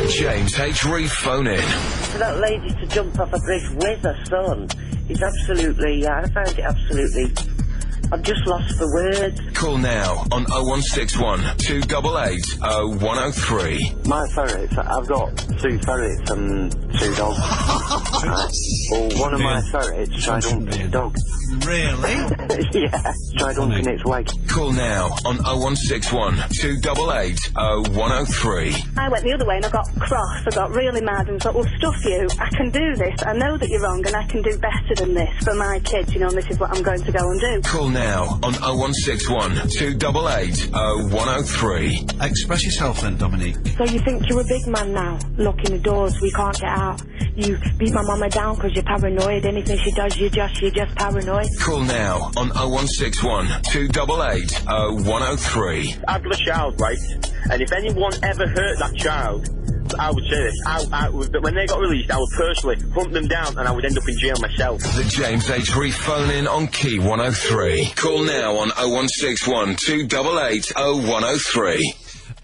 James H. Reeve phone in. For that lady to jump off a bridge with her son is absolutely, I find it absolutely, I've just lost for words. Call now on 0161 288 0103. My ferrets, I've got 2 ferrets and 2 dogs. Well, one of my ferrets tried dumping a dog. Really? Yeah, tried dumping its leg. Call now on 0161 288 0103. I went the other way and I got cross, I got really mad and thought, well, stuff you, I can do this, I know that you're wrong and I can do better than this for my kids, you know, and this is what I'm going to go and do. Call now on 0161 288 0103. Express yourself then, Dominique. So you think you're a big man now? Locking the doors, we can't get out. You beat my mama down because you're paranoid. Anything she does, you're just paranoid. Call now on 0161 288 0103. I've got a child, right? And if anyone ever hurt that child, I would say this. When they got released, I would personally hunt them down and I would end up in jail myself. The James H. Reeve phone in on Key 103. Call now on 0161 288 0103.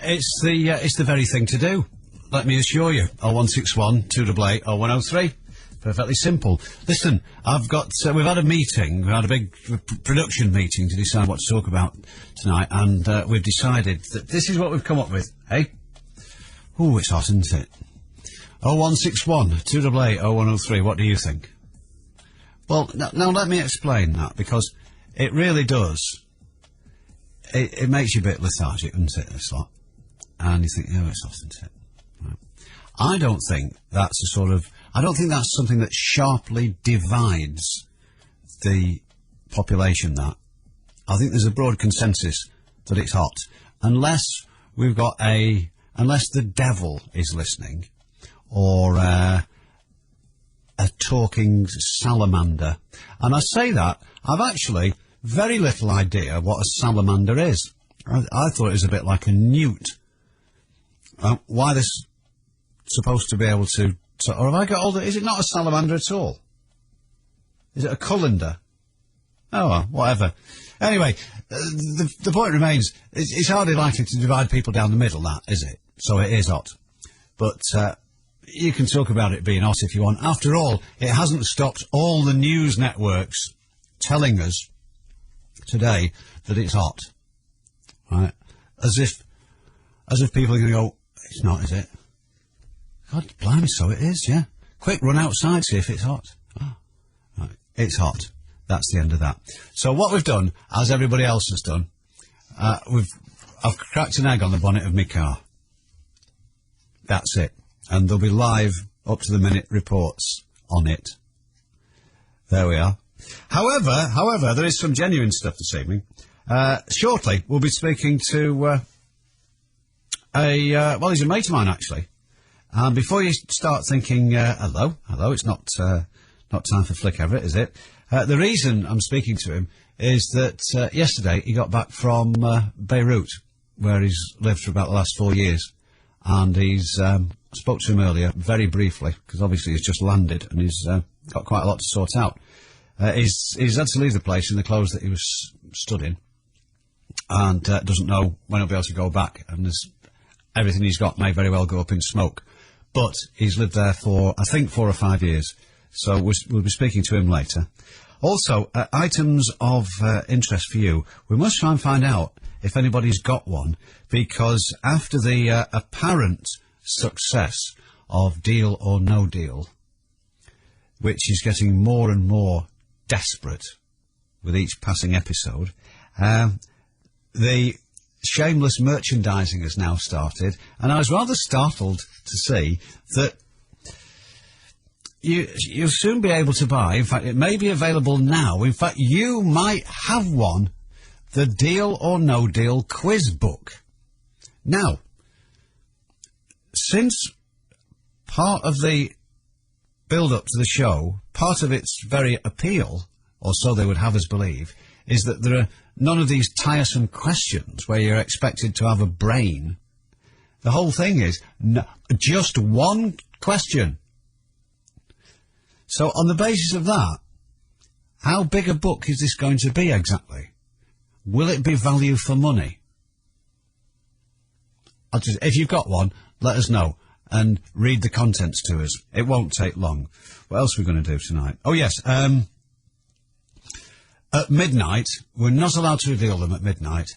It's the very thing to do. Let me assure you. 0161 288 0103. Perfectly simple. Listen, we've had a meeting, we had a big production meeting to decide what to talk about tonight, and we've decided that this is what we've come up with, eh? Ooh, it's hot, isn't it? 0161 288 0103, what do you think? Well, now let me explain that, because it really does. It makes you a bit lethargic, doesn't it, this lot? And you think, oh, it's hot, isn't it? Right. I don't think that's something that sharply divides the population, that. I think there's a broad consensus that it's hot. Unless the devil is listening, or a talking salamander. And I say that, I've actually very little idea what a salamander is. I thought it was a bit like a newt. Why this supposed to be able to... or have I got older? Is it not a salamander at all? Is it a colander? Oh, well, whatever. Anyway, the point remains, it's hardly likely to divide people down the middle, that, is it? So it is hot. But you can talk about it being hot if you want. After all, it hasn't stopped all the news networks telling us today that it's hot. Right? As if people are going to go, it's not, is it? God blimey, so it is, yeah. Quick, run outside, see if it's hot. Oh, right. It's hot. That's the end of that. So what we've done, as everybody else has done, I've cracked an egg on the bonnet of my car. That's it. And there'll be live, up-to-the-minute reports on it. There we are. However, there is some genuine stuff this evening. Shortly, we'll be speaking to he's a mate of mine, actually. And before you start thinking, hello, it's not time for Flick Everett, is it? The reason I'm speaking to him is that yesterday he got back from Beirut, where he's lived for about the last 4 years. And he's spoke to him earlier, very briefly, because obviously he's just landed and he's got quite a lot to sort out. He's had to leave the place in the clothes that he was stood in, and doesn't know when he'll be able to go back. And everything he's got may very well go up in smoke. But he's lived there for, I think, 4 or 5 years. So we'll be speaking to him later. Also, items of interest for you. We must try and find out if anybody's got one, because after the apparent success of Deal or No Deal, which is getting more and more desperate with each passing episode, the shameless merchandising has now started, and I was rather startled to see that you'll soon be able to buy, in fact it may be available now, in fact you might have one, the Deal or No Deal quiz book. Now, since part of the build-up to the show, part of its very appeal, or so they would have us believe, is that there are none of these tiresome questions where you're expected to have a brain. The whole thing is just one question. So on the basis of that, how big a book is this going to be exactly? Will it be value for money? If you've got one, let us know. and read the contents to us. It won't take long. What else are we going to do tonight? Oh, yes, at midnight, we're not allowed to reveal them at midnight,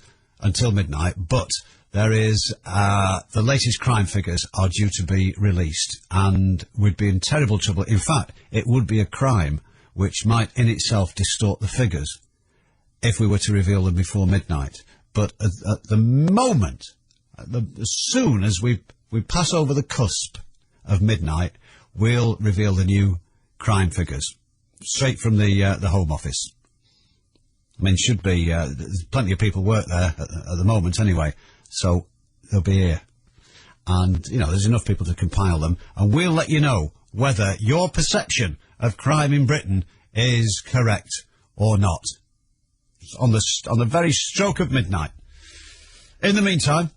until midnight, but there is, the latest crime figures are due to be released, and we'd be in terrible trouble. In fact, it would be a crime which might in itself distort the figures if we were to reveal them before midnight. But at the moment, as soon as we pass over the cusp of midnight, we'll reveal the new crime figures, straight from the Home Office. I mean, should be, there's plenty of people work there at the moment anyway, so they'll be here. And, you know, there's enough people to compile them, and we'll let you know whether your perception of crime in Britain is correct or not. On the very stroke of midnight. In the meantime,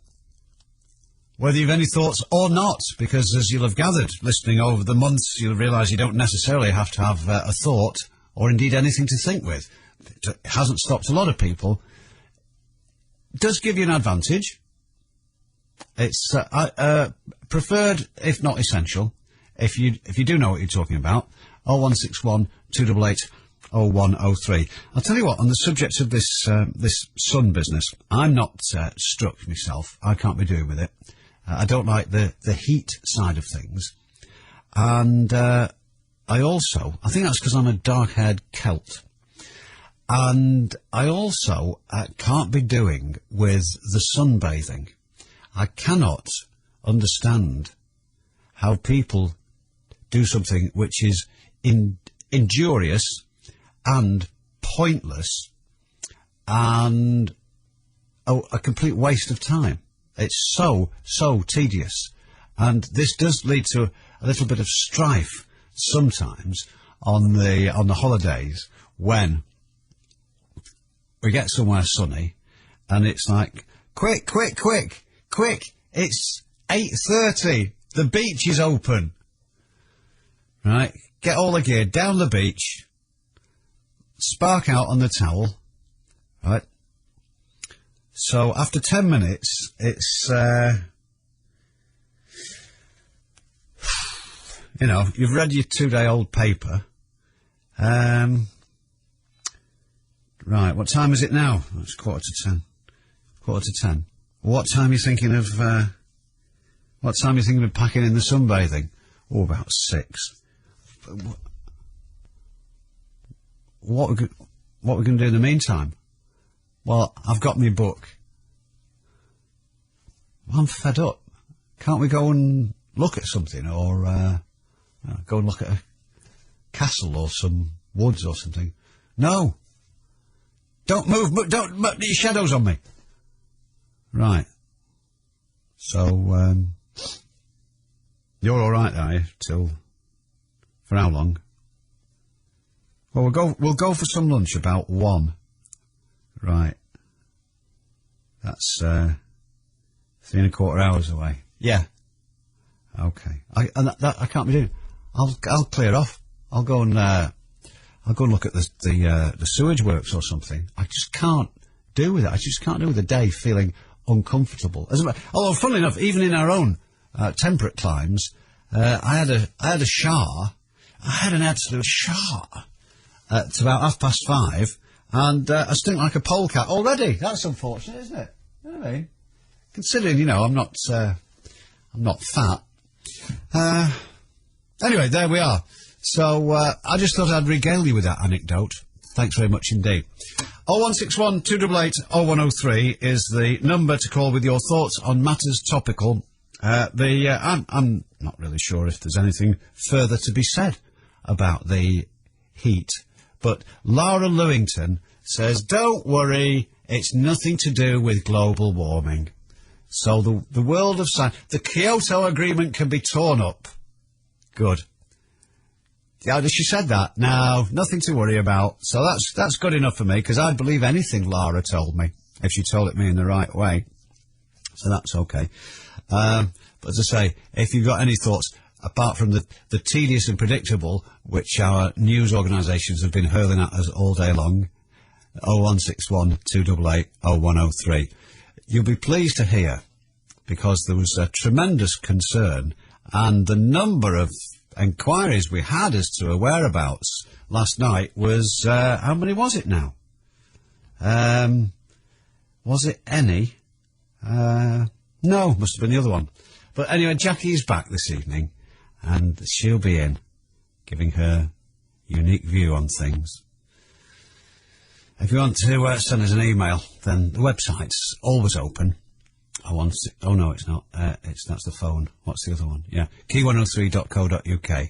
whether you've any thoughts or not, because as you'll have gathered, listening over the months, you'll realise you don't necessarily have to have a thought, or indeed anything to think with. It hasn't stopped a lot of people. It does give you an advantage. It's preferred, if not essential, if you do know what you're talking about. 0161 288 0103. I'll tell you what, on the subject of this sun business, I'm not struck myself. I can't be doing with it. I don't like the heat side of things. And I think that's because I'm a dark-haired Celt. And I also can't be doing with the sunbathing. I cannot understand how people do something which is injurious and pointless and a complete waste of time. It's so tedious. And this does lead to a little bit of strife sometimes on the holidays when we get somewhere sunny and it's like, quick, it's 8:30, the beach is open. Right, get all the gear, down the beach, spark out on the towel, right? So after 10 minutes, it's, you know, you've read your 2-day-old paper. Right, what time is it now? It's 9:45. 9:45. What time are you thinking of packing in the sunbathing? Oh, about 6. What are we going to do in the meantime? Well, I've got my book. Well, I'm fed up. Can't we go and look at something, or go and look at a castle or some woods or something? No. Don't move. Don't put your shadows on me. Right. So, you're all right, are you? For how long? Well, we'll go for some lunch about 1. Right. That's 3¼ hours away. Yeah. Okay. I can't be doing. I'll clear off. I'll go and look at the sewage works or something. I just can't do with it. I just can't do with the day feeling uncomfortable. Although, funnily enough, even in our own temperate climes, I had a shower. I had an absolute shower at about 5:30, and I stink like a polecat already. That's unfortunate, isn't it? Really? Considering, you know, I'm not fat. Anyway, there we are. So, I just thought I'd regale you with that anecdote. Thanks very much indeed. 0161 288 0103 is the number to call with your thoughts on matters topical. I'm not really sure if there's anything further to be said about the heat, but Laura Lewington says, don't worry, it's nothing to do with global warming. So the world of science, the Kyoto Agreement can be torn up. Good. Yeah, she said that. No, nothing to worry about. So that's good enough for me, because I'd believe anything Laura told me, if she told it me in the right way. So that's okay. But as I say, if you've got any thoughts, apart from the tedious and predictable, which our news organisations have been hurling at us all day long, 0161 288 0103. You'll be pleased to hear, because there was a tremendous concern And the number of enquiries we had as to her whereabouts last night was, how many was it now? Was it any? No, must have been the other one. But anyway, Jackie's back this evening, and she'll be in, giving her unique view on things. If you want to send us an email, then the website's always open. Oh no, it's not. That's the phone. What's the other one? Yeah, key103.co.uk.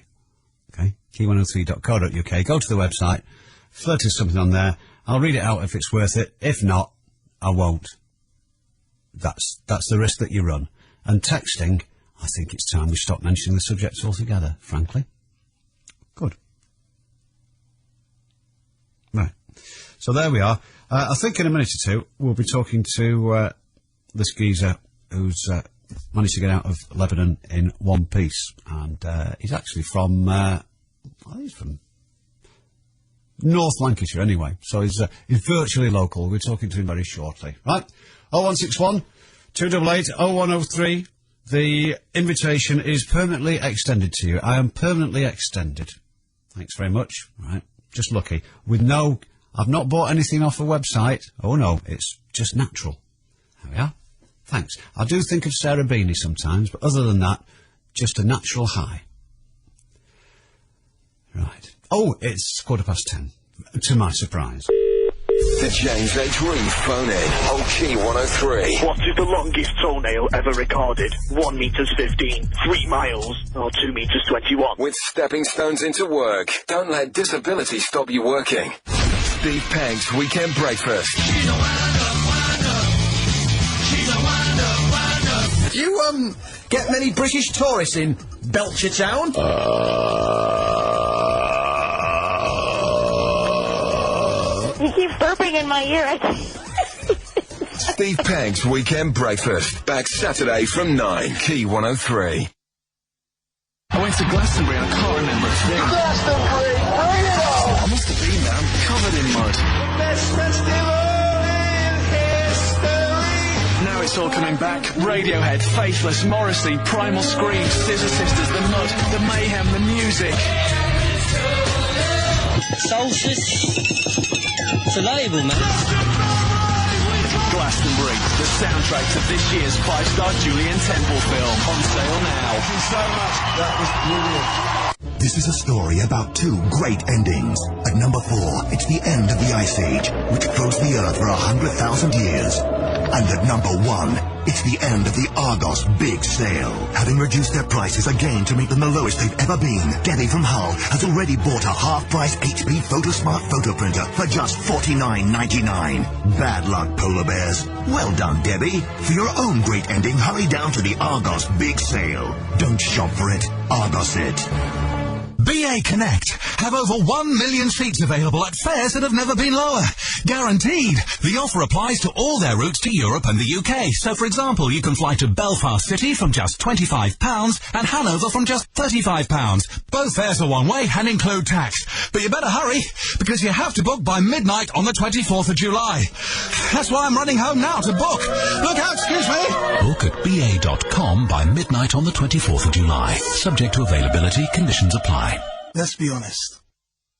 Okay, key103.co.uk. Go to the website, flirt us something on there. I'll read it out if it's worth it. If not, I won't. That's the risk that you run. And texting, I think it's time we stop mentioning the subjects altogether, frankly. Good. Right. So there we are. I think in a minute or two we'll be talking to this geezer who's managed to get out of Lebanon in one piece. And he's actually from... he's from North Lancashire anyway. So he's virtually local. We're talking to him very shortly. Right? 0161 288 0103. The invitation is permanently extended to you. I am permanently extended. Thanks very much. Right. Just lucky. I've not bought anything off a website. Oh no, it's just natural. There we are. Thanks. I do think of Sarah Beanie sometimes, but other than that, just a natural high. Right. Oh, it's 10:15, to my surprise. The James H. Reeve phone in on Key 103. What is the longest toenail ever recorded? 1 metres 15, 3 miles, or 2 metres 21. With stepping stones into work. Don't let disability stop you working. Steve Pegg's Weekend Breakfast. She's a wind-up. She's a wind-up. Do you, get many British tourists in Belchertown? You keep burping in my ear. Steve Pegg's Weekend Breakfast. Back Saturday from 9. Key 103. I went to Glastonbury and I can't remember a thing. Glastonbury, bring it on! I must have been there. I'm covered in mud. Best festival in history! Now it's all coming back. Radiohead, Faithless, Morrissey, Primal Scream, Scissor Sisters, the mud, the mayhem, the music. Solstice. It's a label, man. Glastonbury, the soundtrack to this year's 5-star Julian Temple film. On sale now. Thank you so much. That was brilliant. This is a story about two great endings. At number 4, it's the end of the Ice Age, which froze the Earth for 100,000 years. And at number 1, it's the end of the Argos Big Sale. Having reduced their prices again to make them the lowest they've ever been, Debbie from Hull has already bought a half-price HP PhotoSmart photo printer for just $49.99. Bad luck, polar bears. Well done, Debbie. For your own great ending, hurry down to the Argos Big Sale. Don't shop for it, Argos it. BA Connect have over 1 million seats available at fares that have never been lower. Guaranteed. The offer applies to all their routes to Europe and the UK. So, for example, you can fly to Belfast City from just £25 and Hanover from just £35. Both fares are one way and include tax. But you better hurry, because you have to book by midnight on the 24th of July. That's why I'm running home now to book. Look out, excuse me. Book at ba.com by midnight on the 24th of July. Subject to availability, conditions apply. Let's be honest.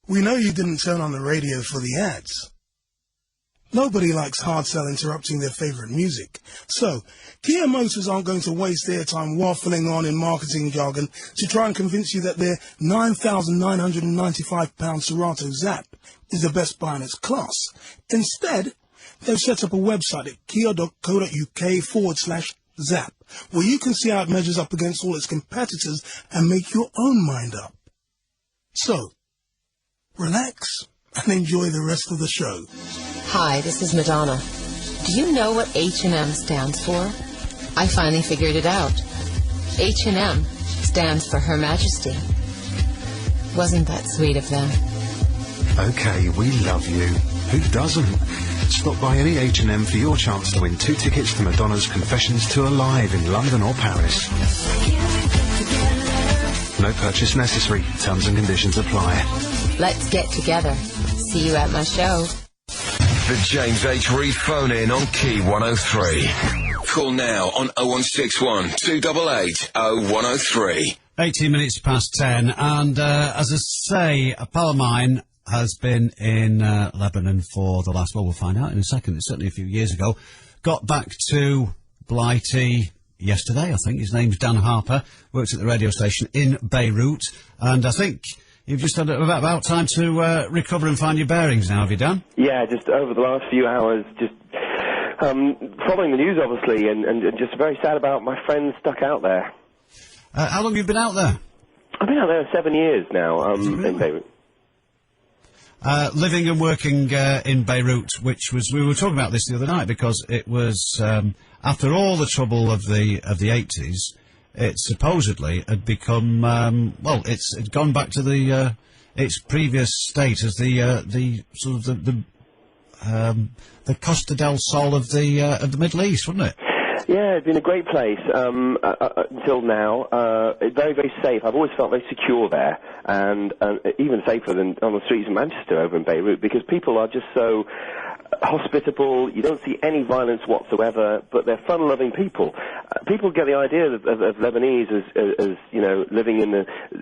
We know you didn't turn on the radio for the ads. Nobody likes hard sell interrupting their favorite music. So, Kia Motors aren't going to waste their time waffling on in marketing jargon to try and convince you that their £9,995 Serato Zap is the best buy in its class. Instead, they've set up a website at kia.co.uk/Zap, where you can see how it measures up against all its competitors and make your own mind up. So, relax and enjoy the rest of the show. Hi, this is Madonna. Do you know what H&M stands for? I finally figured it out. H&M stands for Her Majesty. Wasn't that sweet of them? Okay, we love you. Who doesn't? Stop by any H&M for your chance to win 2 tickets to Madonna's Confessions Tour live in London or Paris. No purchase necessary. Terms and conditions apply. Let's get together. See you at my show. The James H. Reeve phone in on Key 103. Call now on 0161 288 0103. 18 minutes past 10, and as I say, a pal of mine has been in Lebanon for the last, well, we'll find out in a second, it's certainly a few years ago. Got back to Blighty yesterday, I think. His name's Dan Harper, works at the radio station in Beirut, and I think you've just had about time to recover and find your bearings now, have you, Dan? Yeah, just over the last few hours, just following the news, obviously, and just very sad about my friends stuck out there. How long have you been out there? I've been out there 7 years now, in Beirut. Living and working in Beirut, which was, we were talking about this the other night, because it was, after all the trouble of the 80s, it supposedly had become, well, it's gone back to the its previous state as the sort of the Costa del Sol of the Middle East, wasn't it? Yeah, it's been a great place until now. Very, very safe. I've always felt very secure there, and even safer than on the streets of Manchester over in Beirut, because people are just so hospitable. You don't see any violence whatsoever, but they're fun-loving people. People get the idea of Lebanese as you know, living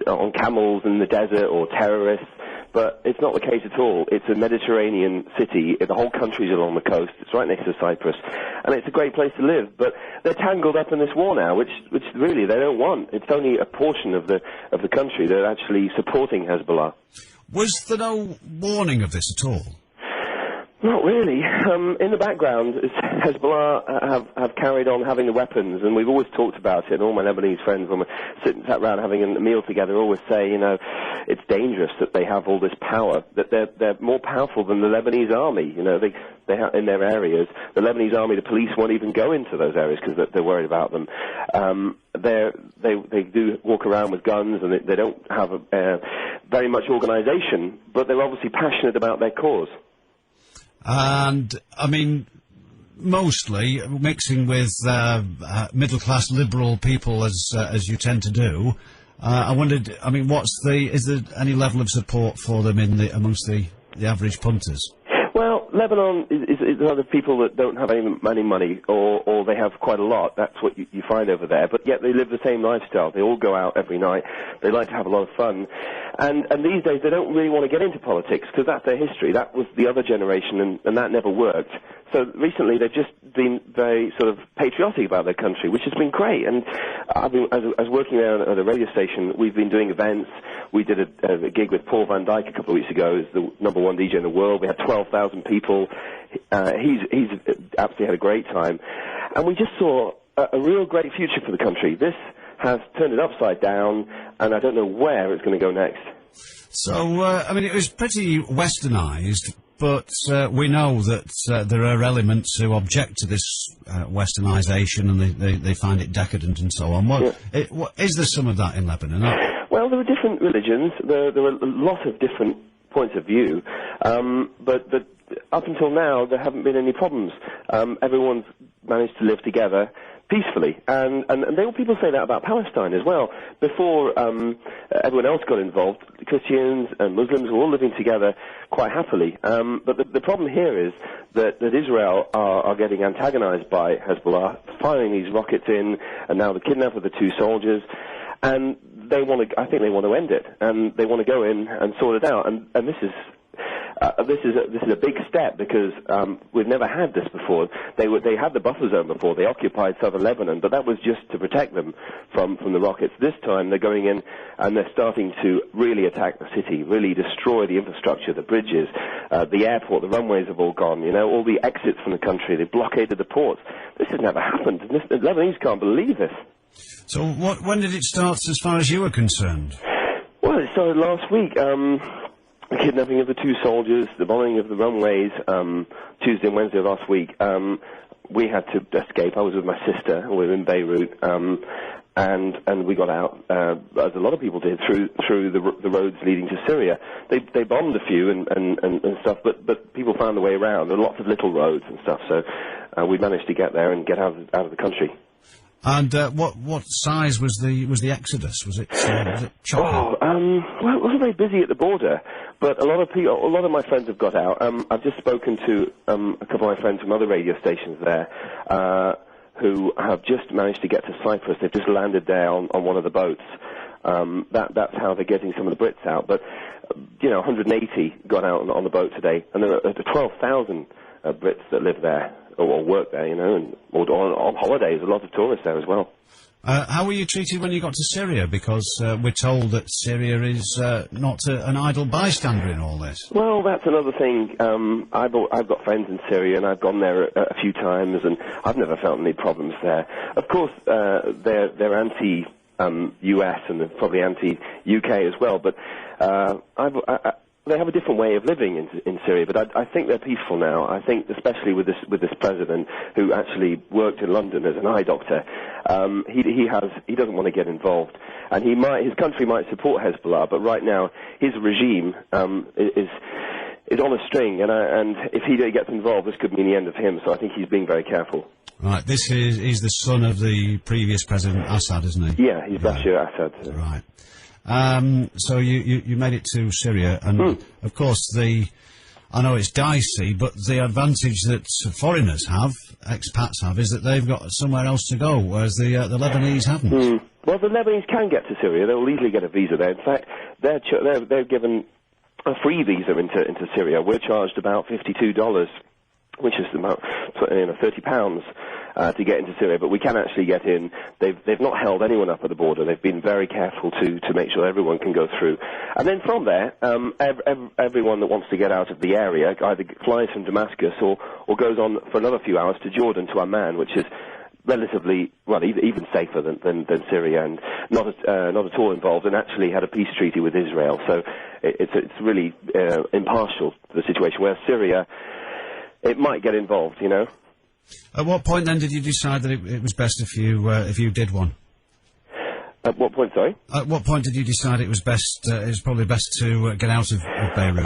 on camels in the desert or terrorists. But it's not the case at all. It's a Mediterranean city. The whole country's along the coast. It's right next to Cyprus. And it's a great place to live. But they're tangled up in this war now, which really they don't want. It's only a portion of the country that are actually supporting Hezbollah. Was there no warning of this at all? Not really. In the background, Hezbollah have carried on having the weapons, and we've always talked about it. And all my Lebanese friends, when we sat around having a meal together, always say, you know, it's dangerous that they have all this power. That they're more powerful than the Lebanese army. You know, they have in their areas. The Lebanese army, the police won't even go into those areas because they're worried about them. They do walk around with guns, and they don't have very much organisation, but they're obviously passionate about their cause. And, I mean, mostly mixing with middle-class liberal people, as you tend to do. I wondered, I mean, is there any level of support for them amongst the average punters? Well, Lebanon is other people that don't have any money, or they have quite a lot. That's what you find over there. But yet they live the same lifestyle. They all go out every night. They like to have a lot of fun. And these days they don't really want to get into politics because that's their history. That was the other generation, and that never worked. So recently they've just been very sort of patriotic about their country, which has been great. And I've been, as working there at a radio station, we've been doing events. We did a gig with Paul van Dyk a couple of weeks ago. He's the #1 DJ in the world. We had 12,000 people. He's absolutely had a great time. And we just saw a real great future for the country. This has turned it upside down, and I don't know where it's going to go next. So, I mean, it was pretty westernised, but we know that there are elements who object to this westernisation, and they find it decadent and so on. Is there some of that in Lebanon? Well, there are different religions. There are a lot of different points of view, but up until now, there haven't been any problems. Everyone's managed to live together peacefully, and people say that about Palestine as well. Before everyone else got involved, Christians and Muslims were all living together quite happily. But the problem here is that Israel are getting antagonized by Hezbollah, firing these rockets in, and now the kidnap of the 2 soldiers, and I think they want to end it, and they want to go in and sort it out, and this is a big step because we've never had this before. They had the buffer zone before. They occupied southern Lebanon, but that was just to protect them from the rockets. This time they're going in and they're starting to really attack the city, really destroy the infrastructure, the bridges, the airport, the runways have all gone. You know, all the exits from the country. They blockaded the ports. This has never happened. The Lebanese can't believe this. So when did it start as far as you were concerned? Well, it started last week. The kidnapping of the 2 soldiers, the bombing of the runways, Tuesday and Wednesday of last week. We had to escape. I was with my sister. We were in Beirut, and we got out, as a lot of people did, through the roads leading to Syria. They bombed a few and stuff, but people found a way around. There were lots of little roads and stuff, so we managed to get there and get out of the country. And what size was the exodus? Was it choppy? Well, it wasn't very busy at the border, but a lot of my friends have got out. I've just spoken to a couple of my friends from other radio stations there, who have just managed to get to Cyprus. They've just landed there on one of the boats. That's how they're getting some of the Brits out. But, 180 got out on the boat today, and there are 12,000 Brits that live there or work there, and or on holidays. A lot of tourists there as well. How were you treated when you got to Syria? Because we're told that Syria is not an idle bystander in all this. Well, that's another thing. I've got friends in Syria, and I've gone there a few times, and I've never felt any problems there. Of course, they're anti-US and they're probably anti-UK as well, but they have a different way of living in Syria, but I think they're peaceful now. I think, especially with this president who actually worked in London as an eye doctor, he doesn't want to get involved, and his country might support Hezbollah, but right now his regime is on a string, and if he gets involved, this could mean the end of him. So I think he's being very careful. Right, he's the son of the previous President Assad, isn't he? Yeah, he's Bashar Assad. Right. So you made it to Syria, and of course I know it's dicey, but the advantage that foreigners have, expats have, is that they've got somewhere else to go, whereas the Lebanese haven't. Well, the Lebanese can get to Syria. They will easily get a visa there. In fact, they're given a free visa into Syria. We're charged about $52, which is about £30 to get into Syria, but we can actually get in. They've not held anyone up at the border. They've been very careful to make sure everyone can go through. And then from there, everyone that wants to get out of the area either flies from Damascus or goes on for another few hours to Jordan, to Amman, which is relatively, well, even safer than Syria, and not at all involved, and actually had a peace treaty with Israel. So it's really impartial, the situation, where Syria, it might get involved, At what point then did you decide that it was best if you did one? At what point, sorry? At what point did you decide it was probably best to get out of Beirut?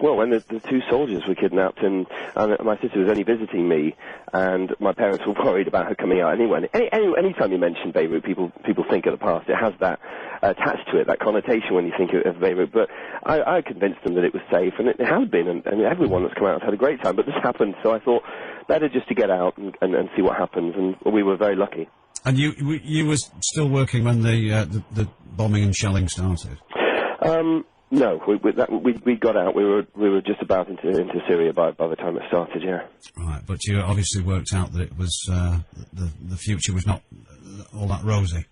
Well, when the two soldiers were kidnapped, and my sister was only visiting me, and my parents were worried about her coming out anyway. Any time you mention Beirut, people think of the past. It has that attached to it, that connotation when you think of Beirut. But I convinced them that it was safe, and it has been, and everyone that's come out has had a great time. But this happened, so I thought better just to get out and see what happens, and we were very lucky. And you were still working when the bombing and shelling started? No, we got out. We were just about into Syria by the time it started. Yeah. Right, but you obviously worked out that it was the future was not all that rosy.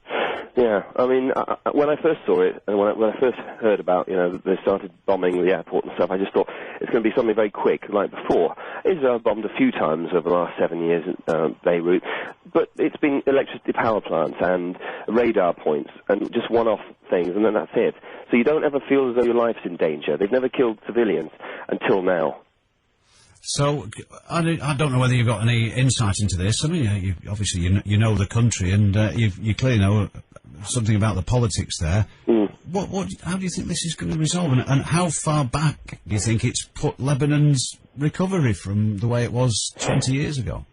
Yeah, I mean, when I first saw it, and when I first heard about, they started bombing the airport and stuff, I just thought it's going to be something very quick, like before. Israel bombed a few times over the last 7 years in Beirut, but it's been electricity power plants and radar points and just one-off things, and then that's it. So you don't ever feel as though your life's in danger. They've never killed civilians until now. So, I don't know whether you've got any insight into this. I mean, obviously you know the country, and you clearly know something about the politics there. How do you think this is going to resolve, and how far back do you think it's put Lebanon's recovery from the way it was 20 years ago?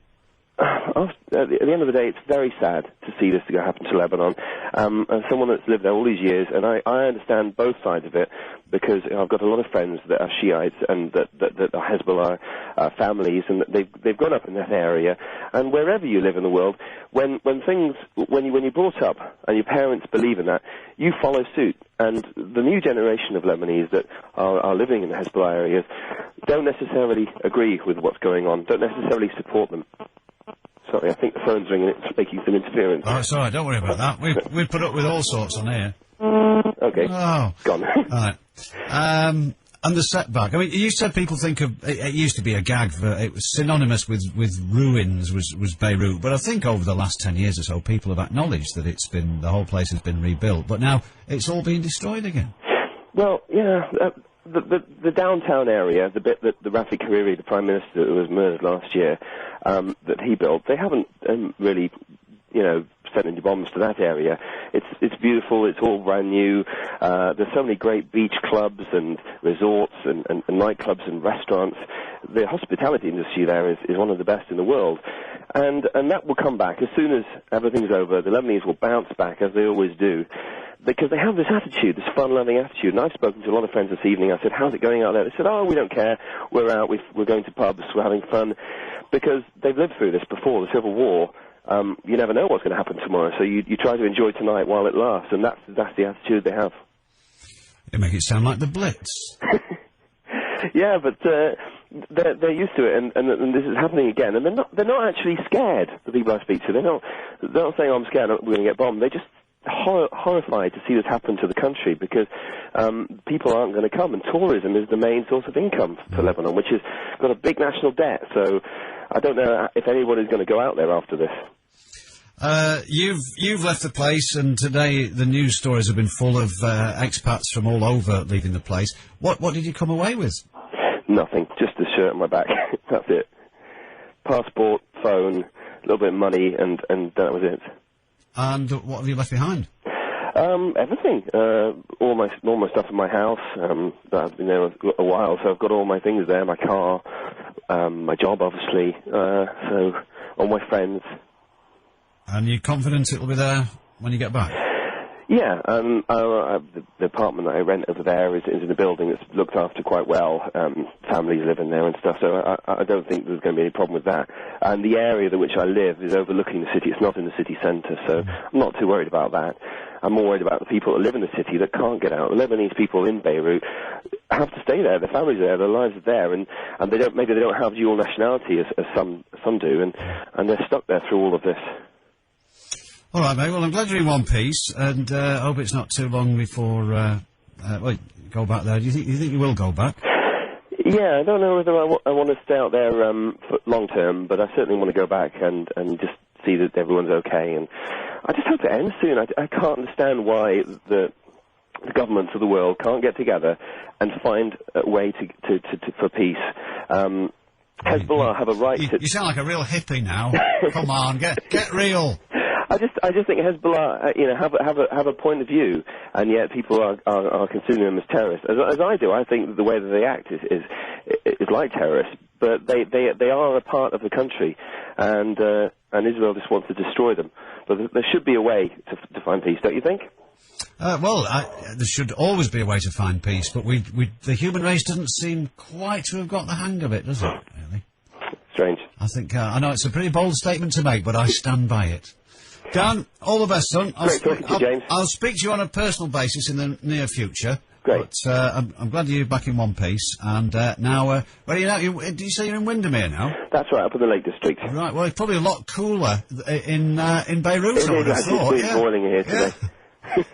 At the end of the day, it's very sad to see this happen to Lebanon. As someone that's lived there all these years, and I understand both sides of it, because I've got a lot of friends that are Shiites and that are Hezbollah families, and they've grown up in that area. And wherever you live in the world, when you're brought up and your parents believe in that, you follow suit. And the new generation of Lebanese that are living in the Hezbollah areas don't necessarily agree with what's going on, don't necessarily support them. Sorry, I think the phone's ringing. It's making some interference. Oh, it's all right. Don't worry about that. We've put up with all sorts on here. Okay. Oh. Gone. All right. And the setback. I mean, you said people think of... It used to be a gag. It was synonymous with ruins, was Beirut. But I think over the last 10 years or so, people have acknowledged that the whole place has been rebuilt. But now it's all being destroyed again. Well, yeah... The downtown area, the bit that the Rafik Hariri, the Prime Minister who was murdered last year, that he built, they haven't really, sent any bombs to that area. It's beautiful, it's all brand new. There's so many great beach clubs and resorts and nightclubs and restaurants. The hospitality industry there is one of the best in the world. And that will come back as soon as everything's over. The Lebanese will bounce back, as they always do. Because they have this attitude, this fun-loving attitude. And I've spoken to a lot of friends this evening. I said, how's it going out there? They said, oh, we don't care. We're out. We're going to pubs. We're having fun. Because they've lived through this before, the Civil War. you never know what's going to happen tomorrow. So you try to enjoy tonight while it lasts, and that's the attitude they have. You make it sound like the Blitz. Yeah, but they're used to it, and this is happening again. And they're not actually scared. The people I speak to, they're not saying, "I'm scared, we're going to get bombed." They're just horrified to see this happen to the country, because people aren't going to come, and tourism is the main source of income for Lebanon, which has got a big national debt. So I don't know if anybody's going to go out there after this. You've left the place, and today the news stories have been full of expats from all over leaving the place. What did you come away with? Nothing, just a shirt on my back. That's it. Passport, phone, a little bit of money, and that was it. And what have you left behind? Everything. All my stuff in my house. I've been there a while, so I've got all my things there. My car, my job, obviously. So all my friends. And you're confident it'll be there when you get back? Yeah, the apartment that I rent over there is in a building that's looked after quite well. Families live in there and stuff, so I don't think there's going to be any problem with that. And the area in which I live is overlooking the city. It's not in the city centre, so I'm not too worried about that. I'm more worried about the people that live in the city that can't get out. The Lebanese people in Beirut have to stay there. Their families are there, their lives are there, and maybe they don't have dual nationality as some do, and they're stuck there through all of this. All right, mate. Well, I'm glad you're in one piece, and I hope it's not too long before well, go back there. Do you think you will go back? Yeah, I don't know whether I want to stay out there for long term, but I certainly want to go back and just see that everyone's okay. And I just hope it ends soon. I can't understand why the governments of the world can't get together and find a way for peace. Hezbollah have a right to... You sound like a real hippie now. Come on, get real. I just think Hezbollah, have a point of view, and yet people are considering them as terrorists. As I do, I think the way that they act is like terrorists, but they are a part of the country, and Israel just wants to destroy them. But there should be a way to find peace, don't you think? Well, there should always be a way to find peace, but the human race doesn't seem quite to have got the hang of it, does it? Really? Strange. I think I know it's a pretty bold statement to make, but I stand by it. Dan, all the best, son. Great talking to you, James. I'll speak to you on a personal basis in the near future. Great. But I'm glad you're back in one piece. And now, where are you now? Did you say you're in Windermere now? That's right, up in the Lake District. Right. Well, it's probably a lot cooler in Beirut. I would have thought. It's boiling here today.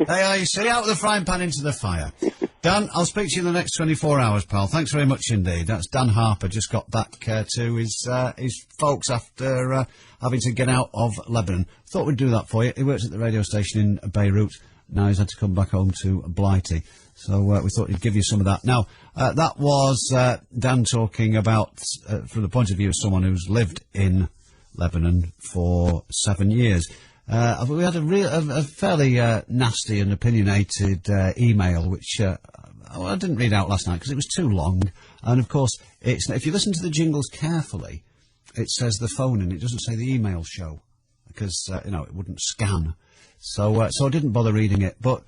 Hey, you see, out of the frying pan into the fire. Dan, I'll speak to you in the next 24 hours, pal. Thanks very much indeed. That's Dan Harper, just got back to his folks after having to get out of Lebanon. Thought we'd do that for you. He works at the radio station in Beirut. Now he's had to come back home to Blighty. So we thought he'd give you some of that. Now, that was Dan talking about, from the point of view of someone who's lived in Lebanon for 7 years. We had a fairly nasty and opinionated email, which I didn't read out last night because it was too long. And, of course, if you listen to the jingles carefully, it says the phone and it doesn't say the email show because, it wouldn't scan. So I didn't bother reading it. But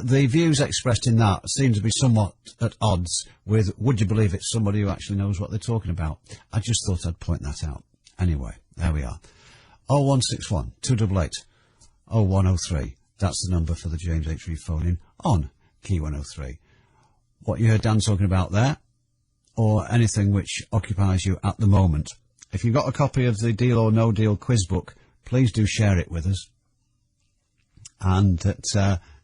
the views expressed in that seem to be somewhat at odds with, would you believe it's somebody who actually knows what they're talking about? I just thought I'd point that out. Anyway, there we are. 0161 288 0103. That's the number for the James H. Reeve phone in on Key 103. What you heard Dan talking about there, or anything which occupies you at the moment. If you've got a copy of the Deal or No Deal quiz book, please do share it with us. And at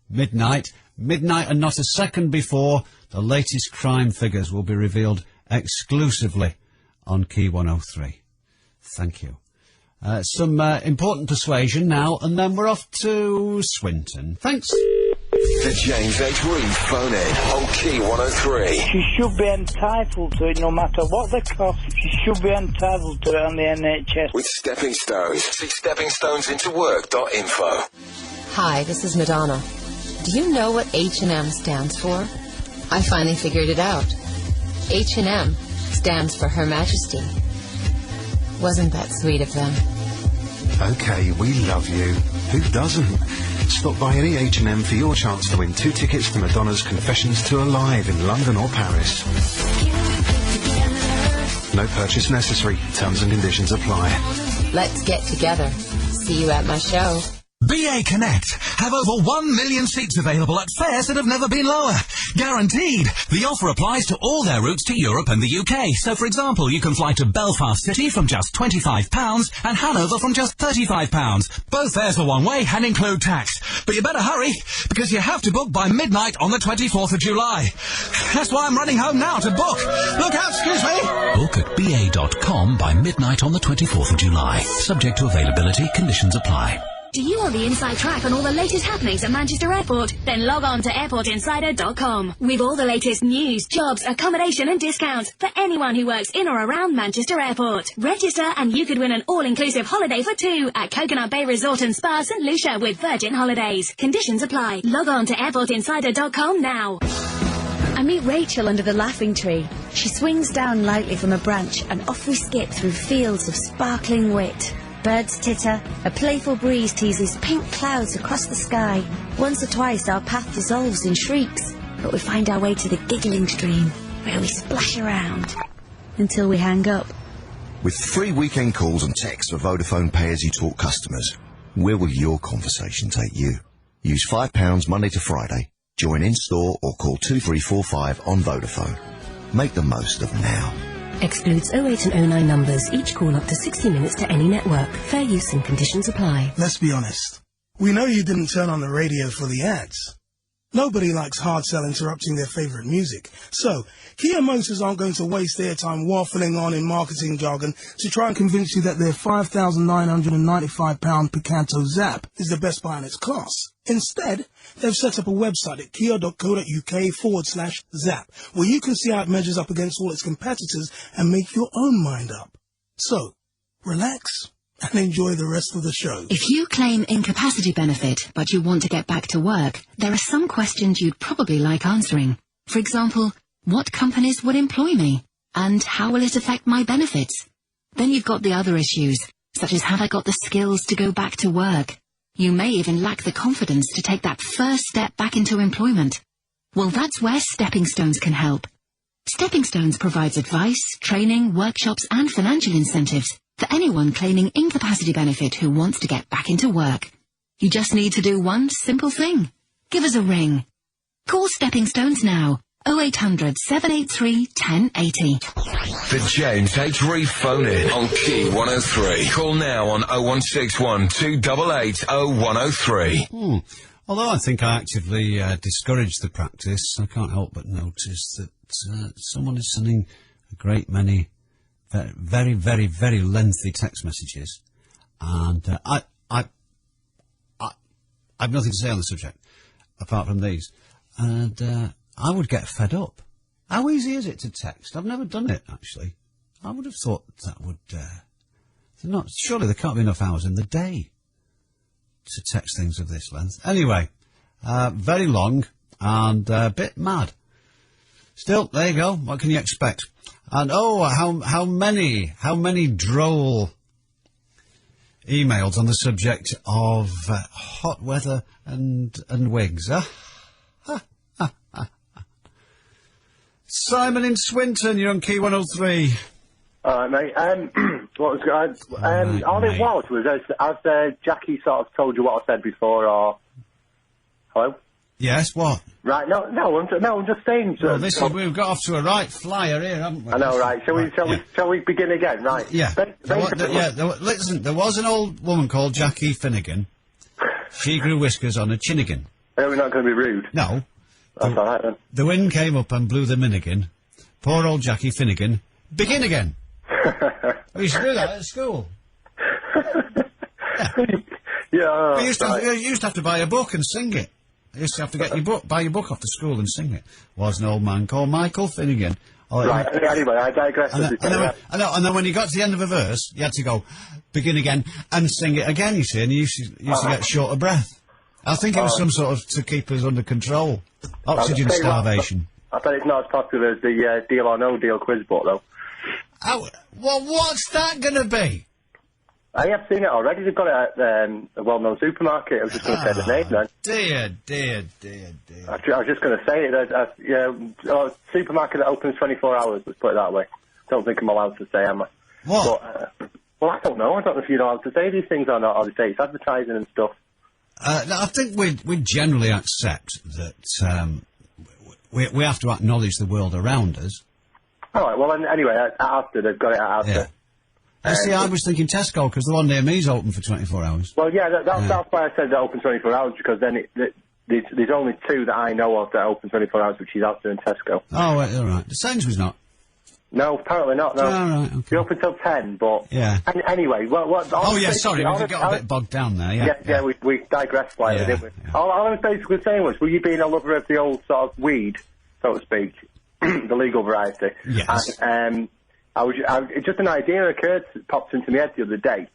midnight and not a second before, the latest crime figures will be revealed exclusively on Key 103. Thank you. Some important persuasion now, and then we're off to Swinton. Thanks. The James H. Reeve phone in on Key 103. She should be entitled to it no matter what the cost. She should be entitled to it on the NHS. With Stepping Stones. See steppingstonesintowork.info. Hi, this is Madonna. Do you know what H&M stands for? I finally figured it out. H&M stands for Her Majesty. Wasn't that sweet of them? Okay, we love you. Who doesn't? Stop by any H&M for your chance to win 2 tickets to Madonna's Confessions Tour live in London or Paris. No purchase necessary. Terms and conditions apply. Let's get together. See you at my show. BA Connect have over 1 million seats available at fares that have never been lower. Guaranteed. The offer applies to all their routes to Europe and the UK. So, for example, you can fly to Belfast City from just £25 and Hanover from just £35. Both fares are one way and include tax. But you better hurry, because you have to book by midnight on the 24th of July. That's why I'm running home now to book. Look out, excuse me. Book at ba.com by midnight on the 24th of July. Subject to availability, conditions apply. Do you want the inside track on all the latest happenings at Manchester Airport? Then log on to airportinsider.com with all the latest news, jobs, accommodation and discounts for anyone who works in or around Manchester Airport. Register and you could win an all-inclusive holiday for two at Coconut Bay Resort and Spa St Lucia with Virgin Holidays. Conditions apply. Log on to airportinsider.com now. I meet Rachel under the laughing tree. She swings down lightly from a branch and off we skip through fields of sparkling wit. Birds titter, a playful breeze teases pink clouds across the sky. Once or twice our path dissolves in shrieks, but we find our way to the giggling stream, where we splash around, until we hang up. With free weekend calls and texts for Vodafone pay-as-you-talk customers, where will your conversation take you? Use £5 Monday to Friday, join in-store or call 2345 on Vodafone. Make the most of now. Excludes 08 and 09 numbers. Each call up to 60 minutes to any network. Fair use and conditions apply. Let's be honest. We know you didn't turn on the radio for the ads. Nobody likes hard sell interrupting their favourite music. So, Kia Motors aren't going to waste their time waffling on in marketing jargon to try and convince you that their £5,995 Picanto Zap is the best buy in its class. Instead, they've set up a website at kia.co.uk/Zap, where you can see how it measures up against all its competitors and make your own mind up. So, relax and enjoy the rest of the show. If you claim incapacity benefit, but you want to get back to work, there are some questions you'd probably like answering. For example, what companies would employ me? And how will it affect my benefits? Then you've got the other issues, such as have I got the skills to go back to work? You may even lack the confidence to take that first step back into employment. Well, that's where Stepping Stones can help. Stepping Stones provides advice, training, workshops and financial incentives for anyone claiming incapacity benefit who wants to get back into work. You just need to do one simple thing. Give us a ring. Call Stepping Stones now. 0800 783 1080. The James H. Reeve phone in on Key 103. Call now on 0161 288 0103. Although I think I actively discourage the practice, I can't help but notice that someone is sending a great many very, very, very lengthy text messages, and I have nothing to say on the subject apart from these, and I would get fed up. How easy is it to text? I've never done it, actually. I would have thought that would surely there can't be enough hours in the day to text things of this length. Anyway, very long and a bit mad. Still, there you go. What can you expect? And how many droll emails on the subject of hot weather and wigs, huh? Simon in Swinton, you're on Key 103. All right, mate. All it was has Jackie sort of told you what I said before, or hello? Yes, what? Right, no, I'm just saying. Well, we've got off to a right flyer here, haven't we? I know, right. Shall we begin again? Right. Yeah. Listen, there was an old woman called Jackie Finnegan. She grew whiskers on a chinnigan. Are we not going to be rude? No. That's all right, then. The wind came up and blew the Minnigan. Poor old Jackie Finnegan. Begin again. We used to do that at school. Yeah. You used to have to buy a book and sing it. You used to have to get buy your book off the school and sing it. Was an old man called Michael Finnegan. Right, anyway, I digress. And then when you got to the end of a verse, you had to go, begin again, and sing it again, you see, and you used to get short of breath. I think it was some sort of to keep us under control. Oxygen starvation. I bet it's not as popular as the Deal or No Deal quiz book, though. Well, what's that going to be? I have seen it already. They've got it at a well-known supermarket. I was just going to say the name then. Dear. I was just going to say it. Supermarket that opens 24 hours, let's put it that way. Don't think I'm allowed to say, am I? What? Well, I don't know. I don't know if you know how to say these things or not, or they say it's advertising and stuff. I think we generally accept that we have to acknowledge the world around us. All right, well, anyway, after they've got it out after. You see, I was thinking Tesco, because the one near me is open for 24 hours. Well, yeah, that's why I said they're open 24 hours, because then there's only two that I know of that are open 24 hours, which is Asda and Tesco. Oh, right, all right. The Sainsbury's not? No, apparently not, no. Oh, right, okay. We're open till 10, but... Yeah. Anyway, what... Oh, yeah, sorry, we got a bit bogged down there, yeah. Yeah, we digressed slightly, didn't we? Yeah. All I was basically saying was, were you being a lover of the old sort of weed, so to speak, the legal variety? Yes. And, just an idea popped into my head the other day,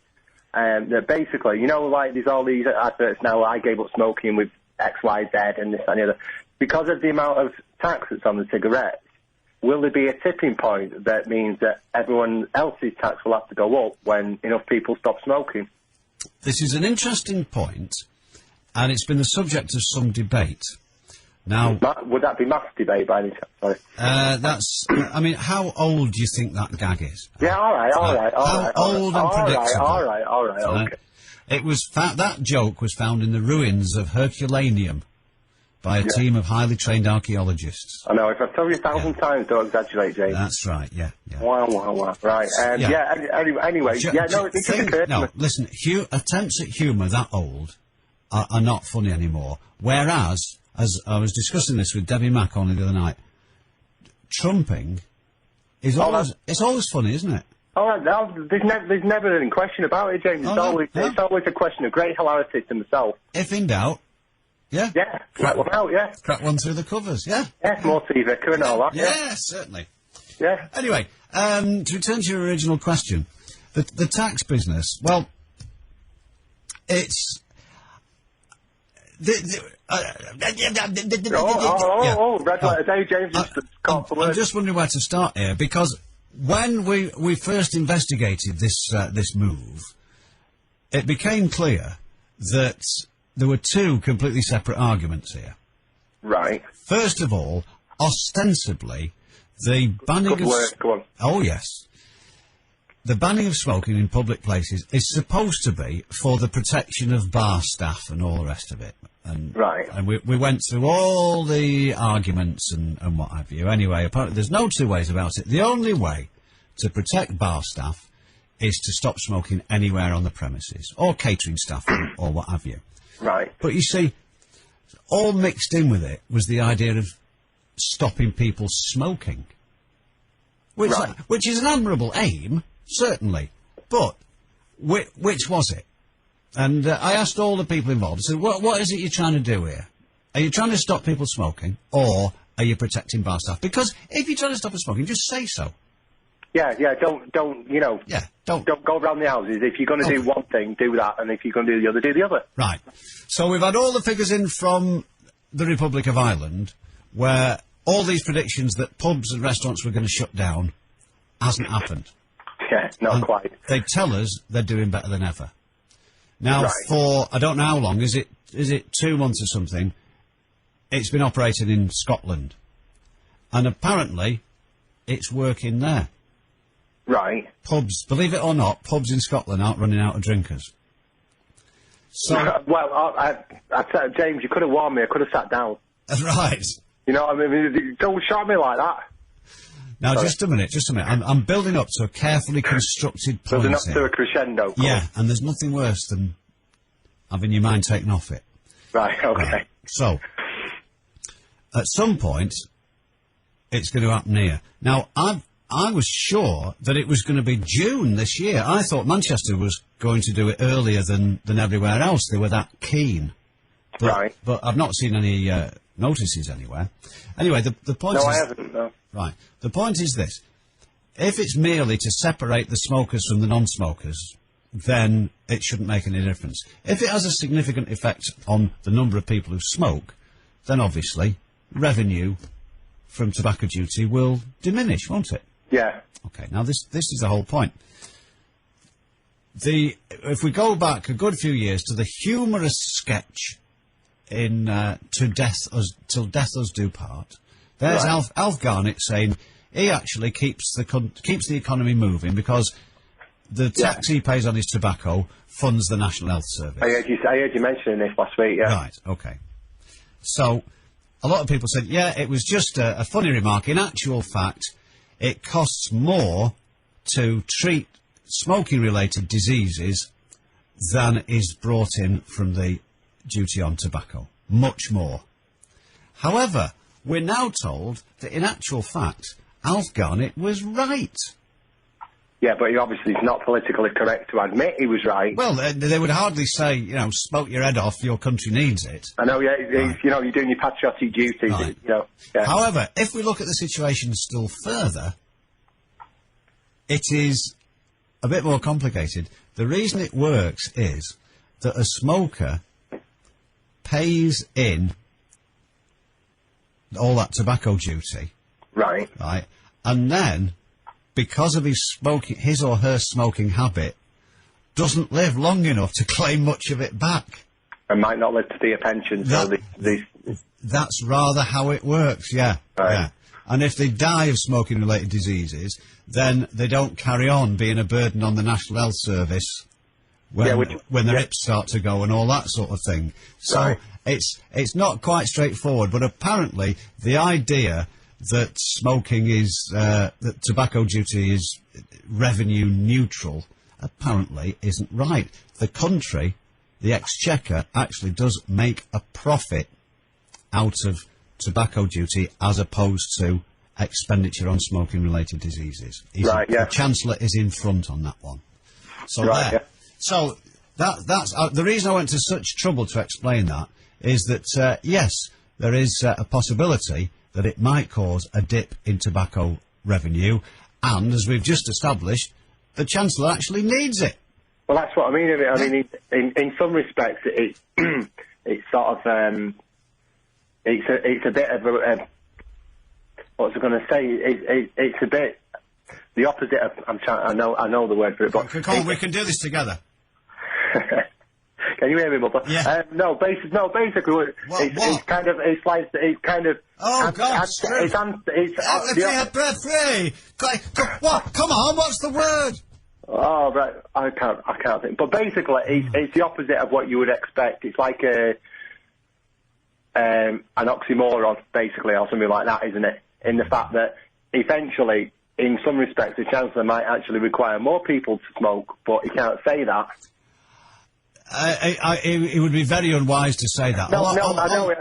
that basically, you know, like there's all these adverts now, I gave up smoking with X, Y, Z, and this and the other. Because of the amount of tax that's on the cigarettes, will there be a tipping point that means that everyone else's tax will have to go up when enough people stop smoking? This is an interesting point, and it's been the subject of some debate. Now, would that be mass debate by any chance? Sorry. I mean, how old do you think that gag is? Yeah, all right. How old and predictable? All right, okay. It was that joke was found in the ruins of Herculaneum by a team of highly trained archaeologists. I know, if I've told you 1,000 times, don't exaggerate, James. That's right, yeah. Wow. Right, anyway, it just occurred to me. Listen, attempts at humour that old are not funny anymore, whereas... As I was discussing this with Debbie Mack only the other night, trumping is always funny, isn't it? Oh, there's never any question about it, James. It's always a question of great hilarity to myself. If in doubt, yeah. Yeah, crack one out, yeah. Crack one through the covers, yeah. Yeah, more T. Vicker and all that. Yeah, certainly. Yeah. Anyway, to return to your original question, the tax business, well, it's... red letter day, James. I'm just wondering where to start here, because when we first investigated this move, it became clear that there were two completely separate arguments here. Right. First of all, ostensibly, the banning Good work, go on. Oh, yes. The banning of smoking in public places is supposed to be for the protection of bar staff and all the rest of it. And, right. And we went through all the arguments and what have you. Anyway, apparently there's no two ways about it. The only way to protect bar staff is to stop smoking anywhere on the premises, or catering staff, or what have you. Right. But you see, all mixed in with it was the idea of stopping people smoking. Which is an admirable aim, certainly. But which was it? And I asked all the people involved, I said, what is it you're trying to do here? Are you trying to stop people smoking, or are you protecting bar staff? Because if you're trying to stop them smoking, just say so. Yeah, don't, you know... Yeah, don't go around the houses. If you're going to do one thing, do that, and if you're going to do the other, do the other. Right. So we've had all the figures in from the Republic of Ireland, where all these predictions that pubs and restaurants were going to shut down hasn't happened. Yeah, not quite. They tell us they're doing better than ever. Now, for, I don't know how long, is it 2 months or something, it's been operating in Scotland. And apparently, it's working there. Right. Pubs, believe it or not, pubs in Scotland aren't running out of drinkers. So, well, I said, James, you could have warned me. I could have sat down. Right. You know what I mean? Don't shout me like that. Now, just a minute. I'm building up to a carefully constructed point. Building up to a crescendo. Yeah, and there's nothing worse than having your mind taken off it. Right, okay. Right. So, at some point, it's going to happen here. Now, I was sure that it was going to be June this year. I thought Manchester was going to do it earlier than everywhere else. They were that keen. But I've not seen any notices anywhere. Anyway, the point is... No, I haven't, no. Right. The point is this. If it's merely to separate the smokers from the non-smokers, then it shouldn't make any difference. If it has a significant effect on the number of people who smoke, then obviously revenue from tobacco duty will diminish, won't it? Yeah. Okay, now this is the whole point. If we go back a good few years to the humorous sketch in Till Death Us Do Part, there's Alf Garnett saying he actually keeps the economy moving because the tax he pays on his tobacco funds the National Health Service. I heard you mentioning this last week, yeah. Right, okay. So, a lot of people said, yeah, it was just a funny remark. In actual fact, it costs more to treat smoking-related diseases than is brought in from the duty on tobacco. Much more. However, we're now told that in actual fact, Alf Garnett was right. Yeah, but he obviously is not politically correct to admit he was right. Well, they would hardly say, you know, smoke your head off, your country needs it. I know, yeah, you know, you're doing your patriotic duties, Right. you know. Yeah. However, if we look at the situation still further, it is a bit more complicated. The reason it works is that a smoker pays in all that tobacco duty. Right. Right. And then, because of his or her smoking habit, doesn't live long enough to claim much of it back. And might not live to see a pension, That's rather how it works, yeah. Right. Yeah. And if they die of smoking-related diseases, then they don't carry on being a burden on the National Health Service when their hips start to go and all that sort of thing. So Right. it's not quite straightforward, but apparently the idea that smoking is, that tobacco duty is revenue neutral, apparently isn't right. The country, the Exchequer, actually does make a profit out of tobacco duty as opposed to expenditure on smoking-related diseases. Right, yeah. The Chancellor is in front on that one. So Right, there. yeah. So that's the reason I went to such trouble to explain that is that, yes, there is a possibility that it might cause a dip in tobacco revenue, and, as we've just established, the Chancellor actually needs it. Well, that's what I mean. I mean, in some respects, it's sort of it's a bit of a what was I going to say? It's a bit the opposite of I know the word for it, but We can do this together. Can you hear me, Mother? Yeah. Basically, it's kind of. Oh God! What? Come on! What's the word? Oh right, I can't think. But basically, it's the opposite of what you would expect. It's like an oxymoron, basically, or something like that, isn't it? In the fact that eventually, in some respects, the Chancellor might actually require more people to smoke, but he can't say that. It would be very unwise to say that. I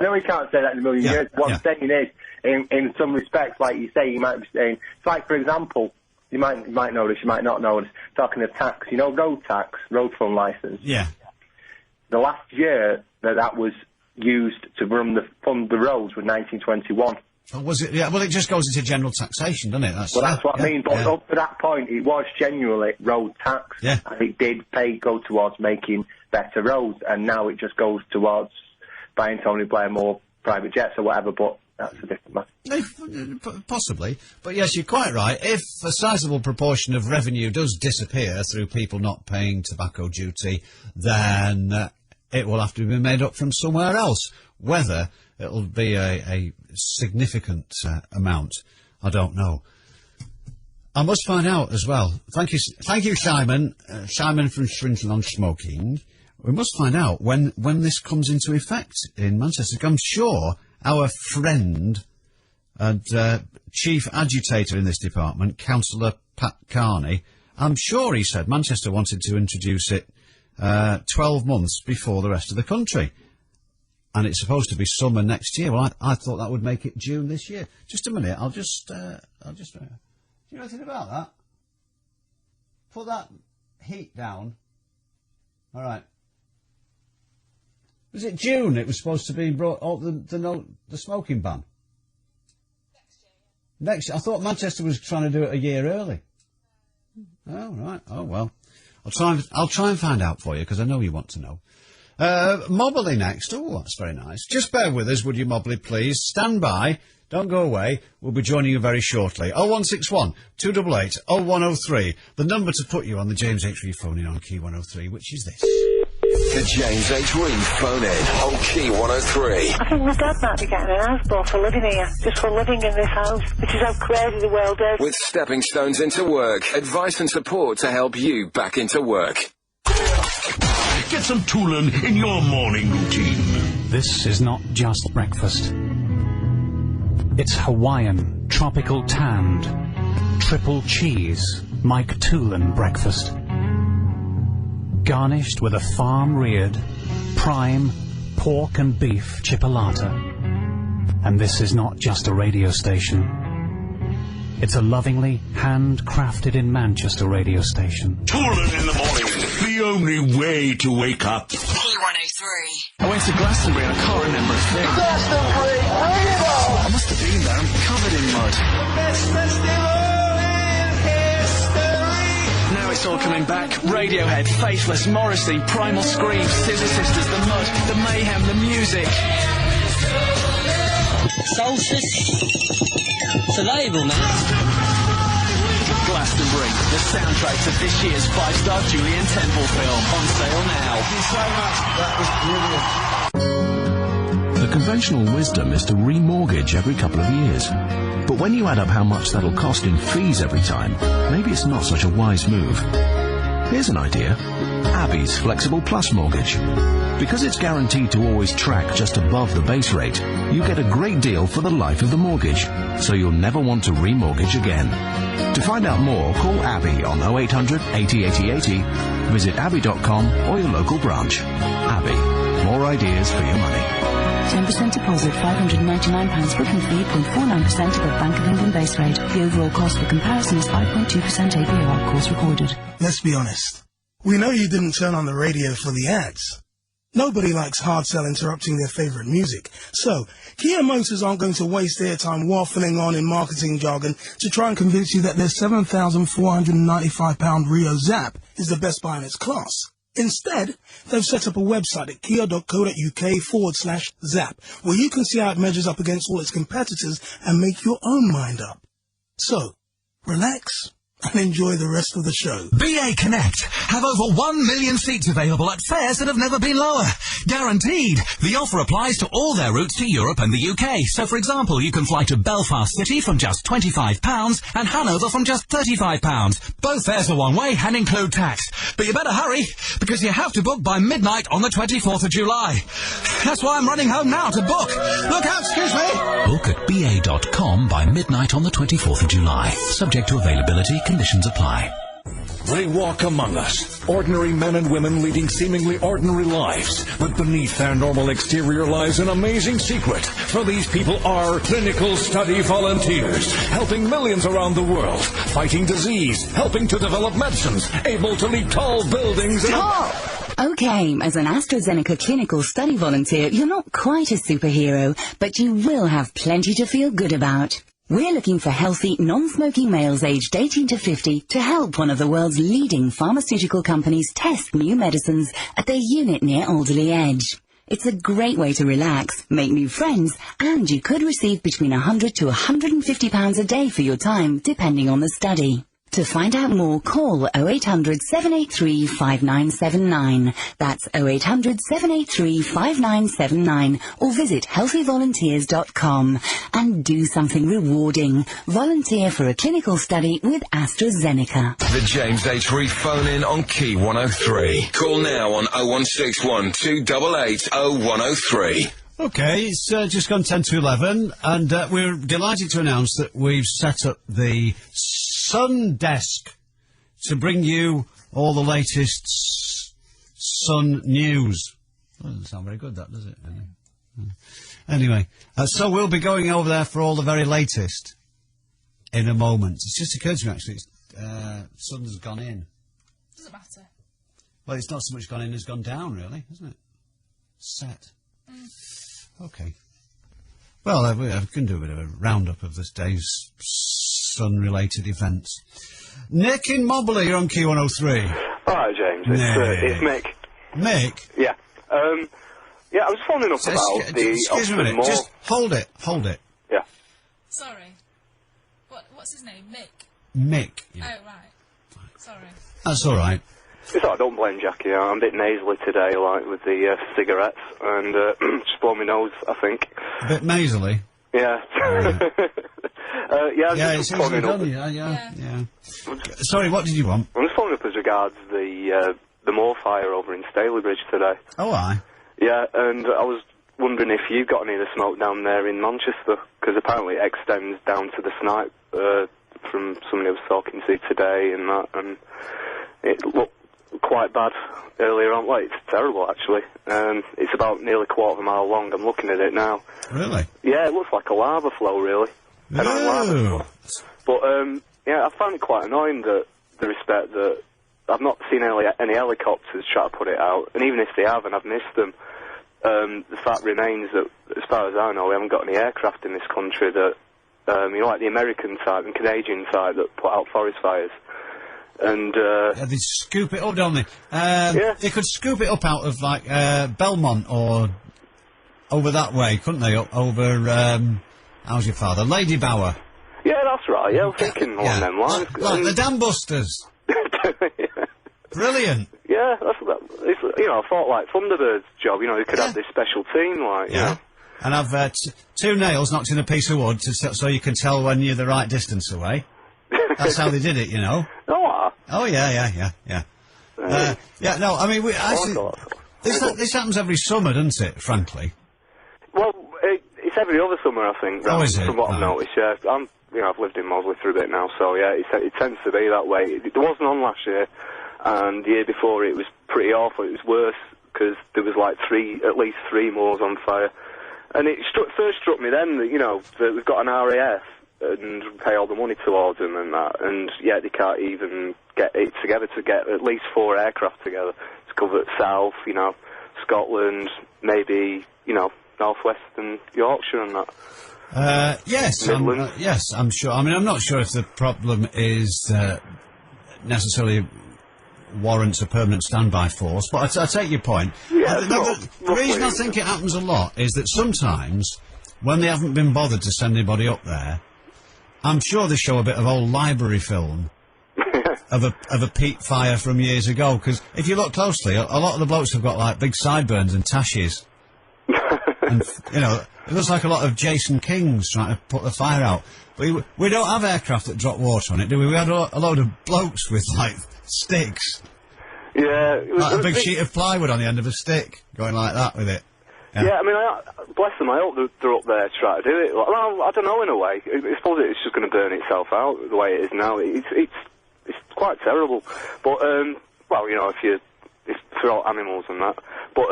know he can't say that in a million years. What I'm saying is, in some respects, like you say, you might be saying, it's like, for example, you might know this, you might not know this, talking of tax, you know, road tax, road fund licence. Yeah. The last year that was used to fund the roads was 1921. Oh, was it? Yeah, well, it just goes into general taxation, doesn't it? That's what I mean, but up to that point, it was genuinely road tax, and it did go towards making better roads, and now it just goes towards buying Tony Blair more private jets or whatever, but that's a different matter. Possibly, but yes, you're quite right. If a sizable proportion of revenue does disappear through people not paying tobacco duty, then it will have to be made up from somewhere else. Whether it'll be a significant amount, I don't know. I must find out as well. Thank you, Simon. Simon from Shrinking on Smoking. We must find out when this comes into effect in Manchester. I'm sure our friend and chief agitator in this department, Councillor Pat Carney, I'm sure he said Manchester wanted to introduce it 12 months before the rest of the country. And it's supposed to be summer next year. Well, I thought that would make it June this year. Just a minute, I'll just do you know anything about that? Put that heat down. All right. Was it June it was supposed to be brought, the smoking ban? Next year. I thought Manchester was trying to do it a year early. Oh, right. Oh, well. I'll try and find out for you, because I know you want to know. Mobley next. Oh, that's very nice. Just bear with us, would you, Mobley, please? Stand by. Don't go away. We'll be joining you very shortly. 0161 288 0103. The number to put you on the James H. Reeve phone in on Key 103, which is this. The James H. Reeve phone-in on Key 103. I think my dad might be getting an houseboat for living here, just for living in this house, which is how crazy the world is. With stepping stones into work, advice and support to help you back into work. Get some Toolin in your morning routine. This is not just breakfast. It's Hawaiian, tropical tanned, triple cheese, Mike Toolin breakfast. Garnished with a farm-reared, prime pork and beef chipolata. And this is not just a radio station. It's a lovingly handcrafted in Manchester radio station. Toolin in the morning, the only way to wake up. P103. I went to Glastonbury and I can't remember a thing. Glastonbury, bring it on! I must have been there. I'm covered in mud. Best festival in history! Now it's all coming back. Radiohead, Faithless, Morrissey, Primal Scream, Scissor Sisters, the mud, the mayhem, the music. Solstice. It's a label, man. Glastonbury, the soundtrack to this year's 5-star Julian Temple film, on sale now. Thank you so much. That was brilliant. The conventional wisdom is to remortgage every couple of years. But when you add up how much that'll cost in fees every time, maybe it's not such a wise move. Here's an idea. Abbey's Flexible Plus Mortgage. Because it's guaranteed to always track just above the base rate, you get a great deal for the life of the mortgage, so you'll never want to remortgage again. To find out more, call Abbey on 0800 80 80 80, visit abbey.com or your local branch. Abbey, more ideas for your money. 10% deposit, £599 booking fee, 0.49% above Bank of England base rate. The overall cost for comparison is 5.2% APR. Course recorded. Let's be honest. We know you didn't turn on the radio for the ads. Nobody likes hard sell interrupting their favorite music. So, Kia Motors aren't going to waste their time waffling on in marketing jargon to try and convince you that their £7,495 Rio Zap is the best buy in its class. Instead, they've set up a website at kia.co.uk/zap, where you can see how it measures up against all its competitors and make your own mind up. So, relax and enjoy the rest of the show. BA Connect have over 1 million seats available at fares that have never been lower. Guaranteed. The offer applies to all their routes to Europe and the UK. So, for example, you can fly to Belfast City from just £25 and Hanover from just £35. Both fares are one way and include tax. But you better hurry, because you have to book by midnight on the 24th of July. That's why I'm running home now to book. Look out, excuse me. Book at ba.com by midnight on the 24th of July. Subject to availability. Conditions apply. They walk among us, ordinary men and women leading seemingly ordinary lives. But beneath their normal exterior lies an amazing secret. For these people are clinical study volunteers, helping millions around the world, fighting disease, helping to develop medicines, able to leap tall buildings and... Okay, as an AstraZeneca clinical study volunteer, you're not quite a superhero, but you will have plenty to feel good about. We're looking for healthy, non-smoking males aged 18 to 50 to help one of the world's leading pharmaceutical companies test new medicines at their unit near Alderley Edge. It's a great way to relax, make new friends, and you could receive between £100 to £150 a day for your time, depending on the study. To find out more, call 0800 783 5979. That's 0800 783 5979. Or visit healthyvolunteers.com and do something rewarding. Volunteer for a clinical study with AstraZeneca. The James H. Reeve phone-in on Key 103. Call now on 0161 288 0103. Okay, it's just gone 10 to 11, and we're delighted to announce that we've set up the Sun Desk to bring you all the latest Sun news. Well, doesn't sound very good, that, does it? Anyway, so we'll be going over there for all the very latest in a moment. It's just occurred to me, actually, Sun's gone in. Doesn't matter. Well, it's not so much gone in as gone down, really, isn't it? Set. Okay. Well, we can do a bit of a roundup of this day's Sun-related events. Nick in Mobley, you're on Key 103. Hi, James. It's Mick. Mick? Yeah. Yeah, I was phoning up about the... Excuse me a minute. Moor. Just hold it. Yeah. Sorry. What's his name? Mick? Mick. Yeah. Oh, right. Sorry. That's all right. It's all right, don't blame Jackie. I'm a bit nasally today, like, with the cigarettes, and just blow my nose, I think. A bit nasally? Yeah. It's easily done, yeah. Sorry, what did you want? I'm just phoning up as regards the Moor fire over in Stalybridge today. Oh, aye. Yeah, and I was wondering if you got any of the smoke down there in Manchester, because apparently it extends down to the Snipe, from somebody I was talking to today and that, and it looked quite bad earlier on. Well, it's terrible, actually. It's about nearly a quarter of a mile long. I'm looking at it now. Really? Yeah, it looks like a lava flow, really. Oh. But, yeah, I found it quite annoying that the respect that I've not seen any helicopters try to put it out, and even if they have, and I've missed them, the fact remains that, as far as I know, we haven't got any aircraft in this country that, you know, like the American type and Canadian type that put out forest fires. And, they scoop it up, don't they? They could scoop it up out of, like, Belmont or over that way, couldn't they? Over, how's your father? Lady Bower. Yeah, that's right. Yeah, I was thinking along them lines. Like the Dam Busters. Brilliant. Yeah, it's, you know, I thought, like, Thunderbird's job, you know, they could have this special team, like, you know. And I've two nails knocked in a piece of wood so you can tell when you're the right distance away. That's how they did it, you know. Oh, yeah. No, I mean, this happens every summer, doesn't it, frankly? Well, it's every other summer, I think. Oh, is it? From what I've noticed, yeah. I've lived in Mosley for a bit now, so, yeah, it tends to be that way. It wasn't on last year, and the year before it was pretty awful. It was worse, because there was, like, at least three moors on fire. And it first struck me then that, you know, that we've got an RAF and pay all the money towards them and that, and yet they can't even get it together to get at least 4 aircraft together to cover South, you know, Scotland, maybe, you know, North West and Yorkshire and that. Yes, I'm sure. I mean, I'm not sure if the problem is necessarily warrants a permanent standby force, but I take your point. Yeah, the reason I think it happens a lot is that sometimes, when they haven't been bothered to send anybody up there, I'm sure they show a bit of old library film of a peat fire from years ago, because if you look closely, a lot of the blokes have got, like, big sideburns and tashes. And, you know, it looks like a lot of Jason Kings trying to put the fire out. We don't have aircraft that drop water on it, do we? We had a load of blokes with, like, sticks. Yeah. Like a big sheet of plywood on the end of a stick, going like that with it. Yeah, I mean, bless them, I hope they're up there trying to do it. Well, I don't know, in a way. I suppose it's just going to burn itself out the way it is now. It's quite terrible. But, well, you know, it's for all animals and that. But,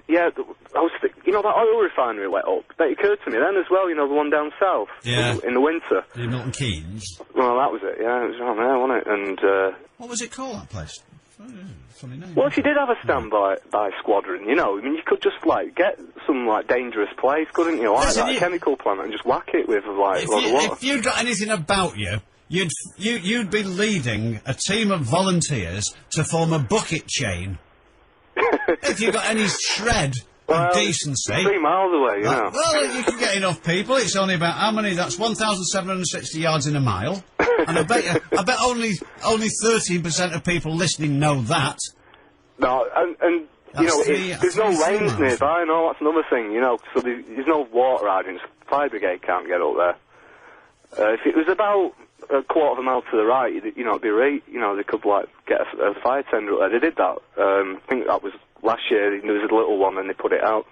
yeah, I was you know, that oil refinery went up. That occurred to me then as well, you know, the one down south. Yeah. In the winter. In Milton Keynes. Well, that was it, yeah. It was around there, wasn't it? And, what was it called, that place? Funny name. Well, if you did have a standby squadron, you know, I mean, you could just, like, get some, like, dangerous place, couldn't you? Like that chemical plant and just whack it with, like, a lot of water. If you'd got anything about you, you'd be leading a team of volunteers to form a bucket chain. If you got any shred of decency. 3 miles away, you know. Well, you can get enough people. It's only about how many? That's 1,760 yards in a mile. And I bet only 13% of people listening know that. No, and you know, there's no lanes nearby. No, that's another thing. You know, so there's no water hydrants. Fire brigade can't get up there. If it was about a quarter of a mile to the right, you know, it'd be right. You know, they could, like, get a fire tender up there. They did that. I think that was last year. There was a little one and they put it out.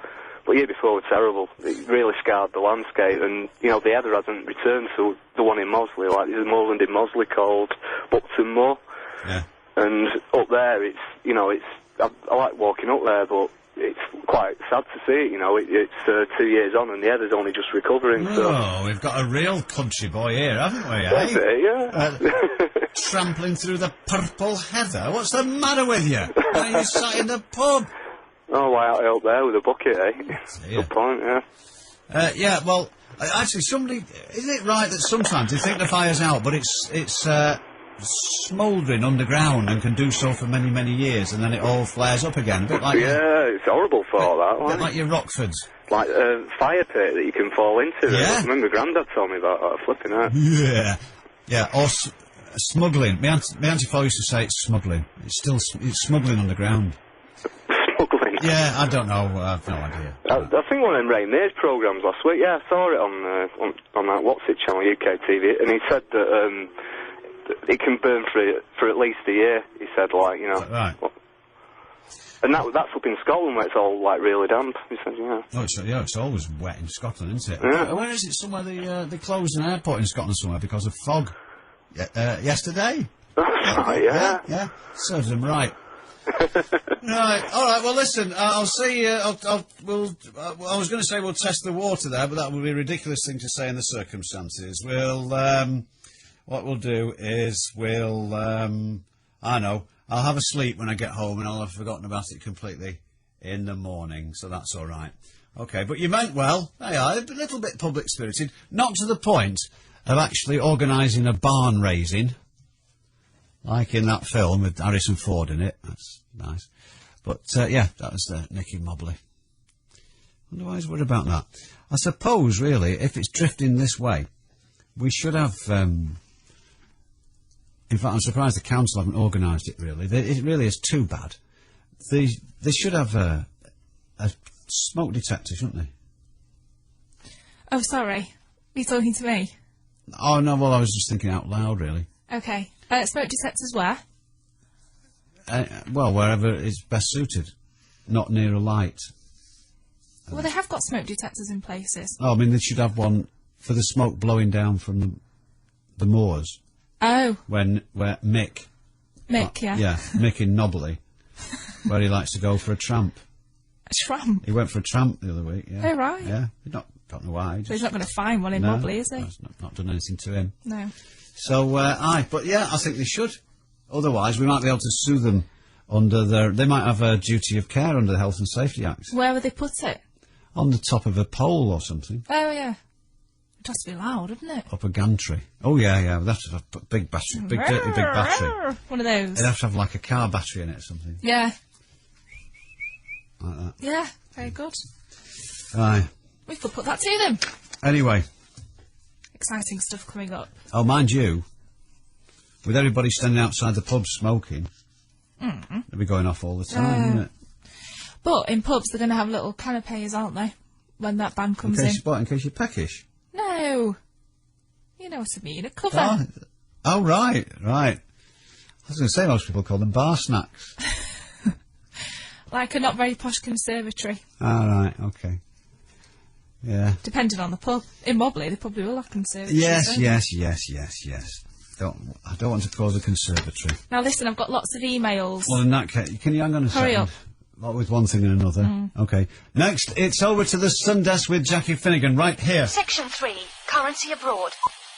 But the year before was terrible. It really scarred the landscape, and, you know, the heather hasn't returned to the one in Mosley. Like, there's a moorland in Mosley called Buckton Moor. Yeah. And up there, it's, you know, I like walking up there, but it's quite sad to see it, you know. It's 2 years on and the heather's only just recovering, so... we've got a real country boy here, haven't we, eh? That's it, yeah. Trampling through the purple heather. What's the matter with you? Why are you sat in the pub? Oh, why out up there with a bucket, eh? Good point, yeah. Yeah, well, actually, somebody... Isn't it right that sometimes they think the fire's out, but it's smouldering underground and can do so for many, many years, and then it all flares up again? A bit like it's horrible thought, that. A bit like your Rockfords. Like a fire pit that you can fall into. Yeah. I remember Grandad told me about that, flipping out. Yeah. Yeah, or Smuggling. My auntie Flo used to say it's smuggling. It's smuggling underground. Smuggling? Yeah, I don't know. I have no idea. I think one of them Ray Mears programmes last week. Yeah, I saw it on that What's It channel, UK TV, and he said that it can burn for at least a year. He said, like, you know. Right. And that's up in Scotland where it's all, like, really damp. He said, yeah. Oh, it's always wet in Scotland, isn't it? Yeah. Where is it? Somewhere they closed an airport in Scotland somewhere because of fog. Yesterday. Right, yeah. Yeah. Serves them right. Right. All right. Well, listen. I'll see. I was going to say we'll test the water there, but that would be a ridiculous thing to say in the circumstances. What we'll do is I know. I'll have a sleep when I get home, and I'll have forgotten about it completely in the morning. So that's all right. Okay. But you meant well. They are a little bit public spirited, not to the point of actually organising a barn raising. Like in that film with Harrison Ford in it. That's nice. But, yeah, that was Nicky Mobley. Wonder why he's worried about that. I suppose, really, if it's drifting this way, we should have... in fact, I'm surprised the council haven't organised it, really. It really is too bad. They should have a smoke detector, shouldn't they? Oh, sorry. Are you talking to me? Oh, no, well, I was just thinking out loud, really. Okay. Smoke detectors where? Well, wherever is best suited. Not near a light. Well, they have got smoke detectors in places. Oh, I mean, they should have one for the smoke blowing down from the moors. Oh. Where Mick... Mick, yeah. Yeah, Mick in Knobley, where he likes to go for a tramp. A tramp? He went for a tramp the other week, yeah. Oh, right. Yeah, don't know why. So he's not going to find one in Knobley, is he? No, it's not done anything to him. No. So, but yeah, I think they should. Otherwise, we might be able to sue them under they might have a duty of care under the Health and Safety Act. Where would they put it? On the top of a pole or something. Oh, yeah. It has to be loud, wouldn't it? Up a gantry. Oh, yeah, we'd have to have a big battery, dirty big battery. One of those. It'd have to have like a car battery in it or something. Yeah. Like that. Yeah, very good. Aye. We could put that to them. Anyway. Exciting stuff coming up. Oh, mind you, with everybody standing outside the pub smoking, they'll be going off all the time, wouldn't it? But in pubs, they're going to have little canapes, aren't they? When that band comes in. In case you're peckish? No. You know what I mean, a cover. Oh, right. I was going to say most people call them bar snacks. Like a not very posh conservatory. Ah, right, okay. Yeah. Depending on the pub. In Mobley, they probably will have conservatories. Yes. I don't want to cause a conservatory. Now listen, I've got lots of emails. Well, in that case, can you hang on a second? Hurry up. What with one thing and another. Okay. Next, it's over to the Sun Desk with Jackie Finnegan, right here. Section 3, currency abroad.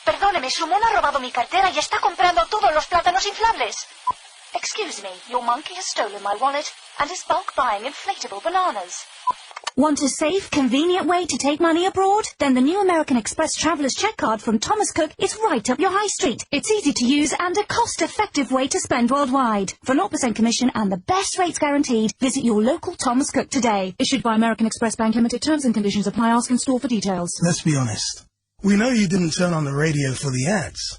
Perdóneme, su mono ha robado mi cartera y está comprando todos los plátanos inflables. Excuse me, your monkey has stolen my wallet and is bulk buying inflatable bananas. Want a safe, convenient way to take money abroad? Then the new American Express Traveller's Check Card from Thomas Cook is right up your high street. It's easy to use and a cost-effective way to spend worldwide. For 0% commission and the best rates guaranteed, visit your local Thomas Cook today. Issued by American Express Bank Limited. Terms and conditions apply. Ask in store for details. Let's be honest. We know you didn't turn on the radio for the ads.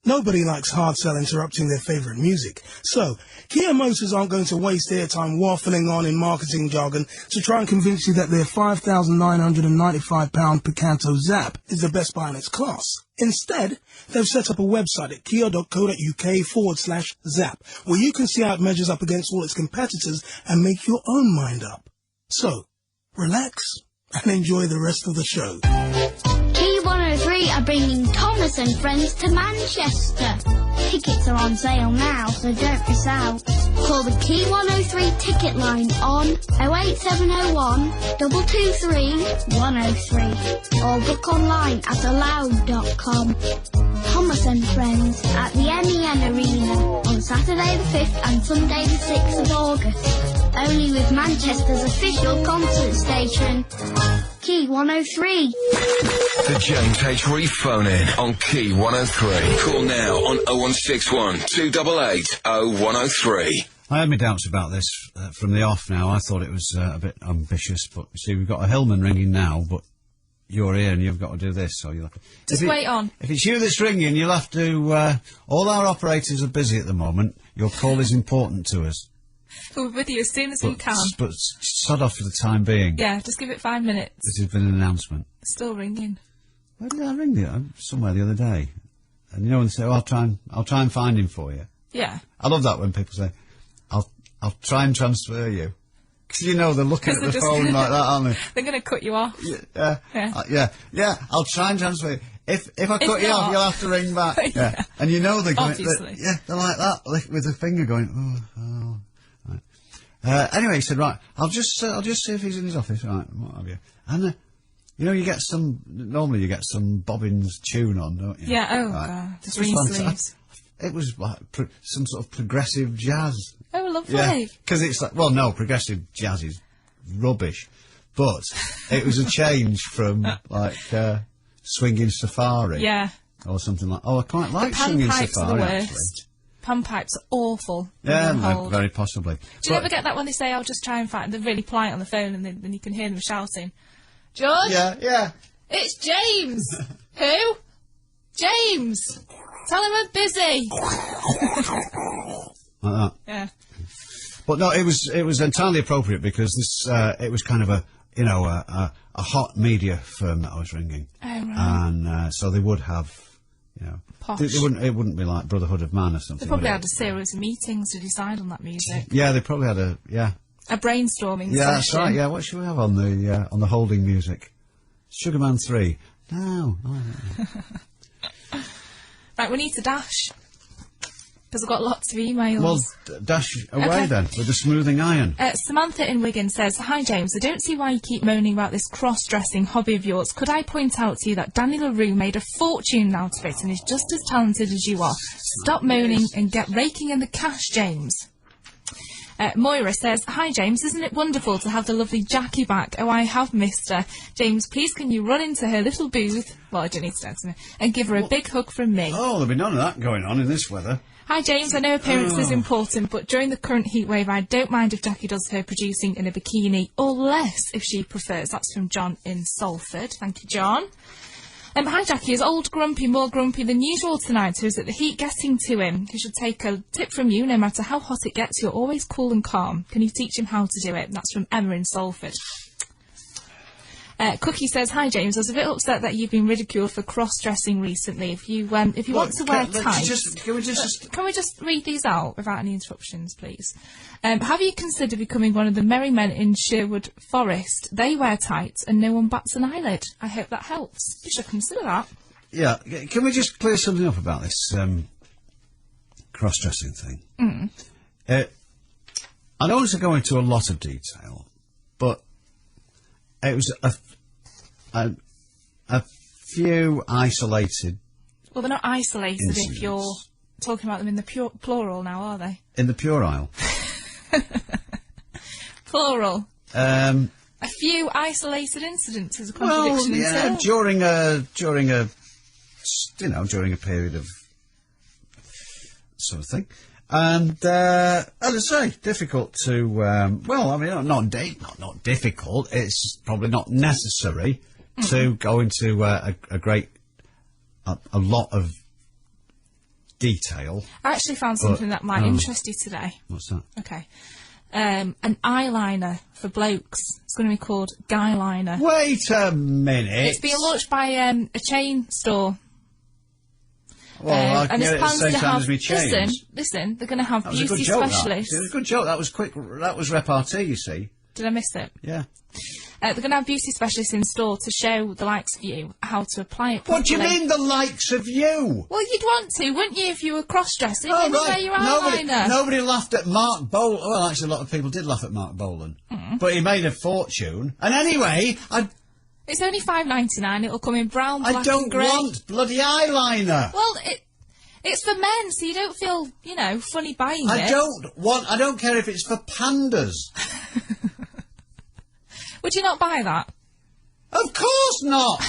Nobody likes hard sell interrupting their favourite music. So, Kia Motors aren't going to waste their time waffling on in marketing jargon to try and convince you that their £5,995 Picanto Zap is the best buy in its class. Instead, they've set up a website at kia.co.uk/Zap, where you can see how it measures up against all its competitors and make your own mind up. So, relax and enjoy the rest of the show. Key 103 are bringing Thomas and Friends to Manchester. Tickets are on sale now, so don't miss out. Call the Key 103 ticket line on 08701 223 103 or book online at aloud.com. Thomas and Friends at the MEN Arena on Saturday the 5th and Sunday the 6th of August. Only with Manchester's official concert station. Key 103. The James H. Reeve phone-in on Key 103. Call now on 0161 288 0103. I had my doubts about this from the off now. I thought it was a bit ambitious, but see, we've got a Hillman ringing now, but you're here and you've got to do this, so you'll have to... Just wait on. If it's you that's ringing, you'll have to... all our operators are busy at the moment. Your call is important to us. We'll be with you as soon as we can. But sod off for the time being. Yeah, just give it 5 minutes. This has been an announcement. Still ringing. Where did I ring you? Somewhere the other day. And you know, and say, oh, I'll try and find him for you. Yeah. I love that when people say, I'll try and transfer you. Because, you know, they're looking at the phone like that, aren't they? They're going to cut you off. Yeah, I'll try and transfer you. If I cut you off, you'll have to ring back. Yeah. And you know they're going... They're like that, with the finger going, oh. Right. Anyway, he said, right, I'll just see if he's in his office, right, what have you. And, you know, normally you get some Bobbins tune on, don't you? Yeah, right. God, the green sleeves. It was like some sort of progressive jazz. Oh, lovely. Yeah, because it's like, well, no, progressive jazz is rubbish. But it was a change from, like, swinging safari. Yeah. Or something like... Oh, I quite like swinging safari, actually. Panpipes are awful. Yeah, very possibly. Do you ever get that when they say, I'll just try and find... They're really polite on the phone and then you can hear them shouting, George? Yeah. It's James! Who? James! Tell him I'm busy! Like that. Yeah. But no, it was entirely appropriate because this, it was kind of a hot media firm that I was ringing. Oh, right. And, so they would have, you know... Posh. It wouldn't be like Brotherhood of Man or something. They probably had a series of meetings to decide on that music. Yeah, they probably had a brainstorming session. Yeah, that's right, yeah. What should we have on the holding music? Sugarman 3. No. Right, we need to dash. Because I've got lots of emails. Well, dash away then, with the smoothing iron. Samantha in Wigan says, Hi James, I don't see why you keep moaning about this cross-dressing hobby of yours. Could I point out to you that Danny LaRue made a fortune out of it and is just as talented as you are? Stop moaning and get raking in the cash, James. Moira says, Hi James, isn't it wonderful to have the lovely Jackie back? Oh, I have missed her. James, please can you run into her little booth, well, I don't need to dance to me, and give her a big hug from me. Oh, there'll be none of that going on in this weather. Hi James, I know appearance is important, but during the current heatwave I don't mind if Jackie does her producing in a bikini, or less if she prefers. That's from John in Salford. Thank you, John. Hi Jackie, is old Grumpy more grumpy than usual tonight, or is it the heat getting to him? He should take a tip from you. No matter how hot it gets, you're always cool and calm. Can you teach him how to do it? That's from Emma in Salford. Cookie says, Hi James, I was a bit upset that you've been ridiculed for cross-dressing recently. If you want to wear tights... Can we just read these out without any interruptions, please? Have you considered becoming one of the merry men in Sherwood Forest? They wear tights and no one bats an eyelid. I hope that helps. You should consider that. Yeah, can we just clear something up about this cross-dressing thing? I don't want to go into a lot of detail, but it was a few isolated... Well, they're not isolated incidents. If you're talking about them in the plural now, are they? In the puerile. Plural. A few isolated incidents is a contradiction in itself. during a period of sort of thing. And, as I say, difficult to, not difficult, it's probably not necessary to go into a lot of detail. I actually found something that might interest you today. What's that? Okay. An eyeliner for blokes. It's going to be called Guyliner. Wait a minute. It's being launched by a chain store. Well, I can and get it at the same time as me chains. Listen, they're going to have beauty specialists. It was a good joke. That was quick. That was repartee, you see. Did I miss it? Yeah. They're going to have beauty specialists in store to show the likes of you how to apply it properly. What do you mean, the likes of you? Well, you'd want to, wouldn't you, if you were cross-dressing? You'd wear your eyeliner. Nobody laughed at Mark Bolan. Well, actually, a lot of people did laugh at Mark Bolan. But he made a fortune. And anyway, It's only $5.99. It'll come in brown, black and grey. I don't want bloody eyeliner. Well, it's for men, so you don't feel, funny buying it. I don't care if it's for pandas. Would you not buy that? Of course not!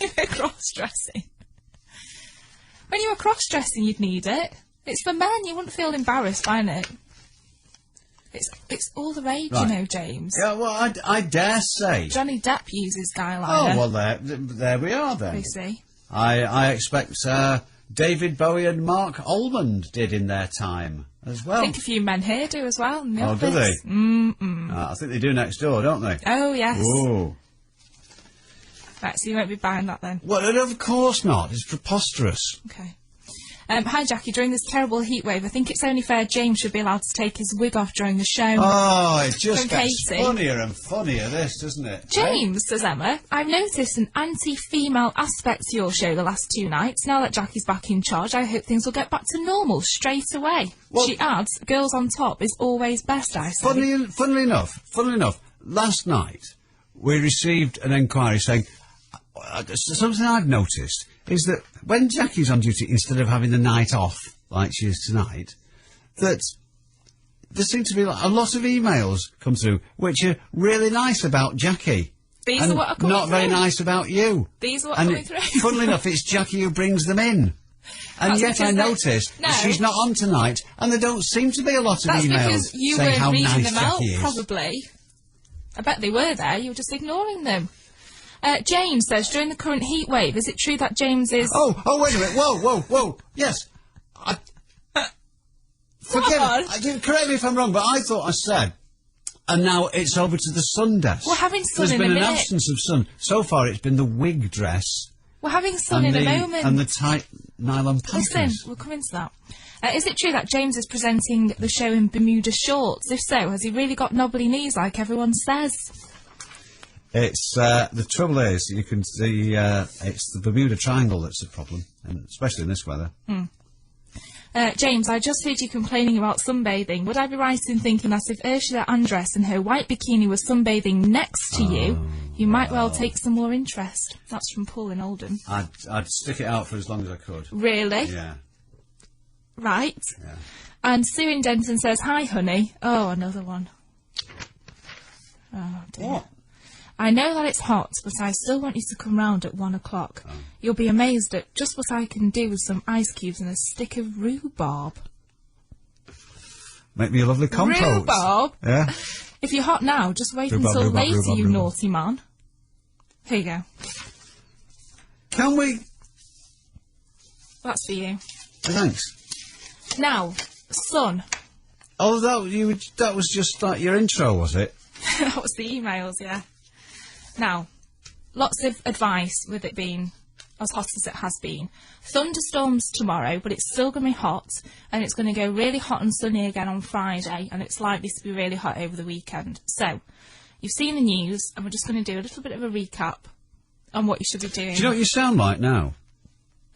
You were cross-dressing. When you were cross-dressing, you'd need it. It's for men. You wouldn't feel embarrassed buying it. It's all the rage, Right. you know, James. Yeah, well, I dare say. Johnny Depp uses Guy Oh, Liner. well, there we are then. We see. I expect David Bowie and Mark Almond did in their time as well. I think a few men here do as well. In the Oh, office. do they? Mm-mm. I think they do next door, don't they? Oh, yes. Oh. Right, so you won't be buying that then? Well, of course not. It's preposterous. Okay. Hi, Jackie. During this terrible heat wave, I think it's only fair James should be allowed to take his wig off during the show. Oh, it just From gets Katie. funnier and funnier, this, doesn't it? James, says Emma, I've noticed an anti-female aspect to your show the last 2 nights. Now that Jackie's back in charge, I hope things will get back to normal straight away. Well, she adds, girls on top is always best, I say. Funnily enough, last night we received an inquiry saying something I've noticed is that when Jackie's on duty, instead of having the night off like she is tonight, that there seem to be a lot of emails come through which are really nice about Jackie. These and are what are coming not very through. nice about you. These are what are and coming through. Funnily enough, it's Jackie who brings them in. And That's yet I because noticed no. that she's not on tonight, and there don't seem to be a lot of That's emails because you saying weren't how reading nice them out, Jackie is. probably. I bet they were there, you were just ignoring them. James says, during the current heat wave, is it true that James is... Oh, wait a minute. Whoa. Yes. Correct me if I'm wrong, but I thought I said, and now it's over to the sun desk. We're having sun There's in been a an minute. absence of sun. So far it's been the wig dress. We're having sun and in the, a moment. And the tight nylon panties. Listen, we'll come into that. Is it true that James is presenting the show in Bermuda shorts? If so, has he really got knobbly knees like everyone says? It's, the trouble is, you can see, it's the Bermuda Triangle that's the problem, and especially in this weather. James, I just heard you complaining about sunbathing. Would I be right in thinking that if Ursula Andress in her white bikini was sunbathing next to you, you might well take some more interest? That's from Paul in Oldham. I'd stick it out for as long as I could. Really? Yeah. Right. Yeah. And Sue in Denton says, hi, honey. Oh, another one. Oh, dear. What? I know that it's hot, but I still want you to come round at 1 o'clock. You'll be amazed at just what I can do with some ice cubes and a stick of rhubarb. Make me a lovely compote. Rhubarb? Yeah. If you're hot now, just wait Rhubarb, until rhubarb, later, rhubarb, you rhubarb. naughty man. Here you go. Can we... That's for you. Thanks. Now, sun. Oh, that was just like your intro, was it? That was the emails, yeah. Now, lots of advice with it being as hot as it has been. Thunderstorms tomorrow, but it's still going to be hot, and it's going to go really hot and sunny again on Friday, and it's likely to be really hot over the weekend. So, you've seen the news, and we're just going to do a little bit of a recap on what you should be doing. Do you know what you sound like now?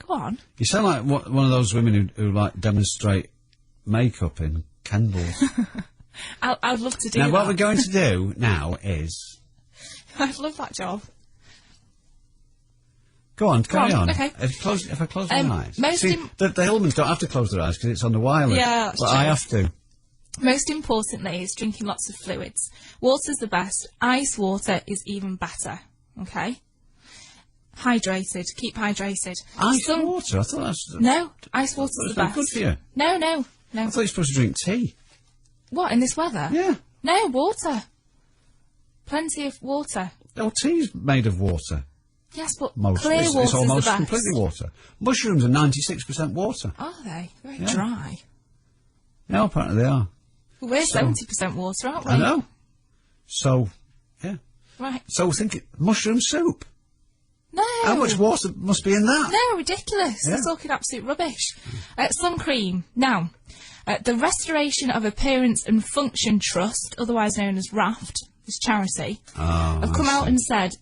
Go on. You sound like one of those women who like demonstrate makeup in Kendall's. I'd love to do Now, that. what we're going to do now is... I'd love that job. Go on, carry on. Okay. If I close my eyes. most See, im- the Hillmans don't have to close their eyes because it's on the wireless. Yeah, that's but true. I have to. Most importantly is drinking lots of fluids. Water's the best. Ice water is even better. Okay? Hydrated. Keep hydrated. Ice water? I thought that's... No, ice water's the That's not best. good for you. No. I thought you were supposed to drink tea. What, in this weather? Yeah. No, water. Plenty of water. Oh, tea's made of water. Yes, but Most. clear It's water's almost the best. completely water. Mushrooms are 96% water. Are they? Very Yeah. dry. No, apparently they are. We're So- 70% water, aren't we? I know. So, yeah. Right. So think mushroom soup. No. How much water must be in that? No, ridiculous. Yeah. They're talking absolute rubbish. Sun cream. Now, the Restoration of Appearance and Function Trust, otherwise known as RAFT, this charity, have come out and said,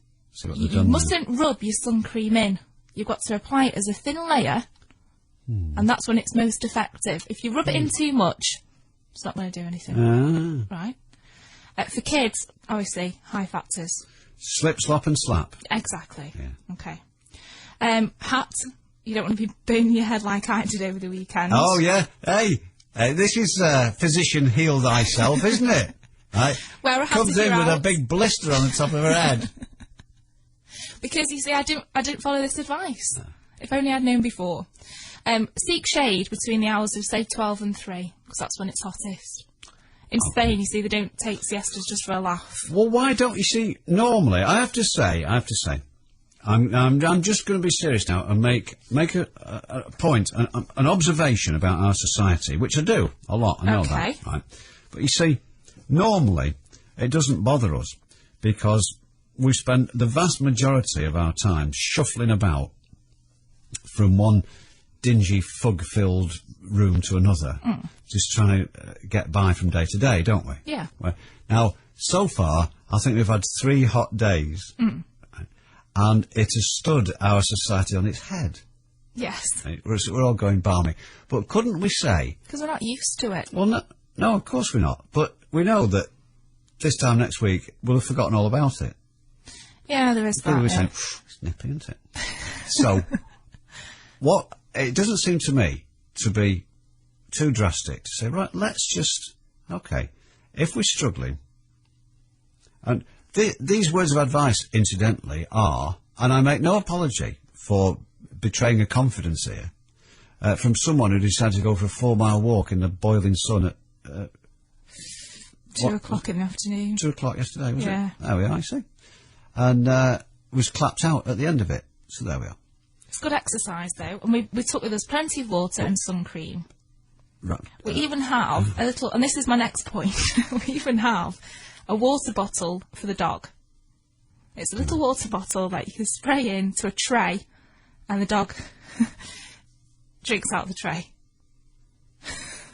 you mustn't rub your sun cream in. You've got to apply it as a thin layer, and that's when it's most effective. If you rub it in too much, it's not going to do anything. Right? For kids, obviously, high factors. Slip, slop and slap. Exactly. Yeah. Okay. Hat. You don't want to be burning your head like I did over the weekend. Oh, yeah. Hey, this is physician heal thyself, isn't it? Right. Wear a hat Comes if in you're with a out. big blister on the top of her head. Because, you see, I didn't follow this advice. If only I'd known before. Seek shade between the hours of, say, 12 and 3, because that's when it's hottest. In Spain, you see, they don't take siestas just for a laugh. Well, why don't you see? Normally, I have to say, I'm just going to be serious now and make a point, an observation about our society, which I do a lot. I know that, right? But you see, normally it doesn't bother us because we spend the vast majority of our time shuffling about from one dingy, fug-filled room to another, just trying to get by from day to day, don't we? Yeah. Well, now, so far, I think we've had 3 hot days, and it has stood our society on its head. Yes. Right? We're all going balmy. But couldn't we say... Because we're not used to it. Well, no, of course we're not. But we know that this time next week, we'll have forgotten all about it. Yeah, there is that. We're saying, it's nippy, isn't it? So, it doesn't seem to me to be too drastic to say, right, let's just, okay, if we're struggling, and these words of advice, incidentally, are, and I make no apology for betraying a confidence here, from someone who decided to go for a 4-mile walk in the boiling sun at... 2 o'clock in the afternoon. 2 o'clock yesterday, was it? Yeah. There we are, I see. And was clapped out at the end of it. So there we are. It's good exercise, though, and we took with us plenty of water and sun cream. Right. We even have a little, and this is my next point, we even have a water bottle for the dog. It's a little water bottle that you can spray into a tray, and the dog drinks out of the tray.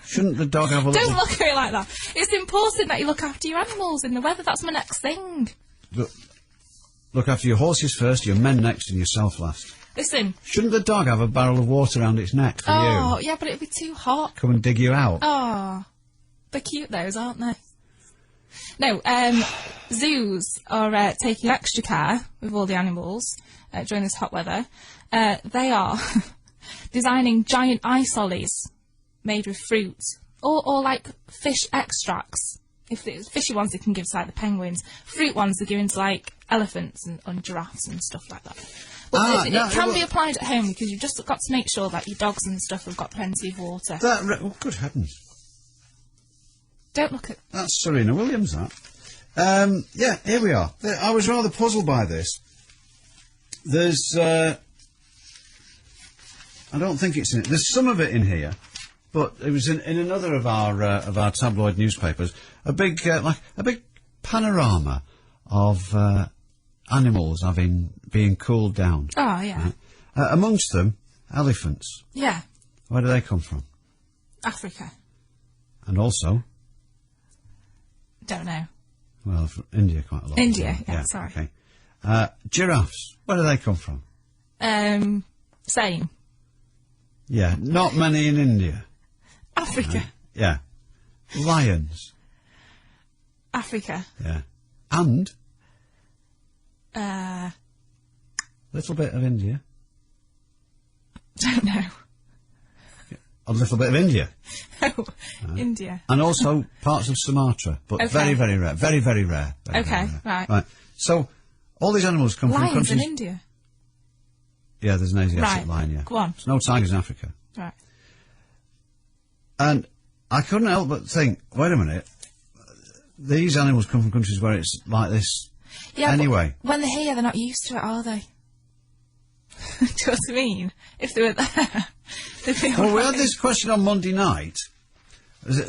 Shouldn't the dog have a little... Don't look at me like that. It's important that you look after your animals in the weather. That's my next thing. Look after your horses first, your men next, and yourself last. Listen. Shouldn't the dog have a barrel of water around its neck for you? Oh, yeah, but it'd be too hot. Come and dig you out. Oh, they're cute, those, aren't they? No, zoos are taking extra care with all the animals during this hot weather. They are designing giant ice lollies made with fruit or like fish extracts. If it's fishy ones, they can give to like the penguins. Fruit ones, they're giving to like elephants and giraffes and stuff like that. But it can be applied at home because you've just got to make sure that your dogs and stuff have got plenty of water. Oh, good heavens. Don't look at... That's Serena Williams, that. Yeah, here we are. I was rather puzzled by this. There's... I don't think it's in it. There's some of it in here, but it was in another of our tabloid newspapers. A big panorama of animals being cooled down. Oh, yeah. Amongst them, elephants. Yeah. Where do they come from? Africa. And also? Don't know. Well, from India quite a lot. India, yeah, sorry. Okay. Giraffes. Where do they come from? Same. Yeah, not many in India. Africa. Yeah. Lions. Africa. Yeah. And? Little bit of India. Don't know. A little bit of India. Oh, India. And also parts of Sumatra, but very, very rare. Very, very rare. Very, okay, very rare. right. So, all these animals come from countries... Lions in India? Yeah, there's an Asiatic lion, yeah. Go on. There's no tigers in Africa. Right. And I couldn't help but think, wait a minute, these animals come from countries where it's like this anyway. But when they're here, they're not used to it, are they? Do you know what I mean? If they were there, they'd be Well, we had this question on Monday night.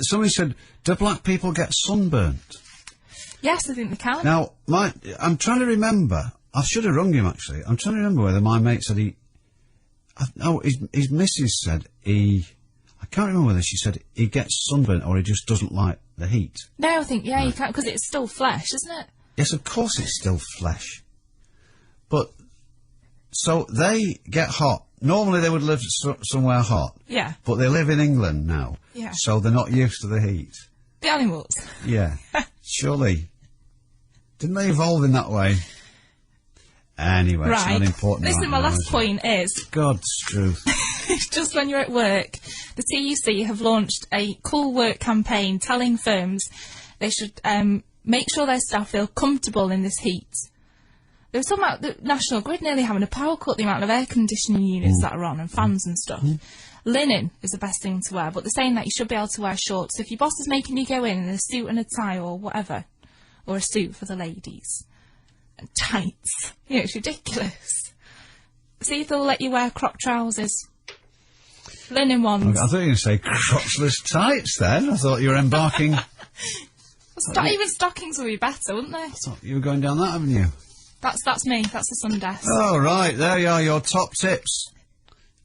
Somebody said, do black people get sunburnt? Yes, I think they can. Now, I'm trying to remember. I should have rung him, actually. I'm trying to remember whether my mate said his missus said I can't remember whether she said he gets sunburnt or he just doesn't like the heat. No, I think, you can't, because it's still flesh, isn't it? Yes, of course it's still flesh. But, so they get hot. Normally they would live somewhere hot. Yeah. But they live in England now. Yeah. So they're not used to the heat. The animals. Yeah. Surely. Didn't they evolve in that way? Anyway, right. It's not important. Listen, my last point is... God's truth. Just when you're at work, the TUC have launched a cool work campaign telling firms they should make sure their staff feel comfortable in this heat. There was talking about the National Grid nearly having a power cut, the amount of air conditioning units that are on, and fans and stuff. Linen is the best thing to wear, but they're saying that you should be able to wear shorts. So if your boss is making you go in a suit and a tie or whatever, or a suit for the ladies, and tights, you know, it's ridiculous. See if they'll let you wear crop trousers. Linen ones. I thought you were going to say crotchless tights then. I thought you were embarking... Even stockings would be better, wouldn't they? I thought you were going down that avenue. That's me. That's the sun desk. Oh, right. There you are, your top tips.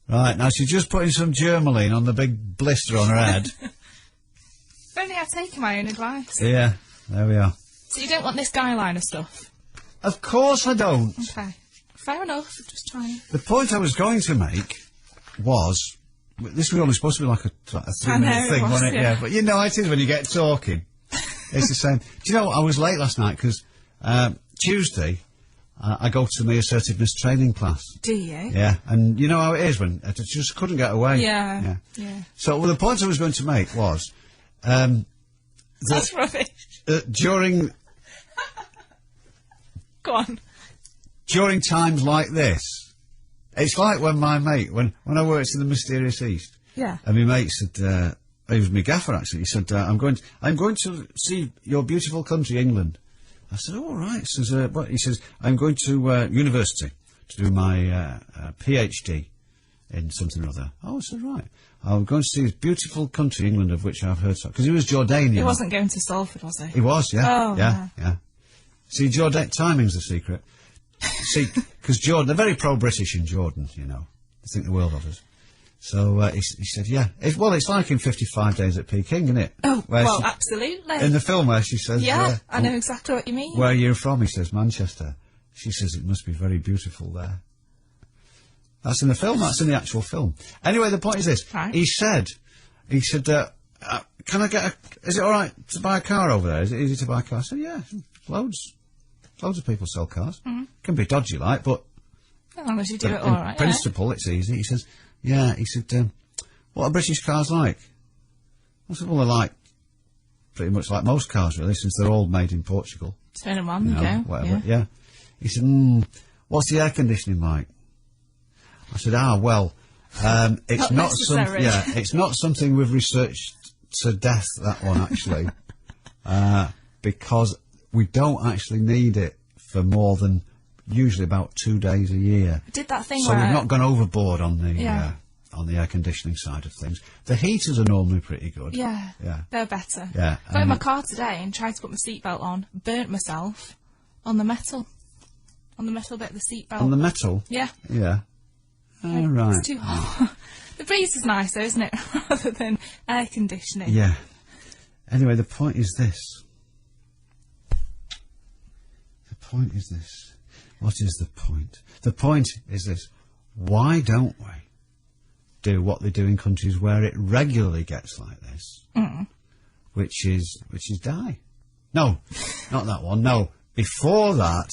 Right, now she's just putting some Germaline on the big blister on her head. If only I'd taken my own advice. Yeah, there we are. So you don't want this guy liner stuff? Of course I don't. Okay. Fair enough. Just trying. The point I was going to make was... This was only supposed to be like a 3-minute thing, wasn't it? Yeah, but you know it is when you get talking. It's the same. Do you know what? I was late last night because Tuesday I go to my assertiveness training class. Do you? Yeah, and you know how it is when I just couldn't get away. Yeah. So the point I was going to make was... That's rubbish. During... Go on. During times like this... It's like when my mate, when I worked in the Mysterious East. Yeah. And my mate said, he was my gaffer actually, he said, I'm going to see your beautiful country, England. I said, oh, all right. He says, I'm going to university to do my PhD in something or other. Oh, I said, right. I'm going to see this beautiful country, England, of which I've heard so. Because he was Jordanian. He wasn't going to Salford, was he? He was, yeah. Oh, yeah. See, timing's the secret. See, because Jordan, they're very pro-British in Jordan, you know. They think the world of us. So he said, yeah. It's like in 55 Days at Peking, isn't it? Oh, well, absolutely. In the film where she says... Yeah, I know exactly what you mean. Where are you from? He says, Manchester. She says, it must be very beautiful there. That's in the film. That's in the actual film. Anyway, the point is this. Right. He said, can I get is it all right to buy a car over there? Is it easy to buy a car? I said, yeah, loads of people sell cars. Can be dodgy like, but... As long as you do it all right, in principle, it's easy. He says, yeah, he said, what are British cars like? I said, well, they're like, pretty much like most cars, really, since they're all made in Portugal. Turn them on, you know, whatever, yeah. He said, what's the air conditioning like? I said, well, it's not it's not something we've researched to death, that one, actually, because we don't actually need it for more than usually about 2 days a year. I did that thing so where... we've not gone overboard on the air conditioning side of things. The heaters are normally pretty good. Yeah, they're better. Yeah. Got in my car today and tried to put my seatbelt on, burnt myself on the metal. On the metal bit of the seatbelt. On the metal? Yeah. Yeah. Oh, right. It's too hot. The breeze is nicer, isn't it? Rather than air conditioning. Yeah. Anyway, the point is this. What is the point? The point is this. Why don't we do what they do in countries where it regularly gets like this? Which is die. No, not that one. No, before that,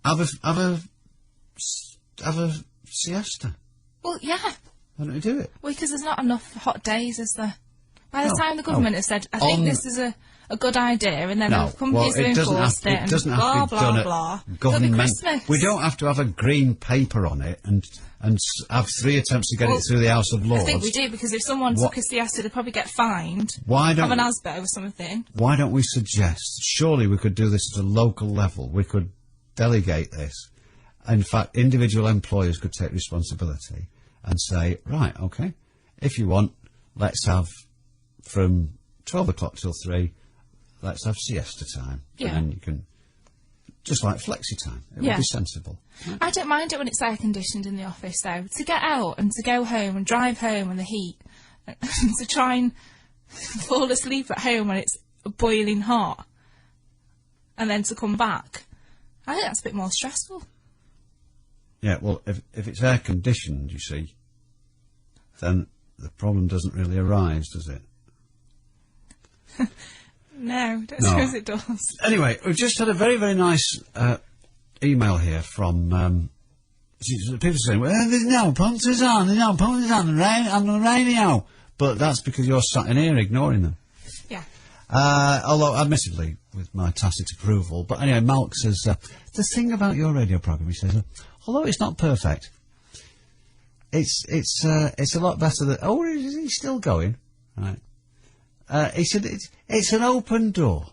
have a siesta. Well, yeah. Why don't we do it? Well, because there's not enough hot days, is there? By the time the government has said, I think this is a good idea, and then the companies have enforced it, it doesn't have to be done at government. We don't have to have a green paper on it and have 3 attempts to get it through the House of Lords. I think we do, because if someone took a siesta, they'd probably get fined. Have an ASBO or something. Why don't we suggest, surely we could do this at a local level, we could delegate this. In fact, individual employers could take responsibility and say, right, OK, if you want, let's have from 12 o'clock till 3, let's have siesta time. Yeah. And then you can, just like flexi time. It would be sensible. I don't mind it when it's air conditioned in the office, though. To get out and to go home and drive home in the heat, and to try and fall asleep at home when it's boiling hot, and then to come back, I think that's a bit more stressful. Yeah, well, if it's air conditioned, you see, then the problem doesn't really arise, does it? No, don't suppose it does. Anyway, we've just had a very, very nice email here from people saying, well, there's no punters on, the radio. But that's because you're sat in here ignoring them. Yeah. Although, admittedly, with my tacit approval. But anyway, Malk says, the thing about your radio programme, he says, although it's not perfect, it's a lot better than... Oh, is he still going? Right. He said it's an open door,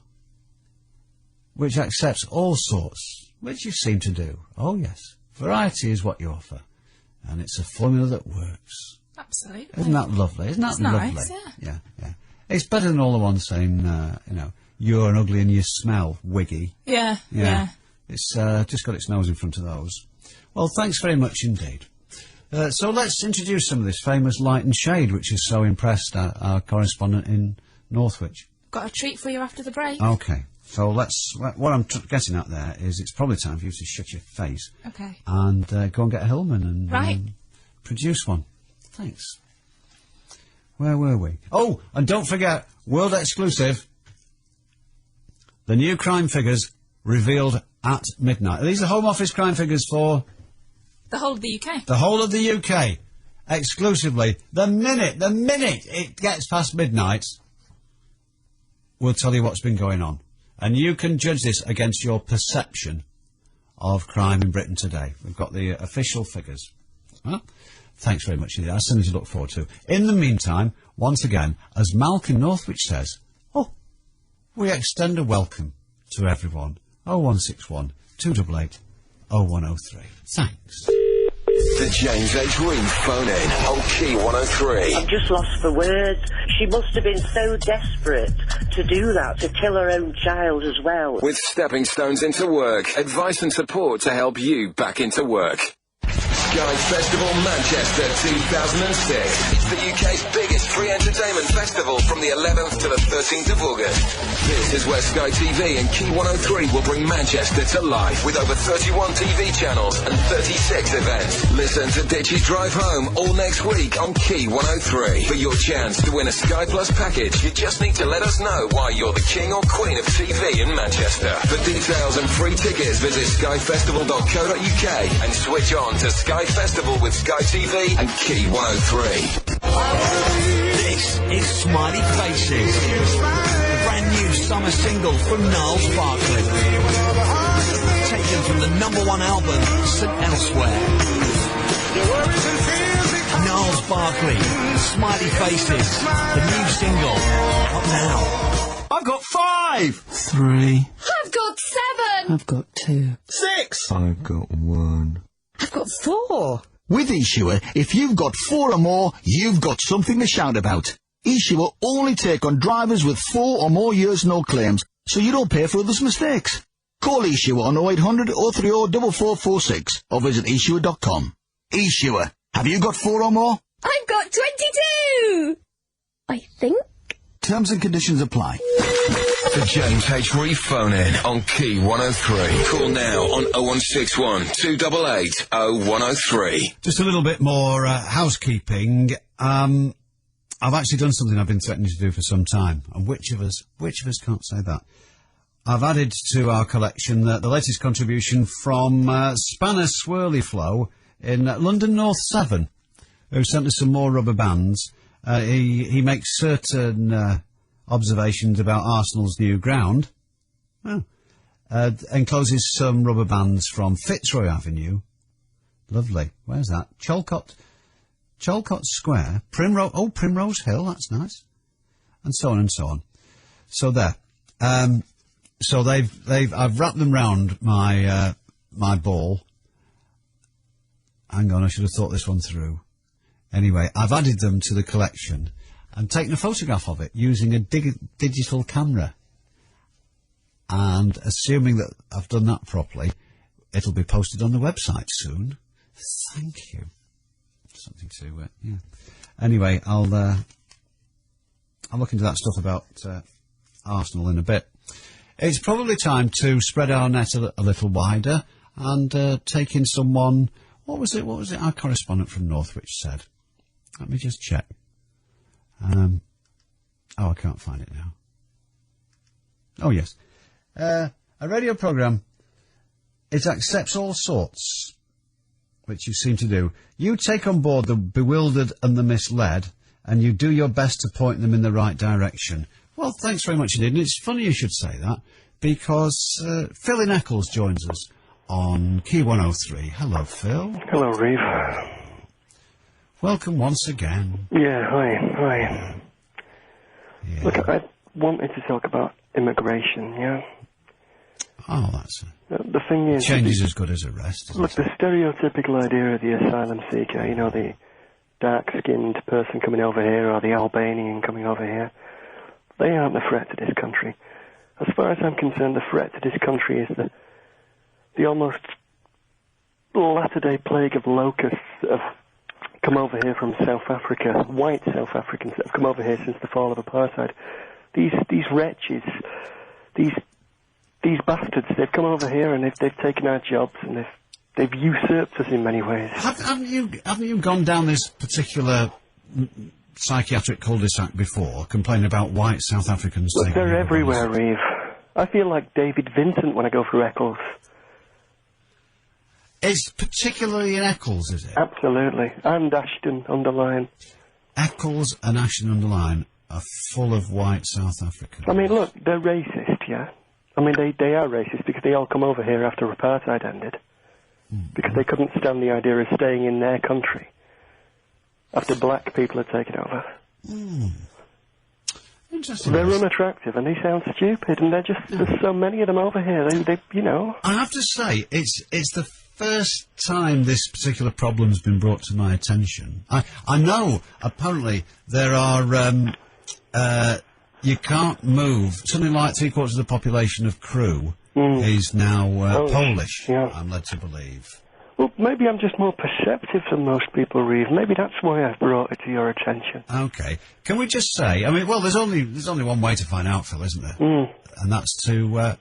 which accepts all sorts, which you seem to do. Oh, yes. Variety is what you offer, and it's a formula that works. Absolutely. Isn't that lovely? Isn't that It's lovely? nice, Yeah. It's better than all the ones saying, you're an ugly and you smell, wiggy. Yeah. It's just got its nose in front of those. Well, thanks very much indeed. So let's introduce some of this famous light and shade, which has so impressed our correspondent in Northwich. Got a treat for you after the break. Okay. So what I'm getting at there is it's probably time for you to shut your face. Okay. And go and get a Hillman and Right. Produce one. Thanks. Where were we? Oh, and don't forget, world exclusive, the new crime figures revealed at midnight. Are these the Home Office crime figures for... The whole of the UK. The whole of the UK. Exclusively. The minute it gets past midnight, we'll tell you what's been going on. And you can judge this against your perception of crime in Britain today. We've got the official figures. Well, thanks very much indeed. That's something to look forward to. In the meantime, once again, as Malcolm Northwich says, we extend a welcome to everyone. 0161 288 0103. Thanks. The James H. Reeve phone-in on Key 103. I'm just lost for words. She must have been so desperate to do that, to kill her own child as well. With stepping stones into work, advice and support to help you back into work. Sky Festival Manchester 2006. It's the UK's biggest free entertainment festival from the 11th to the 13th of August. This is where Sky TV and Key 103 will bring Manchester to life with over 31 TV channels and 36 events. Listen to Ditchy's Drive Home all next week on Key 103. For your chance to win a Sky Plus package, you just need to let us know why you're the king or queen of TV in Manchester. For details and free tickets, visit skyfestival.co.uk and switch on to Sky Festival with Sky TV and Key 103. This is Smiley Faces, the brand new summer single from Niles Barkley, taken from the #1 album, St. Elsewhere. Niles Barkley, Smiley Faces, the new single, up now. I've got 5! 3. I've got 7! I've got 2. 6! I've got 1. I've got 4. With eSure, if you've got 4 or more, you've got something to shout about. eSure only take on drivers with 4 or more years no claims, so you don't pay for others' mistakes. Call eSure on 0800 030 4446 or visit esure.com. eSure, have you got 4 or more? I've got 22! I think. Terms and conditions apply. The James H. Reeve phone-in on Key 103. Call now on 0161 288 0103. Just a little bit more housekeeping. I've actually done something I've been threatening to do for some time. And which of us can't say that? I've added to our collection the latest contribution from Spanner Swirly Flow in London North 7, who sent us some more rubber bands. He makes certain observations about Arsenal's new ground. Encloses some rubber bands from Fitzroy Avenue. Lovely. Where's that? Chalcott Square. Primrose Hill. That's nice. And so on and so on. So there. So I've wrapped them round my ball. Hang on, I should have thought this one through. Anyway, I've added them to the collection and taken a photograph of it using a digital camera. And assuming that I've done that properly, it'll be posted on the website soon. Thank you. Something to, yeah. Anyway, I'll look into that stuff about Arsenal in a bit. It's probably time to spread our net a little wider and take in someone. What was it our correspondent from Northwich said? Let me just check. I can't find it now. Oh, yes. A radio programme, it accepts all sorts, which you seem to do. You take on board the bewildered and the misled, and you do your best to point them in the right direction. Well, thanks very much indeed. And it's funny you should say that, because Phil in Eccles joins us on Key 103. Hello, Phil. Hello, Reeve. Welcome once again. Yeah, hi. Yeah. Look, I wanted to talk about immigration, yeah? Oh, that's... The thing is... Change is as good as arrest. Look, the stereotypical idea of the asylum seeker, you know, the dark-skinned person coming over here or the Albanian coming over here, they aren't the threat to this country. As far as I'm concerned, the threat to this country is the almost latter-day plague of locusts that have come over here from South Africa, white South Africans that have come over here since the fall of apartheid. These wretches, these bastards, they've come over here and they've taken our jobs and they've usurped us in many ways. Haven't you gone down this particular psychiatric cul-de-sac before, complaining about white South Africans? Look, they're everywhere, Reeve. I feel like David Vincent when I go through Eccles. It's particularly in Eccles, is it? Absolutely. And Ashton-under-Lyne. Eccles and Ashton-under-Lyne are full of white South Africans. I mean, look, they're racist, yeah? I mean, they are racist because they all come over here after apartheid ended. Because they couldn't stand the idea of staying in their country after black people had taken over. Interesting. They're unattractive and they sound stupid, and there's so many of them over here. They you know. I have to say, it's the first time this particular problem's been brought to my attention. I know apparently there are you can't move. Something like 3/4 of the population of Crewe is now Polish. Yeah. I'm led to believe. Well, maybe I'm just more perceptive than most people, Reeve. Maybe that's why I've brought it to your attention. Okay. Can we just say, I mean, well, there's only one way to find out, Phil, isn't there? And that's to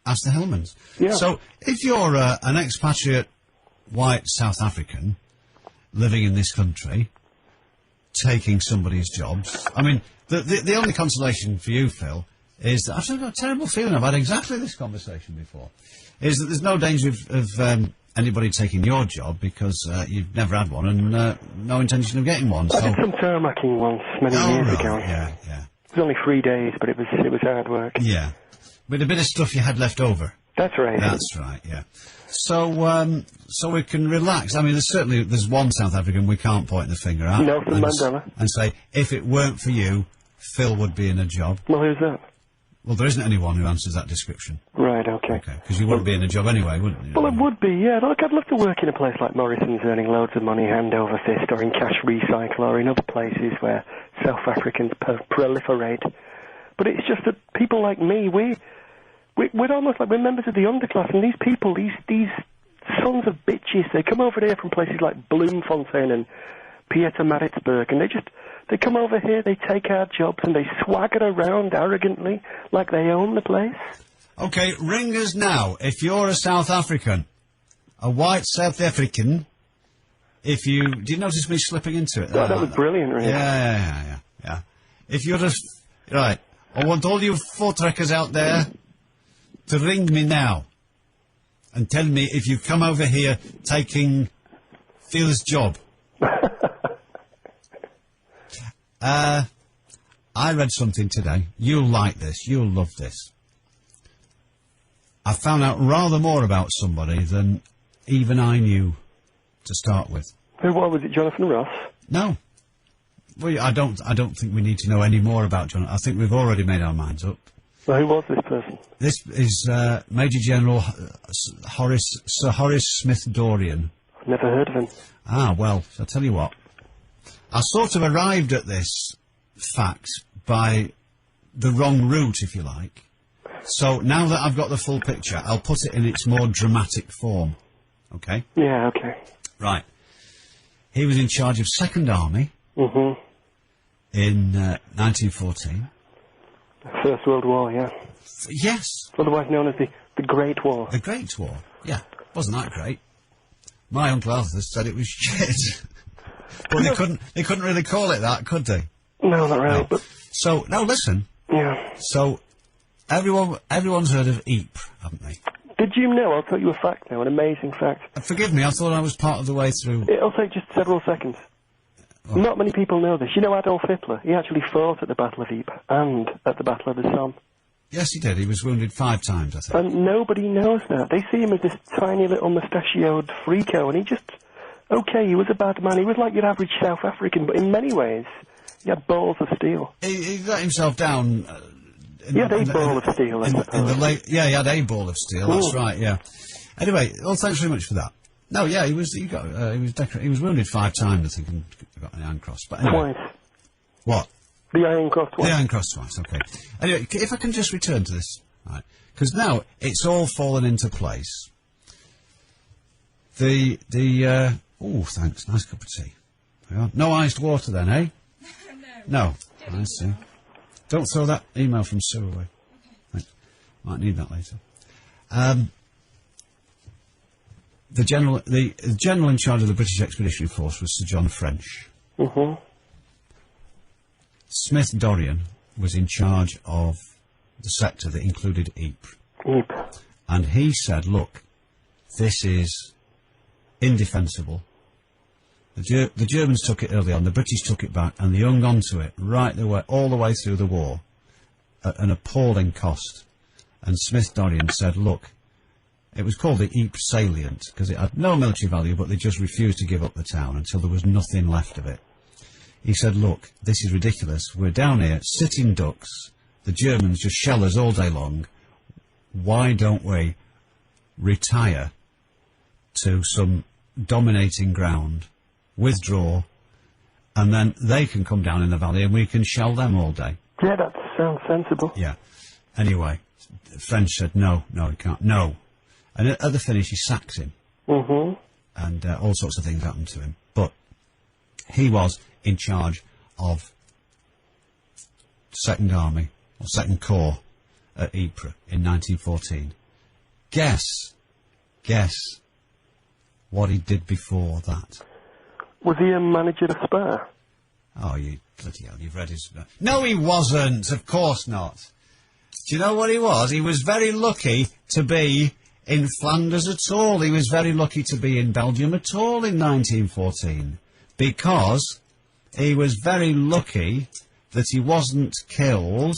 ask the Hillmans. Yeah. So, if you're an expatriate white South African living in this country, taking somebody's jobs, I mean, the only consolation for you, Phil, is that I've got a terrible feeling I've had exactly this conversation before, is that there's no danger of anybody taking your job because you've never had one and no intention of getting one. I did some tarmacking once many years ago. Yeah. It was only 3 days, but it was hard work. Yeah. With a bit of stuff you had left over. That's right. That's right, yeah. So, so we can relax. I mean, there's one South African we can't point the finger at. Nelson Mandela. And say, if it weren't for you, Phil would be in a job. Well, who's that? Well, there isn't anyone who answers that description. Right, okay. Because you wouldn't be in a job anyway, wouldn't you? Well, it would be, yeah. Look, I'd love to work in a place like Morrison's, earning loads of money hand over fist, or in Cash Recycle, or in other places where South Africans proliferate. But it's just that people like me, we're almost like we're members of the underclass, and these people, these sons of bitches, they come over here from places like Bloemfontein and Pietermaritzburg, and they come over here, they take our jobs, and they swagger around arrogantly like they own the place. Okay, ring us now. If you're a South African, a white South African, did you notice me slipping into it? Oh, that was brilliant, really. Yeah. If you're right, I want all you voortrekkers out there to ring me now and tell me if you come over here taking Phil's job. I read something today. You'll like this. You'll love this. I found out rather more about somebody than even I knew to start with. Who was it, Jonathan Ross? No. Well, I don't think we need to know any more about Jonathan. I think we've already made our minds up. Well, who was this person? This is Major General Sir Horace Smith-Dorrien. Never heard of him. Ah, well, I'll tell you what. I sort of arrived at this fact by the wrong route, if you like. So now that I've got the full picture, I'll put it in its more dramatic form. Okay? Yeah, okay. Right. He was in charge of 2nd Army in 1914. First World War, yeah. Yes. Otherwise known as the Great War. The Great War, yeah. Wasn't that great? My Uncle Arthur said it was shit. But they couldn't really call it that, could they? No, not really. No. But so, now listen. Yeah. So, everyone's heard of Ypres, haven't they? Did you know? I'll tell you a fact now, an amazing fact. Forgive me, I thought I was part of the way through. It'll take just several seconds. Oh. Not many people know this. You know Adolf Hitler? He actually fought at the Battle of Ypres and at the Battle of the Somme. Yes, he did. He was wounded 5 times, I think. And nobody knows that. They see him as this tiny little mustachioed freako, and Okay, he was a bad man. He was like your average South African, but in many ways, he had balls of steel. He let himself down. He had a ball of steel. In the late, yeah, he had a ball of steel. That's right. Yeah. Anyway, well, thanks very much for that. No, yeah, he was wounded 5 times, I think, and got an Iron Cross. But anyway, Twice. What? The Iron Cross twice. The Iron Cross twice. Okay. Anyway, if I can just return to this, right? Because now it's all fallen into place. Oh, thanks. Nice cup of tea. Yeah. No iced water then, eh? No. I see. Don't throw that email from Sue away. Right. Might need that later. The general in charge of the British Expeditionary Force was Sir John French. Mm-hmm. Smith Dorrien was in charge of the sector that included Ypres. Ypres. And he said, look, this is indefensible. The Germans took it early on, the British took it back, and they hung on to it all the way through the war at an appalling cost. And Smith Dorrien said, look, it was called the Ypres salient because it had no military value, but they just refused to give up the town until there was nothing left of it. He said, look, this is ridiculous. We're down here, sitting ducks. The Germans just shell us all day long. Why don't we retire to some dominating ground, withdraw, and then they can come down in the valley and we can shell them all day? Yeah, that sounds sensible. Yeah. Anyway, French said, no, he can't. No. And at the finish, he sacked him. Mm-hmm. And all sorts of things happened to him. But he was in charge of Second Army, or Second Corps, at Ypres in 1914. Guess what he did before that. Was he a manager of Spur? Oh, you bloody hell, you've read his... No, he wasn't, of course not. Do you know what he was? He was very lucky to be in Flanders at all. He was very lucky to be in Belgium at all in 1914. Because he was very lucky that he wasn't killed.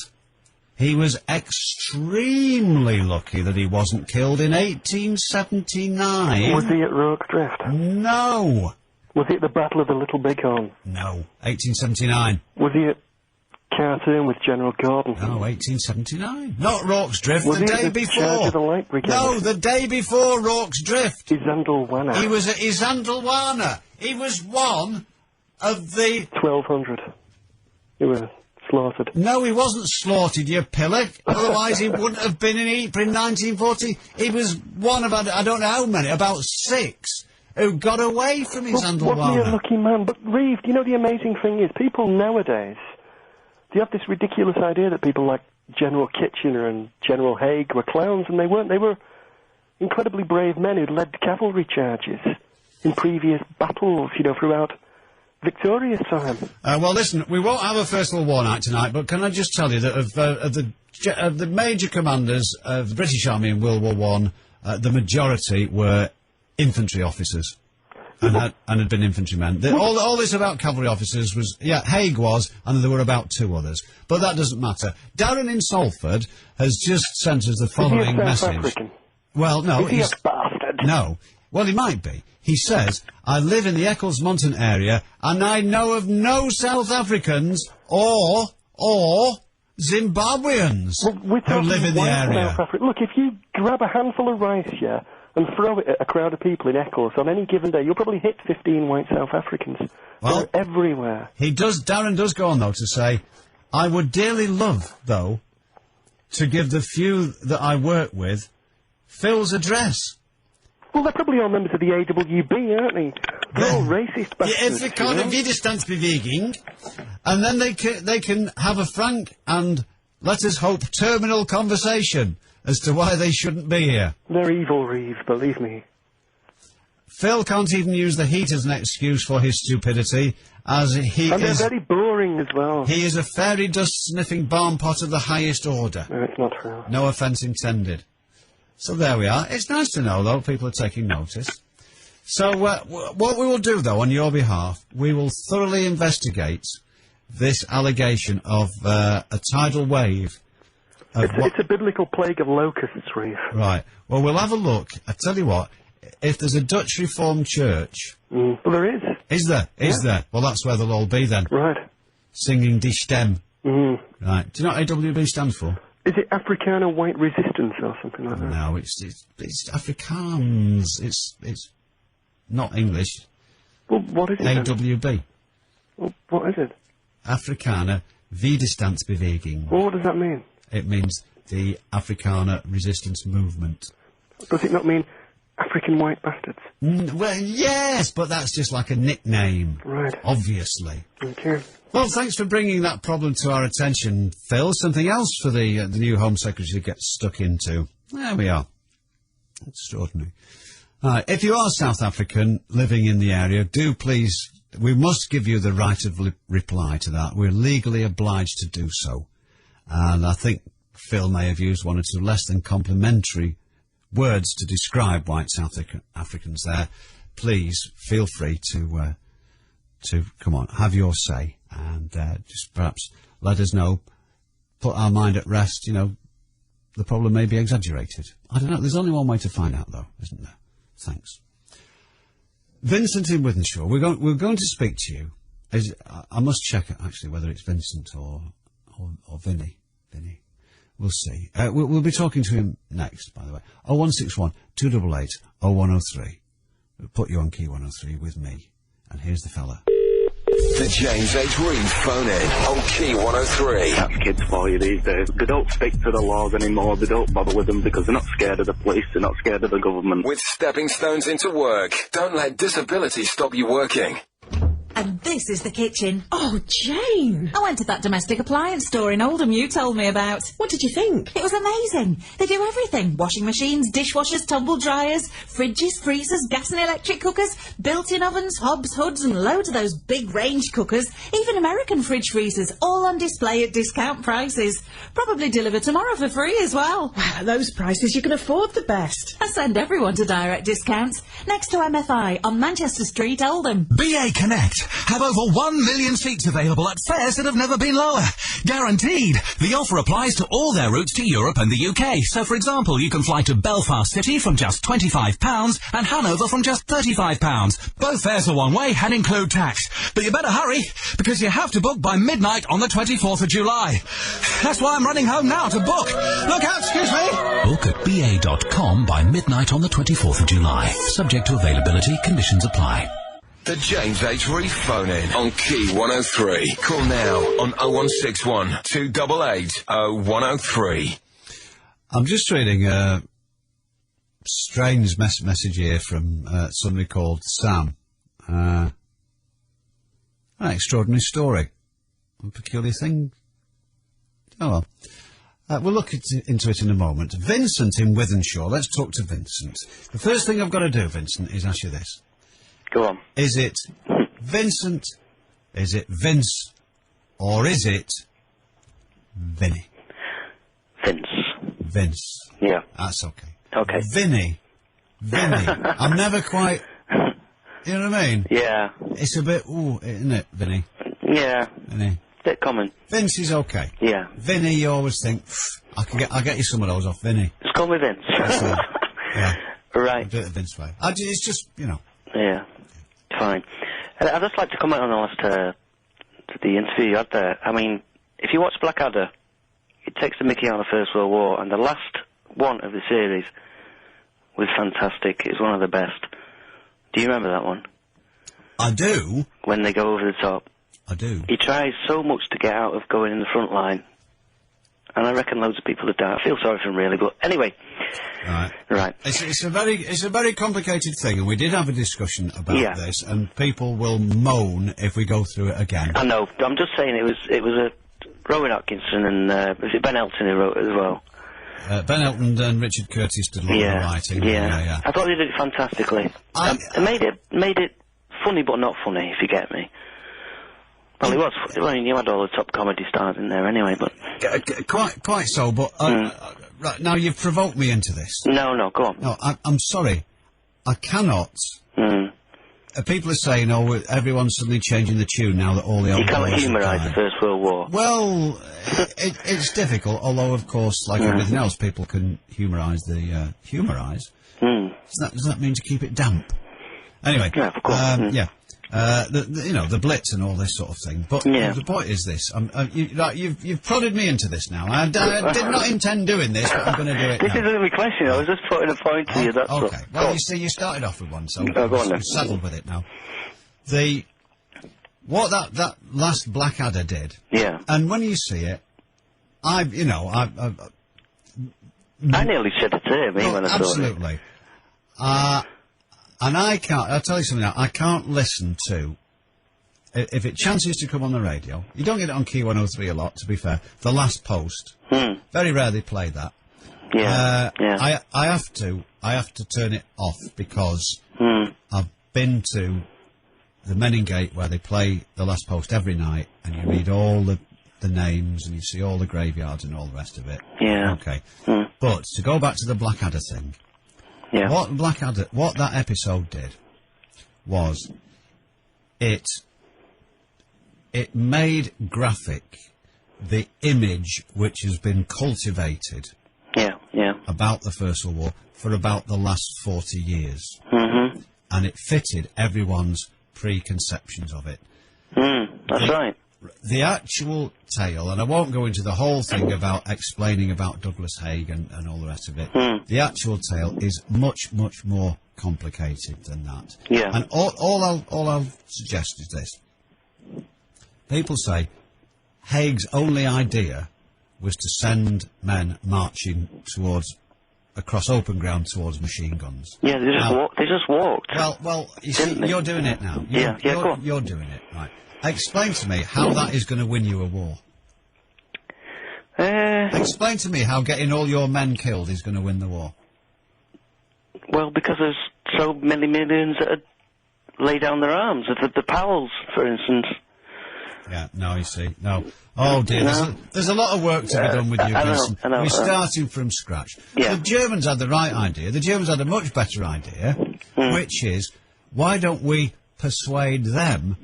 He was extremely lucky that he wasn't killed in 1879. Was he at Rorke's Drift? No. Was he at the Battle of the Little Bighorn? No. 1879. Was he at Khartoum with General Gordon? No, 1879. Not Rorke's Drift, Was the he day at the before. Charge of the Light Brigade? No, the day before Rorke's Drift. Isandlwana. He was at Isandlwana. He was one of the... 1,200. He was slaughtered. No, he wasn't slaughtered, you pillock. Otherwise he wouldn't have been in Ypres in 1940. He was one of, I don't know how many, about 6, who got away from Isandlwana. Wasn't he a lucky man? But, Reeve, do you know the amazing thing is, people nowadays, they have this ridiculous idea that people like General Kitchener and General Haig were clowns, and they weren't. They were incredibly brave men who'd led cavalry charges in previous battles, throughout Victoria's time. Well, listen, we won't have a First World War night tonight, but can I just tell you that of the major commanders of the British Army in World War One, the majority were infantry officers and had been infantrymen. All this about cavalry officers was, Haig was, and there were about 2 others. But that doesn't matter. Darren in Salford has just sent us the following message. African? Well, no. Is he a bastard? No. Well, he might be. He says, I live in the Eccles Mountain area, and I know of no South Africans or Zimbabweans who live in the area. Look, if you grab a handful of rice here and throw it at a crowd of people in Eccles on any given day, you'll probably hit 15 white South Africans. Well, they're everywhere. Darren does go on, though, to say, I would dearly love, though, to give the few that I work with Phil's address. Well, they're probably all members of the AWB, aren't they? They're all racist bastards. It's a kind of Widerstandsbewegung, and then they can have a frank and, let us hope, terminal conversation as to why they shouldn't be here. They're evil, Reeve, believe me. Phil can't even use the heat as an excuse for his stupidity, as he and they're very boring as well. He is a fairy dust-sniffing barn pot of the highest order. No, it's not true. No offence intended. So there we are. It's nice to know, though, people are taking notice. So what we will do, though, on your behalf, we will thoroughly investigate this allegation of a tidal wave. It's a biblical plague of locusts, Reeve. Right. Well, we'll have a look. I tell you what, if there's a Dutch Reformed Church... Well, there is. Is there? Is there? Well, that's where they'll all be then. Right. Singing Die Stem. Right. Do you know what AWB stands for? Is it Afrikaner White Resistance or something like that? No, it's Afrikaans. It's not English. Well, what is it then? AWB. Well, what is it? Afrikaner Widerstandsbeweging. Well, what does that mean? It means the Afrikaner Resistance Movement. Does it not mean African white bastards? Well, yes, but that's just like a nickname. Right. Obviously. Okay. Well, thanks for bringing that problem to our attention, Phil. Something else for the new Home Secretary to get stuck into. There we are. Extraordinary. If you are South African living in the area, do please, we must give you the right of reply to that. We're legally obliged to do so. And I think Phil may have used one or two less than complimentary words to describe white South Africans there. Please feel free to come on, have your say, and just perhaps let us know, put our mind at rest. You know, the problem may be exaggerated. I don't know. There's only one way to find out, though, isn't there? Thanks. Vincent in Wythenshawe, we're going to speak to you. I must check actually whether it's Vincent or Vinny. Vinny. We'll see. We'll be talking to him next, by the way. 0161 288 0103. We'll put you on key 103 with me. And here's the fella. The James H. Reeve phone in on Key 103. That's kids for you these days. They don't stick to the laws anymore. They don't bother with them because they're not scared of the police. They're not scared of the government. With stepping stones into work, don't let disability stop you working. And this is the kitchen. Oh, Jane! I went to that domestic appliance store in Oldham you told me about. What did you think? It was amazing. They do everything. Washing machines, dishwashers, tumble dryers, fridges, freezers, gas and electric cookers, built-in ovens, hobs, hoods and loads of those big range cookers, even American fridge freezers, all on display at discount prices. Probably deliver tomorrow for free as well. Well, at those prices you can afford the best. I send everyone to direct discounts. Next to MFI on Manchester Street, Oldham. BA Connect have over 1 million seats available at fares that have never been lower. Guaranteed. The offer applies to all their routes to Europe and the UK. So, for example, you can fly to Belfast City from just £25 and Hanover from just £35. Both fares are one way and include tax. But you better hurry, because you have to book by midnight on the 24th of July. That's why I'm running home now to book. Look out, excuse me. Book at ba.com by midnight on the 24th of July. Subject to availability, conditions apply. The James H. Reeve phone in on Key 103. Call now on 0161 288 0103. I'm just reading a strange message here from somebody called Sam. An extraordinary story. A peculiar thing. Oh well. We'll look into it in a moment. Vincent in Wythenshawe. Let's talk to Vincent. The first thing I've got to do, Vincent, is ask you this. Go on. Is it Vincent, is it Vince, or is it Vinny? Vince. Yeah. That's okay. Okay. Vinny. I'm never quite... You know what I mean? Yeah. It's a bit... Ooh, isn't it, Vinny? Yeah. Vinny. Bit common. Vince is okay. Yeah. Vinny, you always think, I'll get you some of those off Vinny. Just call me Vince. Yeah. Right. I'll do it the Vince way. It's just, you know... Yeah. Fine. I'd just like to comment on the interview you had there. I mean, if you watch Blackadder, it takes the mickey out of the First World War, and the last one of the series was fantastic. It was one of the best. Do you remember that one? I do. When they go over the top. I do. He tries so much to get out of going in the front line, and I reckon loads of people have died. I feel sorry for him, really, but anyway. Right. It's a very complicated thing, and we did have a discussion about this, and people will moan if we go through it again. I know. I'm just saying it was a Rowan Atkinson and was it Ben Elton who wrote it as well? Ben Elton and Richard Curtis did a lot of the writing. Yeah. I thought they did it fantastically. It made it funny, but not funny, if you get me. Well, it was. Well, you had all the top comedy stars in there anyway, but... Quite so, but... Right, now you've provoked me into this. No, go on. No, I'm sorry. I cannot... people are saying, everyone's suddenly changing the tune now that all the old... You can't humorise the First World War. Well, it's difficult, although, of course, like everything else, people can humorise the... Humorise? Does that mean to keep it damp? Anyway, yeah, of course. Yeah. The Blitz and all this sort of thing. But the point is this: you've prodded me into this now. I did not intend doing this, but I'm going to do it. This now. isn't my question. I was just putting a point to you. That's okay. all. Well, you see, you started off with one, so go on then. you're saddled with it now. What that last Blackadder did. Yeah. And when you see it, I nearly shed a tear when I saw it. Absolutely. And I'll tell you something now, I can't listen to, if it chances to come on the radio, you don't get it on Key 103 a lot, to be fair, The Last Post. Very rarely play that. Yeah, I have to turn it off because I've been to the Meningate where they play The Last Post every night, and you read all the names, and you see all the graveyards and all the rest of it. Yeah. Okay. But to go back to the Blackadder thing, what that episode did was it made graphic the image which has been cultivated about the First World War for about the last 40 years. And it fitted everyone's preconceptions of it. That's right. The actual tale, and I won't go into the whole thing about explaining about Douglas Haig and all the rest of it, the actual tale is much, much more complicated than that. Yeah. And all I'll suggest is this. People say Haig's only idea was to send men marching across open ground towards machine guns. Yeah, they just walked. Well, you see, you're doing it now. Go on. You're doing it, right. Explain to me how that is going to win you a war. Explain to me how getting all your men killed is going to win the war. Well, because there's so many millions that lay down their arms. The Powells, for instance. Yeah, no, you see, no. Oh dear, there's a lot of work to be done with you, Vincent. I know. We're starting from scratch. Yeah. The Germans had the right idea. The Germans had a much better idea, which is, why don't we persuade them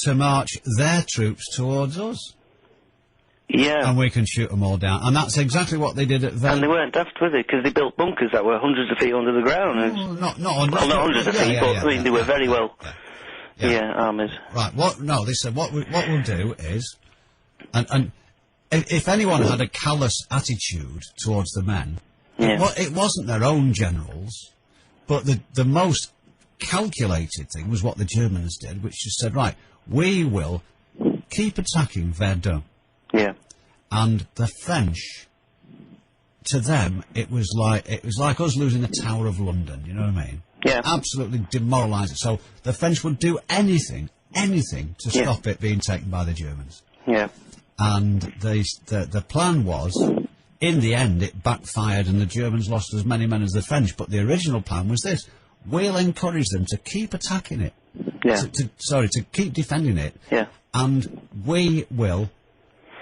to march their troops towards us? Yeah. And we can shoot them all down. And that's exactly what they did at Ven. And they weren't daft with it, because they built bunkers that were hundreds of feet under the ground. Not hundreds of feet, but I mean, they were very well... Yeah, armoured. Right, they said, what we'll do is... And if anyone had a callous attitude towards the men, it wasn't their own generals, but the most calculated thing was what the Germans did, which just said, right, we will keep attacking Verdun. Yeah. And the French, to them, it was like us losing the Tower of London, you know what I mean? Yeah. Absolutely demoralised it. So the French would do anything to stop it being taken by the Germans. Yeah. And the plan was, in the end, it backfired and the Germans lost as many men as the French. But the original plan was this: we'll encourage them to keep attacking it. Yeah. To keep defending it. Yeah. And we will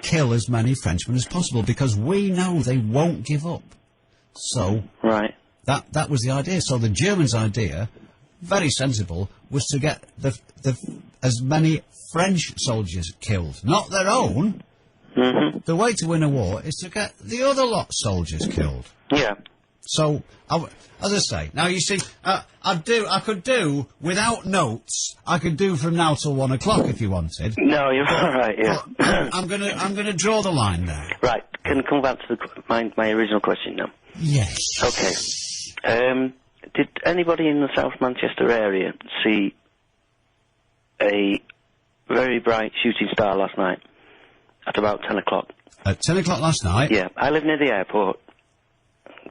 kill as many Frenchmen as possible because we know they won't give up. So. Right. That was the idea. So the Germans' idea, very sensible, was to get as many French soldiers killed, not their own. The way to win a war is to get the other lot soldiers killed. Yeah. So, as I say, now you see, I could do without notes. I could do from now till 1 o'clock if you wanted. No, you're all right. Yeah. I'm gonna draw the line there. Right. Can I come back to my original question now? Yes. Okay. Did anybody in the South Manchester area see a very bright shooting star last night at about 10 o'clock? At 10 o'clock last night? Yeah, I live near the airport.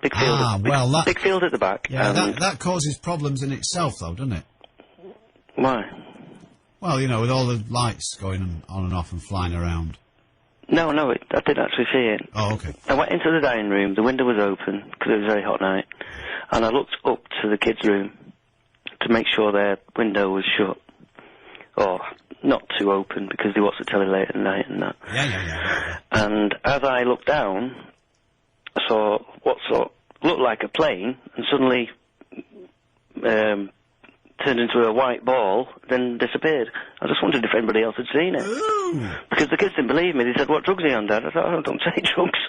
Big field. Big field at the back. Yeah, that causes problems in itself, though, doesn't it? Why? Well, you know, with all the lights going on and off and flying around. No, I didn't actually see it. Oh, okay. I went into the dining room, the window was open, because it was a very hot night, and I looked up to the kids' room to make sure their window was shut. Or not too open, because they watch the telly late at night and that. Yeah. And as I looked down, I saw what looked like a plane, and suddenly turned into a white ball, then disappeared. I just wondered if anybody else had seen it. Ooh. Because the kids didn't believe me. They said, "What drugs are you on, Dad?" I thought, "Oh, don't say drugs."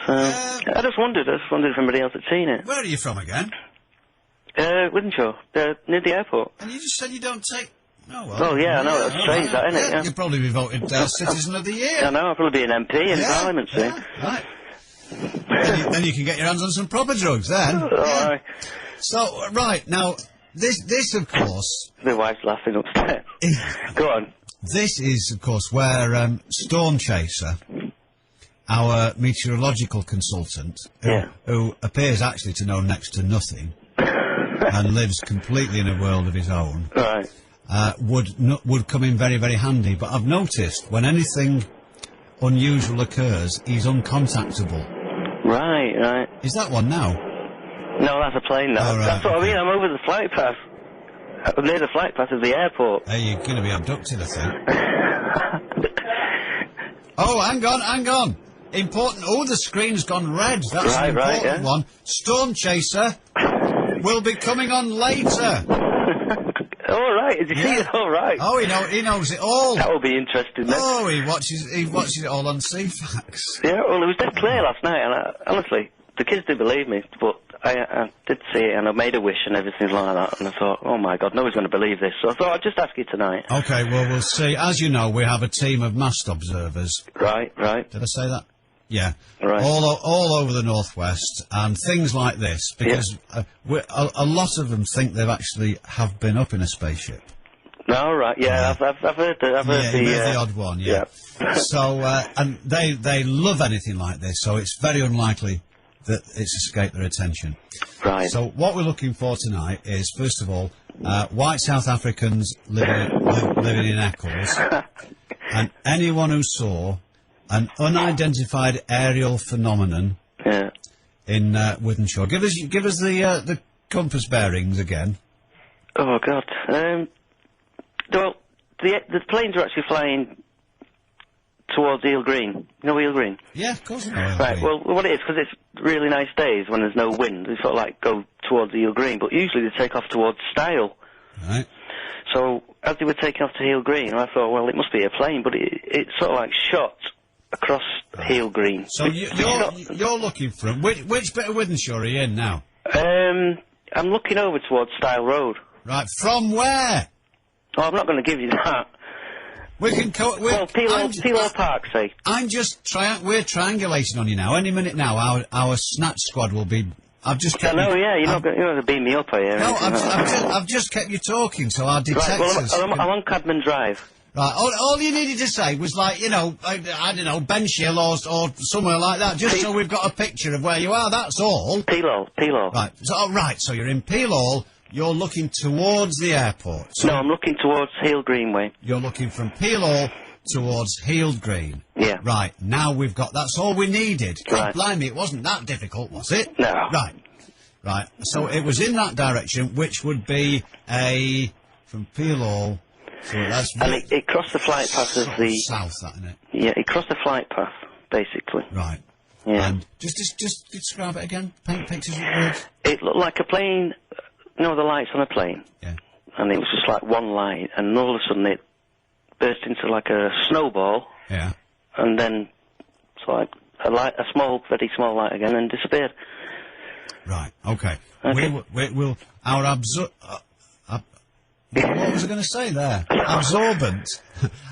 So, I just wondered if anybody else had seen it. Where are you from again? Wythenshawe, near the airport. And you just said you don't take... Oh, well. Oh, yeah, I know, that's strange, that, isn't it? Yeah. You'll probably be voted Citizen of the Year. I know, I'll probably be an MP in Parliament soon. Right. then you can get your hands on some proper drugs, then. Right. So, right, now, this, of course... My wife's laughing upstairs. Go on. This is, of course, where Storm Chaser, our meteorological consultant, who appears actually to know next to nothing, and lives completely in a world of his own, right. would come in very, very handy. But I've noticed when anything unusual occurs, he's uncontactable. Right. Is that one now? No, that's a plane now. Oh, right, that's what I mean, I'm over the flight path. I'm near the flight path of the airport. Hey, you're going to be abducted, I think. Oh, hang on. Important. Oh, the screen's gone red. That's an important one. Storm Chaser will be coming on later. All right. Is he see it? All right. Oh, he knows it all. That will be interesting then. Oh, he watches it all on CFAX. Yeah, well, it was dead clear last night, and honestly, the kids didn't believe me, but I did see it, and I made a wish and everything like that, and I thought, oh my God, nobody's going to believe this, so I thought I'd just ask you tonight. Okay, well, we'll see. As you know, we have a team of mast observers. Right. Did I say that? Yeah. Right. All over the northwest, and things like this, because a lot of them think they've actually have been up in a spaceship. No, right, yeah, I've heard the odd one, yeah. So, and they love anything like this, so it's very unlikely that it's escaped their attention. Right. So what we're looking for tonight is, first of all, white South Africans living in Eccles, and anyone who saw an unidentified aerial phenomenon in Wythenshawe. Give us the compass bearings again. Oh God. Well, the planes are actually flying towards Eel Green. You know Eel Green? Yeah, of course I know Eel Right, Green. well, what it is, because it's really nice days when there's no wind, they sort of like go towards Eel Green, but usually they take off towards Style. Right. So, as they were taking off to Eel Green, I thought, well, it must be a plane, but it sort of like shot across Eel Green. So you're looking from... Which bit of Wythenshawe are you in now? I'm looking over towards Style Road. Right, from where? Oh, I'm not going to give you that. We can well, Peel Park, say. We're triangulating on you now. Any minute now, our snatch squad will be... I've just kept you're not going to beam me up, are you? No, I've just kept you talking, so our detectors... Right, well, I'm on Cadman Drive. Right, all you needed to say was like, I don't know, Benshill or somewhere like that, just so we've got a picture of where you are, that's all. Peel. Right, so you're in Peel. You're looking towards the airport. So no, I'm looking towards Heel Greenway. You're looking from Peel towards Heel Green. Yeah. Right, now we've got... That's all we needed. Right. Blimey, it wasn't that difficult, was it? No. Right. So it was in that direction, which would be from Peel. So that's... And it crossed the flight path as the... South, that, isn't it? Yeah, it crossed the flight path, basically. Right. Yeah. And just describe it again. Paint pictures with words. It looked like a plane... the lights on a plane. Yeah. And it was just like one light, and all of a sudden it burst into like a snowball. Yeah. And then it's like a small, very small light again, and disappeared. Right. Okay. We'll our what was I going to say there? Absorbent.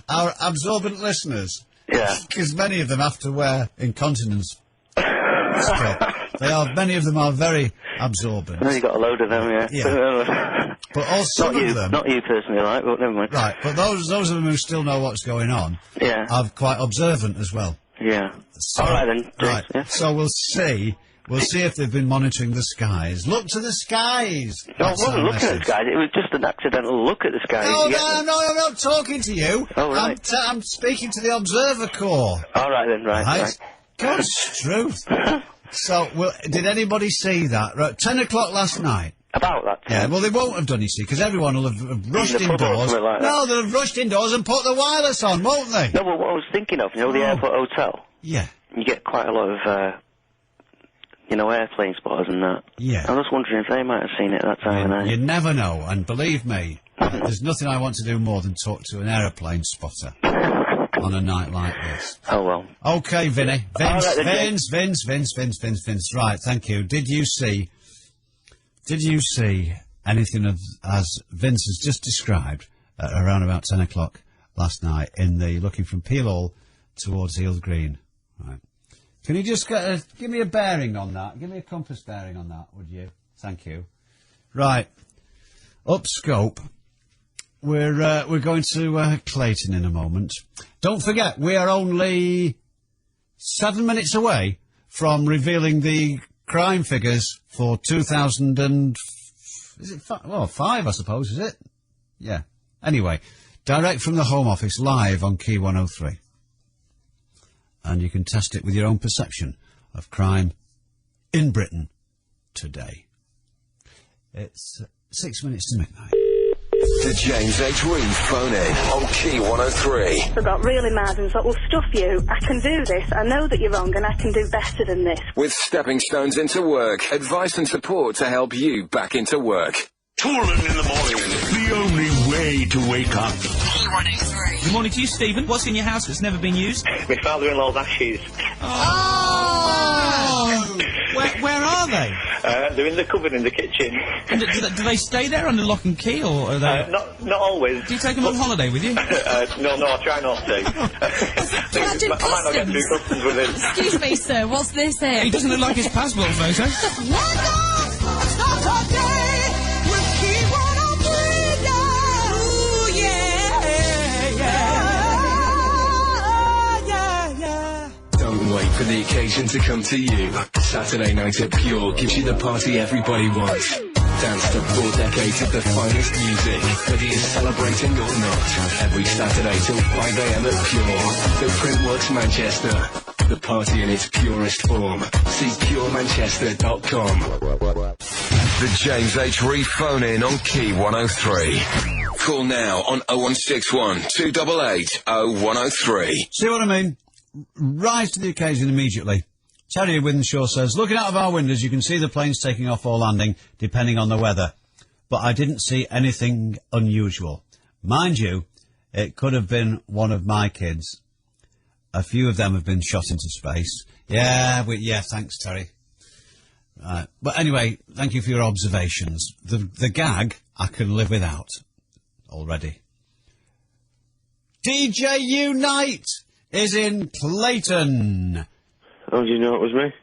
Our absorbent listeners. Yeah. Because many of them have to wear incontinence stuff. Many of them are very absorbent. You got a load of them, yeah. Yeah. But also not you personally, right? But never mind. Right, but those of them who still know what's going on, are quite observant as well. Yeah. So, all right then. Right. Yeah. So we'll see if they've been monitoring the skies. Look to the skies. No, I wasn't looking at the skies. It was just an accidental look at the skies. No, I'm not talking to you. Oh, right. I'm speaking to the Observer Corps. All right then. Right. God's truth. So, did anybody see that? Right, 10 o'clock last night. About that time. Yeah, well, they won't have done, you see, because everyone will have rushed indoors. Like no, they'll have rushed indoors and put the wireless on, won't they? No, but what I was thinking of, the airport hotel. Yeah. You get quite a lot of, airplane spotters and that. Yeah. I was wondering if they might have seen it at that time of night. You never know, and believe me, there's nothing I want to do more than talk to an aeroplane spotter on a night like this. Oh, well. Okay, Vinny. Vince. Right, thank you. Right, did you see Did you see anything of, as Vince has just described, around about 10 o'clock last night in the looking from Peel Hall towards Eels Green? Right. Can you just give me a bearing on that? Give me a compass bearing on that, would you? Thank you. Right. Up scope. We're going to Clayton in a moment. Don't forget, we are only 7 minutes away from revealing the crime figures for 2000 and... Is it 5? Well, 5, I suppose, is it? Yeah. Anyway, direct from the Home Office, live on Key 103. And you can test it with your own perception of crime in Britain today. It's 6 minutes to midnight. The James H. Reeve phone-in on Key 103. I got really mad and thought, well, stuff you. I can do this. I know that you're wrong and I can do better than this. With stepping stones into work, advice and support to help you back into work. Tooling in the morning. The only way to wake up. Good morning to you, Stephen. What's in your house that's never been used? My father-in-law's ashes. Oh! Where are they? They're in the cupboard in the kitchen. And do they stay there under lock and key, or are they... Not always. Do you take them on holiday with you? No, I try not to. Captain I might not get through customs with him. Excuse me, sir, what's this here? He doesn't look like his passport photo. Don't wait for the occasion to come to you. Saturday night at Pure gives you the party everybody wants. Dance to 4 decades of the finest music, whether you're celebrating or not. Every Saturday till 5 a.m. at Pure. The Printworks Manchester. The party in its purest form. See puremanchester.com. The James H. Reeve phone-in on Key 103. Call now on 0161 288 0103. See what I mean? Rise to the occasion immediately. Terry Winshaw says, looking out of our windows, you can see the planes taking off or landing, depending on the weather. But I didn't see anything unusual. Mind you, it could have been one of my kids. A few of them have been shot into space. Yeah, thanks, Terry. But anyway, thank you for your observations. The gag, I can live without already. DJ Unite is in Clayton. How do you know it was me?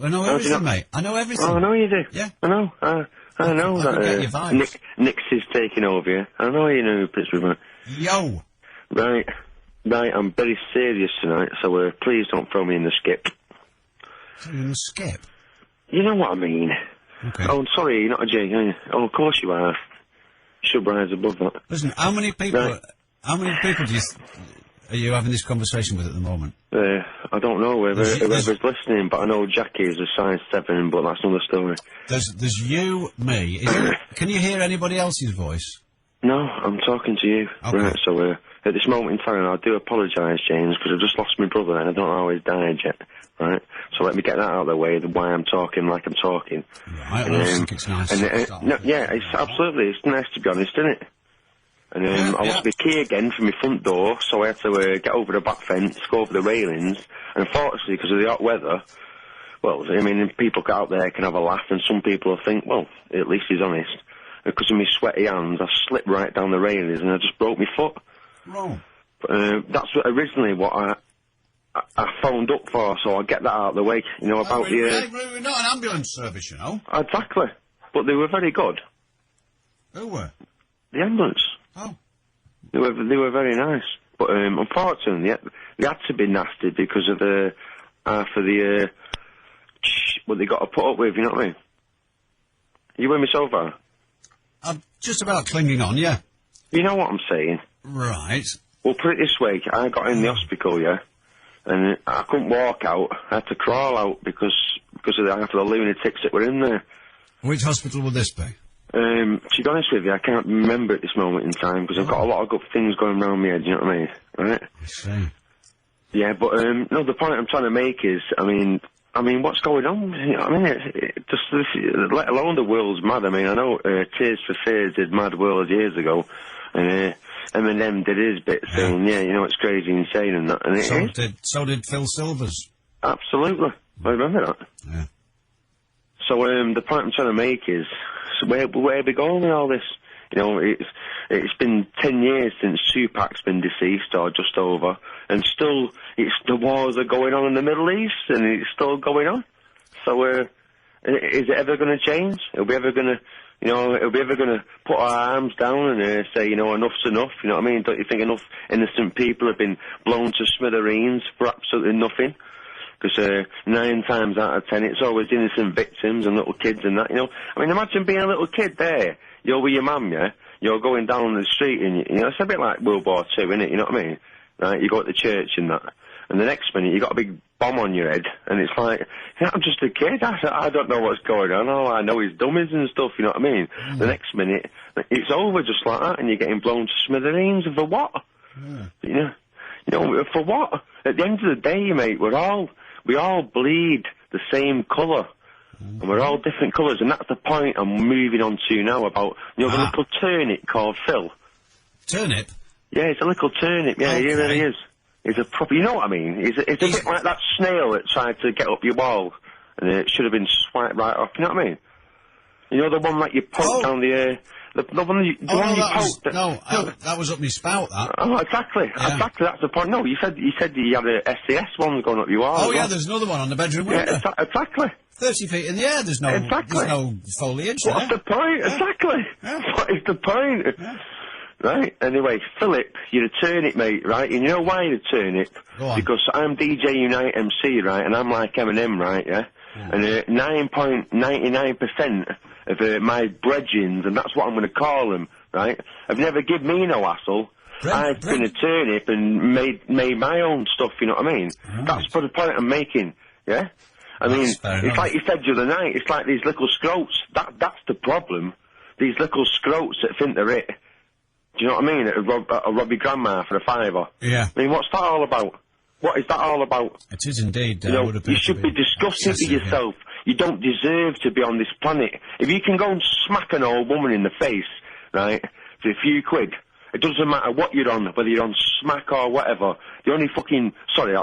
I know everything, mate. I know everything. Oh, I know you do. Yeah. I know. I know that Nix is taking over you. I know you know Pittsburgh, man. Yo. Right, I'm very serious tonight, so please don't throw me in the skip. In the skip? You know what I mean. Okay. Oh, I'm sorry, you're not a J. Oh, of course you are. Should rise above that. Listen, how many people do you... Are you having this conversation with at the moment? I don't know whoever's listening, but I know Jackie is a size 7, but that's another story. There's you, me. Can you hear anybody else's voice? No, I'm talking to you. Okay. Right, so at this moment in time, I do apologise, James, because I've just lost my brother and I don't know how he's died yet. Right? So let me get that out of the way, why I'm talking like I'm talking. Right, I think it's nice. It's absolutely, it's nice to be honest, isn't it? And I lost my key again from my front door, so I had to get over the back fence, go over the railings, and unfortunately, because of the hot weather, well, I mean, people out there can have a laugh, and some people will think, well, at least he's honest. Because of my sweaty hands, I slipped right down the railings, and I just broke my foot. Oh. That's originally what I phoned up for, so I'll get that out of the way, you know, about the... We're not an ambulance service, you know. Exactly. But they were very good. Who were? The ambulance. Oh. They were very nice. But unfortunately, they had to be nasty because of what they got to put up with, you know what I mean? You with me so far? I'm just about clinging on, yeah. You know what I'm saying? Right. Well, put it this way, I got in the hospital, yeah, and I couldn't walk out. I had to crawl out because of the lunatics that were in there. Which hospital would this be? To be honest with you, I can't remember at this moment in time because I've got a lot of good things going around my head, you know what I mean? Right? I see. Yeah, but, no, the point I'm trying to make is, I mean, what's going on? You know what I mean, let alone the world's mad. I mean, I know Tears for Fears did Mad World years ago, and Eminem did his bit saying, yeah, you know, it's crazy insane and that. And so did Phil Silvers. Absolutely. I remember that. Yeah. So the point I'm trying to make is, so where are we going with all this? You know, it's been 10 years since Tupac's been deceased, or just over, and still the wars are going on in the Middle East, and it's still going on. So is it ever going to change? Are we ever going to, you know, are we ever going to put our arms down and say, you know, enough's enough? You know what I mean? Don't you think enough innocent people have been blown to smithereens for absolutely nothing? Because 9 times out of 10, it's always innocent victims and little kids and that, you know. I mean, imagine being a little kid there. You're with your mum, yeah? You're going down the street and, you know, it's a bit like World War II, isn't it? You know what I mean? Right? You go to church and that. And the next minute, you got a big bomb on your head. And it's like, yeah, I'm just a kid. I don't know what's going on. All I know is dummies and stuff, you know what I mean? The next minute, it's over just like that and you're getting blown to smithereens. For what? You know, for what? At the end of the day, mate, we all bleed the same colour. And we're all different colours, and that's the point I'm moving on to now about, you know, the little turnip called Phil. Turnip? Yeah, it's a little turnip, yeah, he really is. He's a proper, you know what I mean? It's a bit like that snail that tried to get up your wall, and it should have been swiped right off, you know what I mean? You know, the one that you poke down the one you poked... that was up my spout, that. Oh, exactly, exactly, that's the point. No, you said you had a SCS one going up your wall. Oh, yeah, there's another one on the bedroom window. Yeah, exactly. 30 feet in the air, there's no foliage there. What's the point? Exactly. What is the point? Right, anyway, Philip, you're a turnip, mate, right? And you know why you're a turnip? Because I'm DJ Unite MC, right? And I'm like Eminem, right, yeah? And 9.99% of my brethrens, and that's what I'm going to call them, right? Have never given me no hassle. I've been a turnip and made my own stuff, you know what I mean? That's the point I'm making, yeah? I mean, it's like you said the other night, it's like these little scroats. That's the problem. These little scroats that think they're it. Do you know what I mean? A Robbie grandma for a £5. Yeah. I mean, what's that all about? What is that all about? It is indeed. You know, you should be disgusted with yourself. You don't deserve to be on this planet. If you can go and smack an old woman in the face, right, for a few quid, it doesn't matter what you're on, whether you're on smack or whatever. The only fucking... Sorry.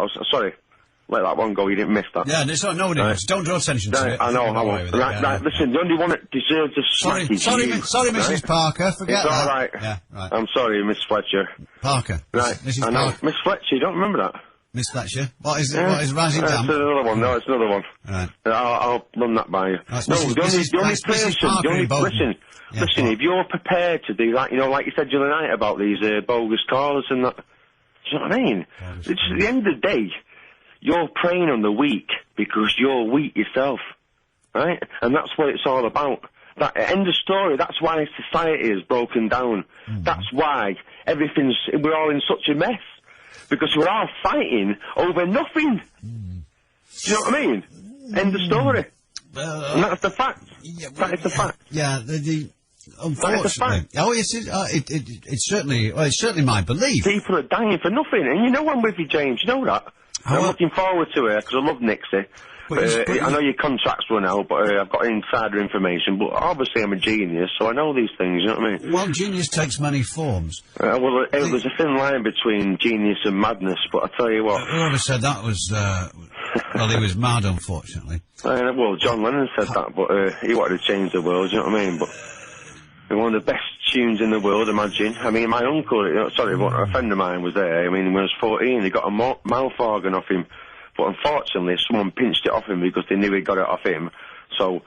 Let that one go, you didn't miss that. Yeah, nobody does. Don't draw attention to it. I know, Right, listen, the only one that deserves a smack is you. Sorry, Mrs. Parker, forget it's that. All right. Yeah, right. I'm sorry, Miss Fletcher. Parker. Right, Mrs. I know. Parker. Miss Fletcher, you don't remember that? Miss Fletcher? What is it? What is Rising Damp? It's another one. No, it's another one. Right. I'll run that by you. That's No, Mrs. the only Mrs. Parker in Bowden. Listen, if you're prepared to do that, you know, like you said the other night about these bogus callers and that, do you know what I mean? It's at the end of the day, you're preying on the weak because you're weak yourself, right? And that's what it's all about. That end of story. That's why society is broken down. That's why we're all in such a mess because we're all fighting over nothing. Do you know what I mean? End of story. And that's the fact. That is the fact. Yeah, unfortunately. Oh, yes, it's certainly my belief. People are dying for nothing, and you know I'm with you, James. You know that. I'm looking forward to her because I love Nixie. I know your contract's run out, but I've got insider information. But obviously, I'm a genius, so I know these things. You know what I mean? Well, genius takes many forms. There's a thin line between genius and madness. But I tell you what, whoever said that was well, he was mad, unfortunately. Well, John Lennon said that, but he wanted to change the world. You know what I mean? But one of the best tunes in the world, imagine. I mean, my uncle, a friend of mine was there. I mean, when he was 14, he got a mouth organ off him. But unfortunately, someone pinched it off him because they knew he got it off him. So,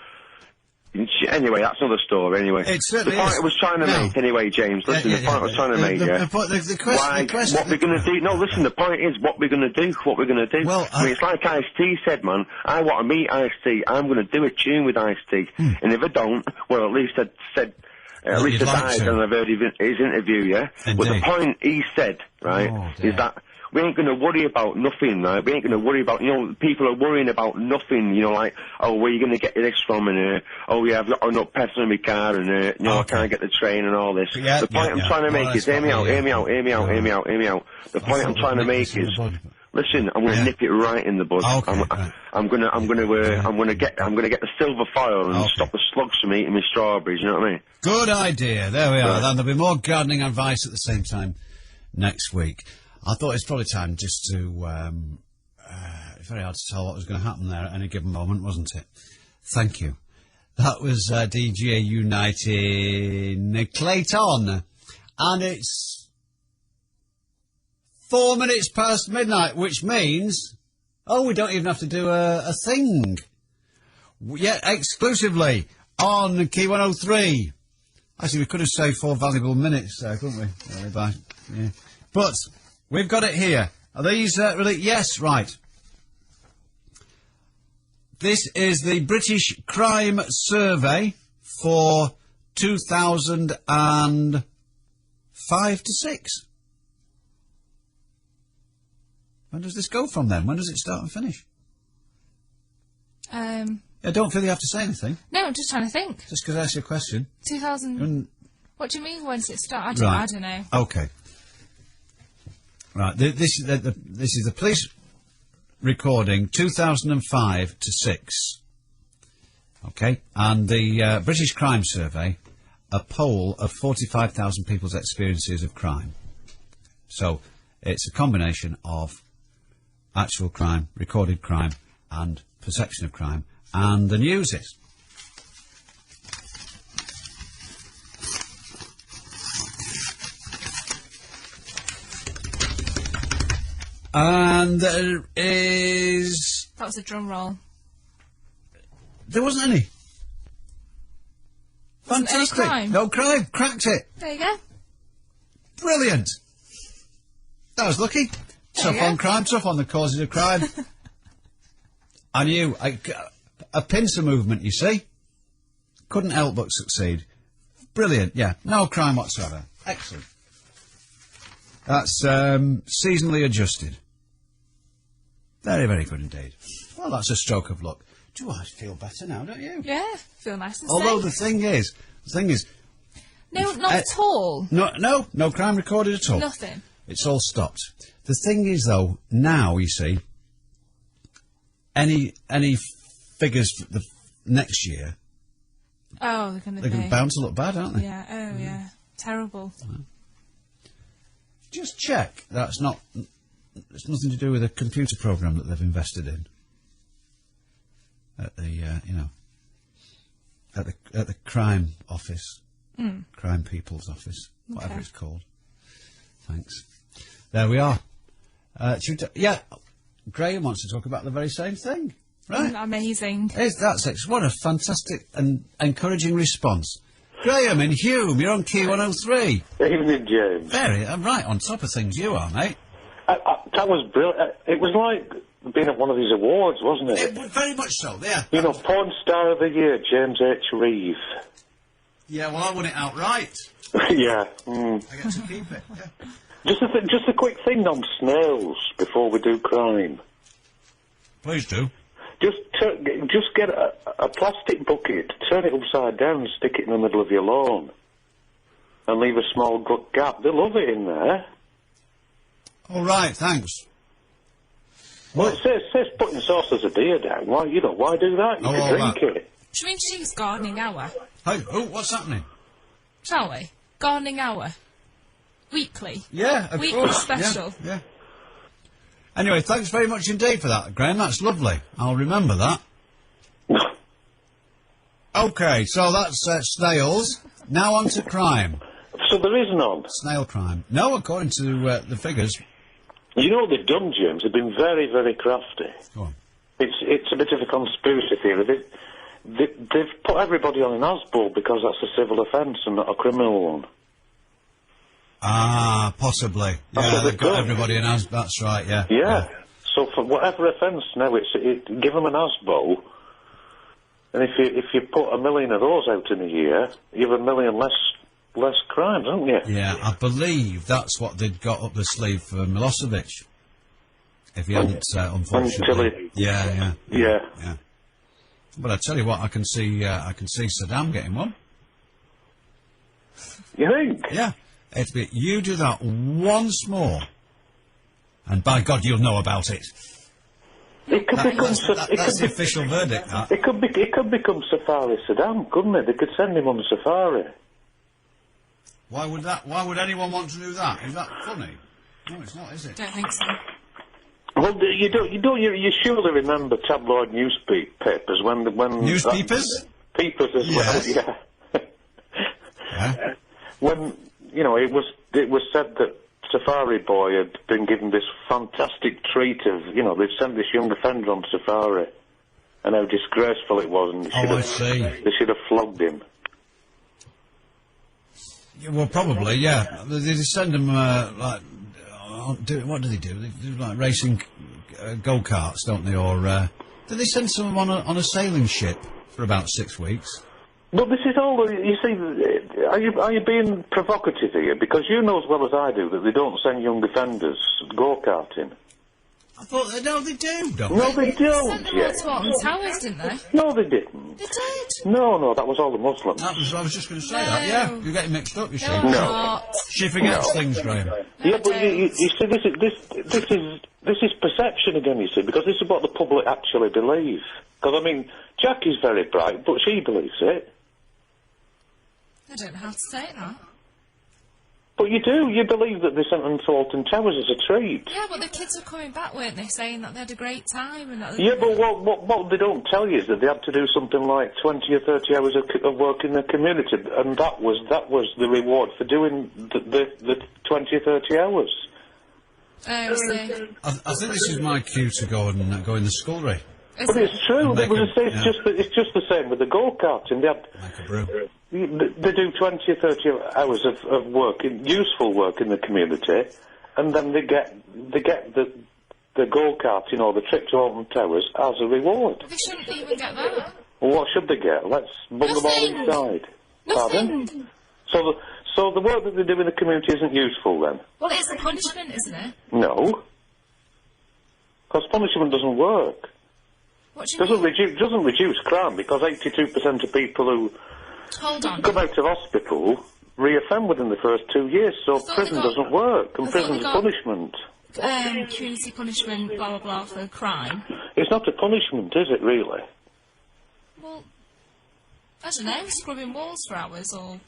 anyway, that's another story, anyway. It certainly the point I was trying to make, anyway, James, listen, the point I was trying to make, what we're going to do, no, listen, the point is, what we're going to do. Well, I mean, it's like Ice-T said, man, I want to meet Ice-T, I'm going to do a tune with Ice-T. And if I don't, well, at least I said... at least I died and I've heard his interview, yeah? Indeed. But the point he said, right, is that we ain't going to worry about nothing, right? We ain't going to worry about, people are worrying about nothing, like, oh, where are you going to get this from? And, oh, yeah, I've got enough petrol in my car and, I can't get the train and all this. Yeah, the point I'm trying to make is, hear me out. The point I'm trying to make is, listen, I'm going to nip it right in the bud. Okay, I'm going to get the silver foil and stop the slugs from eating my strawberries, you know what I mean? Good idea. There we are. Then there'll be more gardening advice at the same time next week. I thought it's probably time just to, it's very hard to tell what was going to happen there at any given moment, wasn't it? Thank you. That was DJ United Clayton. And it's 4 minutes past midnight, which means... Oh, we don't even have to do a thing. Yeah, exclusively on Key 103. Actually, we could have saved 4 valuable minutes there, couldn't we? Yeah. But we've got it here. Are these really... Yes, right. This is the British Crime Survey for 2005 to 6. When does this go from then? When does it start and finish? I don't feel you have to say anything. No, I'm just trying to think. Just because I asked you a question. 2000... What do you mean, when does it start? I don't know. Okay. Right, this is the police recording 2005 to 6. Okay, and the British Crime Survey, a poll of 45,000 people's experiences of crime. So, it's a combination of actual crime, recorded crime, and perception of crime, and the news is. And there is... That was a drum roll. There wasn't any. Fantastic. Any crime? No crime. Cracked it. There you go. Brilliant. That was lucky. Tough on crime, tough on the causes of crime. I knew. A pincer movement, you see. Couldn't help but succeed. Brilliant, yeah. No crime whatsoever. Excellent. That's seasonally adjusted. Very, very good indeed. Well, that's a stroke of luck. Do I feel better now, don't you? Yeah, feel nice and Although safe. the thing is... No, not at all. No crime recorded at all. Nothing. It's all stopped. The thing is, though, now, you see, any figures for the next year... Oh, they're going to be... They're bound to look bad, aren't they? Yeah, yeah. Terrible. Just check. It's nothing to do with a computer program that they've invested in. At the, at the crime office. Crime People's Office. Whatever it's called. Thanks. There we are. Graham wants to talk about the very same thing. Right. Amazing. What a fantastic and encouraging response. Graham in Hume, you're on Key 103. Evening, James. Very, I'm right on top of things you are, mate. That was brilliant. It was like being at one of these awards, wasn't it? Very much so, yeah. You know, Porn Star of the Year, James H. Reeve. Yeah, well, I won it outright. Yeah. I get to keep it, yeah. Just a quick thing on snails before we do crime. Please do. Just get a plastic bucket, turn it upside down and stick it in the middle of your lawn. And leave a small gap. They love it in there. All right, thanks. Well, it says putting saucers of deer down. Why do that? You can drink it. Do you mean to use gardening hour? Hey, what's happening? Shall we? Gardening hour. Weekly. Yeah, of Weekly course. special. Yeah. Anyway, thanks very much indeed for that, Graham. That's lovely. I'll remember that. Okay, so that's snails. Now on to crime. So there is none? Snail crime. No, according to the figures. You know what they've done, James? They've been very, very crafty. Go on. It's a bit of a conspiracy theory. They've put everybody on an ASBO because that's a civil offence and not a criminal one. Ah, possibly. Yeah, they've got everybody in ASBO. That's right, yeah. Yeah. So for whatever offence now, give them an ASBO, and if you put 1 million of those out in a year, you have 1 million less crimes, haven't you? Yeah, I believe that's what they'd got up the sleeve for Milosevic. If he hadn't, unfortunately. Yeah. But I tell you what, I can see Saddam getting one. You think? Yeah. You do that once more, and by God, you'll know about it. It could become that's the official verdict. That. It could become Safari Saddam, couldn't it? They could send him on safari. Why would anyone want to do that? Is that funny? No, it's not, is it? Don't think so. Well, you surely remember tabloid newspapers when newspapers? Peepers as well, yeah. When, you know, it was said that Safari Boy had been given this fantastic treat of, you know, they'd sent this young offender on safari, and how disgraceful it was, and they should have flogged him. Yeah, well, probably, yeah. They send him, what do they do? They do, like, racing go-karts, don't they? Or, do they send someone on a sailing ship for about 6 weeks? But this is all, you see, are you being provocative here? Because you know as well as I do that they don't send young offenders go-karting. I thought, no, they do, don't No, they? they don't, Sent them all to Alton Towers, didn't they? No, they didn't. They did. No, that was all the Muslims. I was just going to say that, yeah. You're getting mixed up, you see. No. She forgets things, Graham. Yeah, but you see, this is perception again, you see, because this is what the public actually believe. Because, I mean, Jackie's very bright, but she believes it. I don't know how to say that. But you do. You believe that they sent them to Alton Towers as a treat. Yeah, but the kids were coming back, weren't they, saying that they had a great time and that. Yeah, but what they don't tell you is that they had to do something like 20 or 30 hours of work in the community, and that was the reward for doing the 20 or 30 hours. Oh, I see. I think this is my cue to go in the scullery. But it's true. It's just the same with the go-karting. They had make a brew. They do 20 or 30 hours of work, useful work in the community, and then they get the go-karting or the trip to Alton Towers as a reward. They shouldn't even get that. Well, what should they get? Let's bung them all inside. Pardon? So the work that they do in the community isn't useful then? Well, it's a punishment, isn't it? No. Because punishment doesn't work. What do you mean? Doesn't reduce crime, because 82% of people who come out of hospital reoffend within the first 2 years, so prison doesn't work, and prison's punishment. Community punishment, blah, blah, blah, for crime. It's not a punishment, is it, really? Well, I don't know, scrubbing walls for hours, or...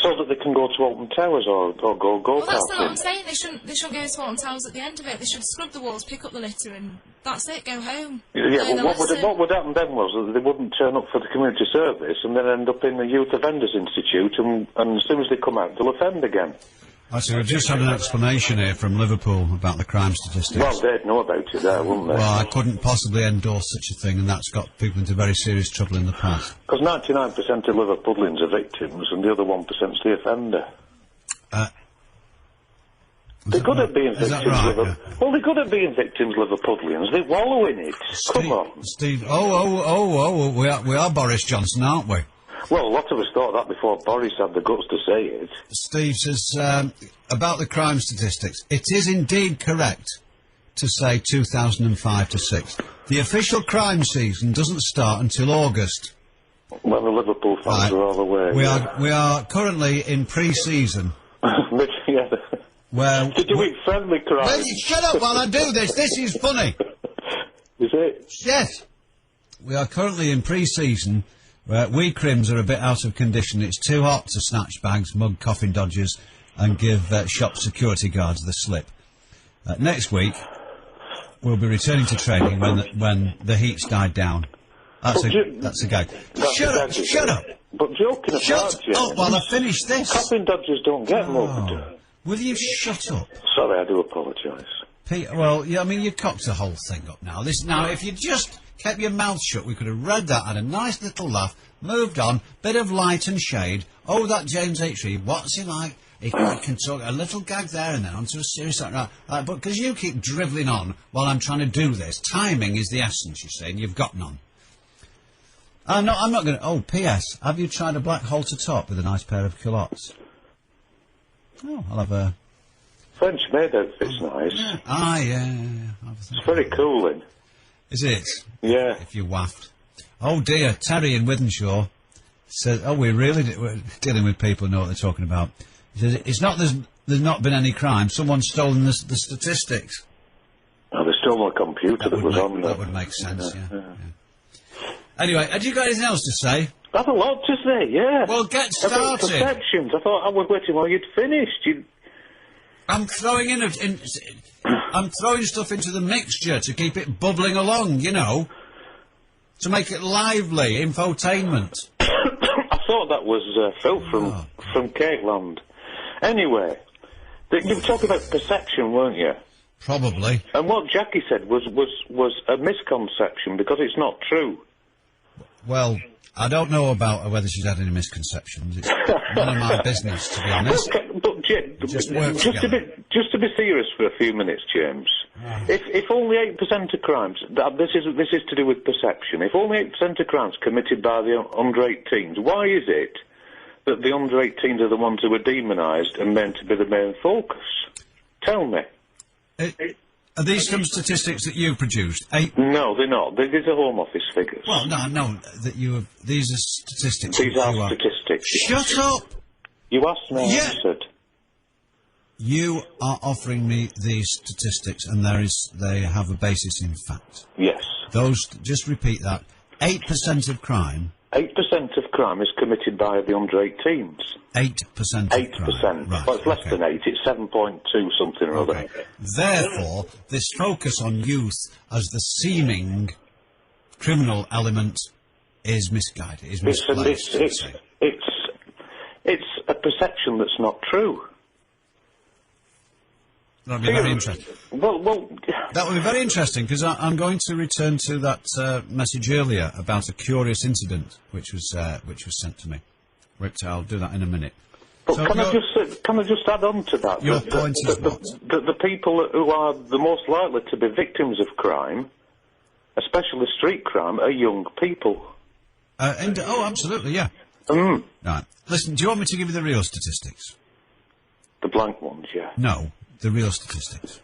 So that they can go to Alton Towers or go Well, that's karting. what I'm saying. They shouldn't go to Alton Towers at the end of it. They should scrub the walls, pick up the litter, and that's it. Go home. Yeah, well, what would happen then was that they wouldn't turn up for the community service and then end up in the Youth Offenders Institute, and as soon as they come out, they'll offend again. Actually, we've just had an explanation here from Liverpool about the crime statistics. Well, they'd know about it there, wouldn't they? Well, I couldn't possibly endorse such a thing, and that's got people into very serious trouble in the past. Because 99% of Liverpudlians are victims, and the other 1%'s the offender. They could have been victims. Well, they could have been victims, Liverpudlians. They wallow in it. Come on, Steve. Oh, we are Boris Johnson, aren't we? Well, a lot of us thought that before Boris had the guts to say it. Steve says, about the crime statistics, it is indeed correct to say 2005 to 6. The official crime season doesn't start until August. Well, the Liverpool fans are all away. We are currently in pre-season. Yeah. Where to do it friendly crime. Well, shut up while I do this. This is funny. Is it? Yes. We are currently in pre-season. We crims are a bit out of condition. It's too hot to snatch bags, mug coffin dodgers, and give shop security guards the slip. Next week, we'll be returning to training when the heat's died down. That's a gag. Shut up! But joking apart, shut up while I finish this. Coffin dodgers don't get mugged. Will you shut up? Sorry, I do apologise. Peter, well, yeah, I mean, you cocked the whole thing up now. Now, if you just kept your mouth shut, we could have read that, had a nice little laugh, moved on, bit of light and shade. Oh, that James H. Reeve, what's he like? He can talk a little gag there and then onto a serious... Right, but because you keep drivelling on while I'm trying to do this, timing is the essence, you see, and you've got none. I'm not going to... Oh, P.S., have you tried a black halter top with a nice pair of culottes? Oh, I'll have a... French maid outfit's nice. Yeah. It's very cooling. Is it? Yeah. If you waft. Oh dear, Terry in Withenshaw says, we're dealing with people who know what they're talking about. He says, it's not there's not been any crime, someone's stolen the statistics. Oh, they stole my computer that was on there. That would make sense, yeah. Anyway, have you got anything else to say? I have a lot to say, yeah. Well, get started. About perceptions. I thought I was waiting while you'd finished. I'm throwing I'm throwing stuff into the mixture to keep it bubbling along, you know. To make it lively, infotainment. thought that was Phil from Cakeland. Anyway, you were talking about perception, weren't you? Probably. And what Jackie said was a misconception, because it's not true. Well, I don't know about whether she's had any misconceptions. It's none of my business, to be honest. But just to be serious for a few minutes, James. If only 8% of crimes, this is to do with perception. If only 8% of crimes committed by the under-18s, why is it that the under-18s are the ones who are demonised and meant to be the main focus? Tell me. Are these some statistics that you produced? No, they're not. These are Home Office figures. Well, no, that you have. These are statistics. These are statistics. Shut up! You asked me, I answered. You are offering me these statistics, and they have a basis in fact. Yes. Just repeat that. 8% of crime. 8% of crime is committed by the under-18s. 8% of crime. Right, well, it's less than 8. It's 7.2 something or other. Therefore, this focus on youth as the seeming criminal element is misguided, is misplaced. It's a perception that's not true. That'll be very interesting. Well, that will be very interesting, because I'm going to return to that message earlier about a curious incident which was sent to me. I'll do that in a minute. But so can I just add on to that? Your point is what? The people who are the most likely to be victims of crime, especially street crime, are young people. Absolutely, yeah. Right. Listen, do you want me to give you the real statistics? The blank ones, yeah. No, the real statistics.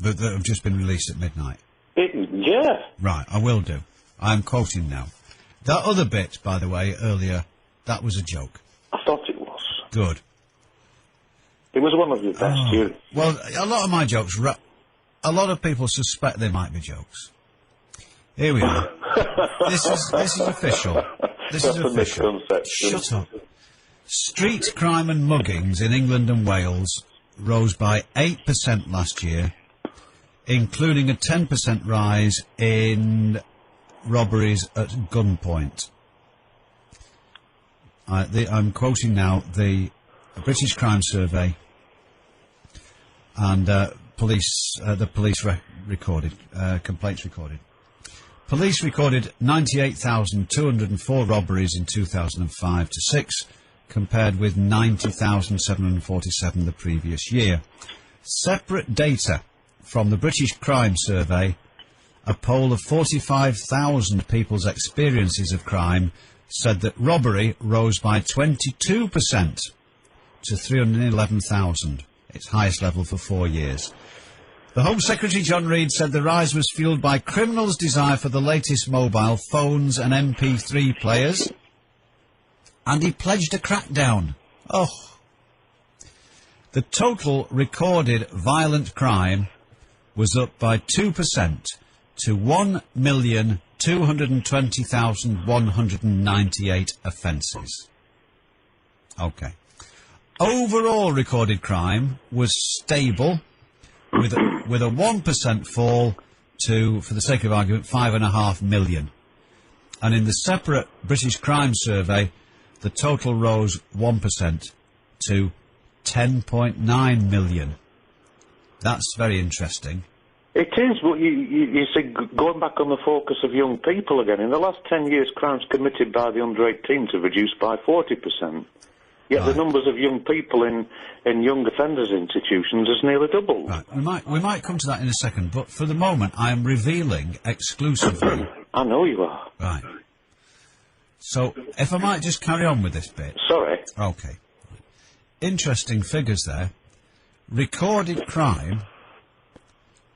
That have just been released at midnight. Yeah. Right, I will do. I'm quoting now. That other bit, by the way, earlier, that was a joke. I thought it was. Good. It was one of your best. Well, a lot of my jokes, a lot of people suspect they might be jokes. Here we are. This is official. This is official. Shut up. Street crime and muggings in England and Wales rose by 8% last year, including a 10% rise in robberies at gunpoint. I'm quoting now the British Crime Survey and the police recorded complaints recorded. Police recorded 98,204 robberies in 2005 to 6, compared with 90,747 the previous year. Separate data from the British Crime Survey, a poll of 45,000 people's experiences of crime, said that robbery rose by 22% to 311,000, its highest level for 4 years. The Home Secretary, John Reeve, said the rise was fuelled by criminals' desire for the latest mobile phones and MP3 players, and he pledged a crackdown. Oh. The total recorded violent crime was up by 2% to 1,220,198 offences. OK. Overall recorded crime was stable, with a 1% fall to, for the sake of argument, 5.5 million. And in the separate British Crime Survey, the total rose 1% to 10.9 million. That's very interesting. It is. Well, you see, going back on the focus of young people again, in the last 10 years, crimes committed by the under-18s have reduced by 40%. Yet the numbers of young people in young offenders institutions has nearly doubled. Right. We might come to that in a second, but for the moment I am revealing exclusively... I know you are. Right. So, if I might just carry on with this bit. Sorry. OK. Interesting figures there. Recorded crime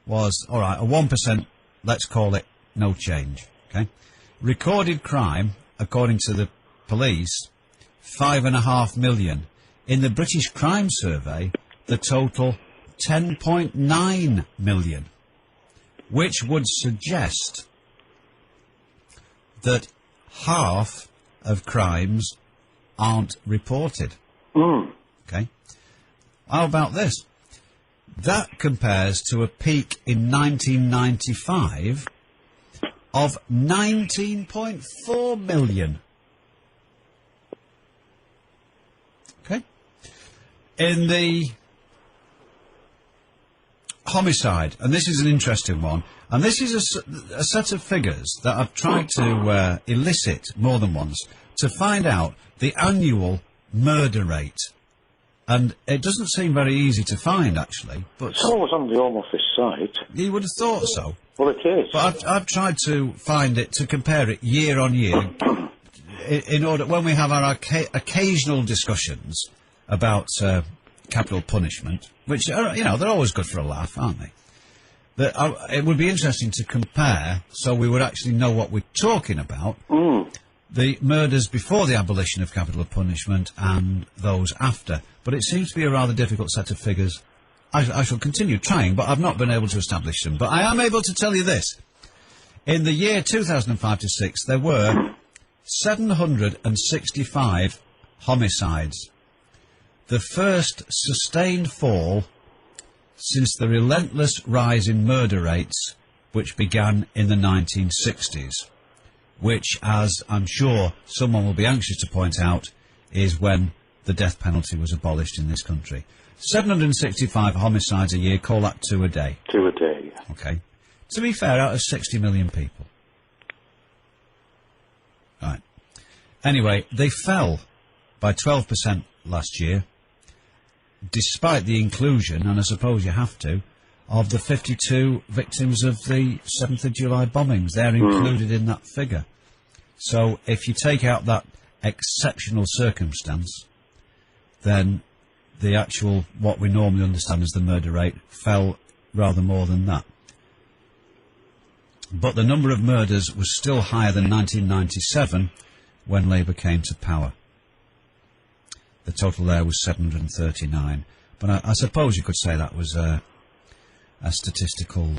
was, all right, a 1%, let's call it no change, OK? Recorded crime, according to the police, 5.5 million. In the British Crime Survey, the total 10.9 million, which would suggest that half of crimes aren't reported. Okay. How about this? That compares to a peak in 1995 of 19.4 million. In the homicide, and this is an interesting one, and this is a set of figures that I've tried to elicit more than once to find out the annual murder rate. And it doesn't seem very easy to find, actually. But it's always on the Home Office site. You would have thought so. Well, it is. But I've tried to find it, to compare it year on year, in order, when we have our occasional discussions about capital punishment, which are, you know, they're always good for a laugh, aren't they? It would be interesting to compare, so we would actually know what we're talking about, the murders before the abolition of capital punishment and those after. But it seems to be a rather difficult set of figures. I shall continue trying, but I've not been able to establish them. But I am able to tell you this. In the year 2005 to 6, there were 765 homicides. The first sustained fall since the relentless rise in murder rates, which began in the 1960s, which, as I'm sure someone will be anxious to point out, is when the death penalty was abolished in this country. 765 homicides a year, call that 2 a day. 2 a day. Okay. To be fair, out of 60 million people. Right. Anyway, they fell by 12% last year, despite the inclusion, and I suppose you have to, of the 52 victims of the 7th of July bombings. They're included in that figure. So if you take out that exceptional circumstance, then the actual, what we normally understand as the murder rate, fell rather more than that. But the number of murders was still higher than 1997, when Labour came to power. The total there was 739. But I suppose you could say that was a statistical...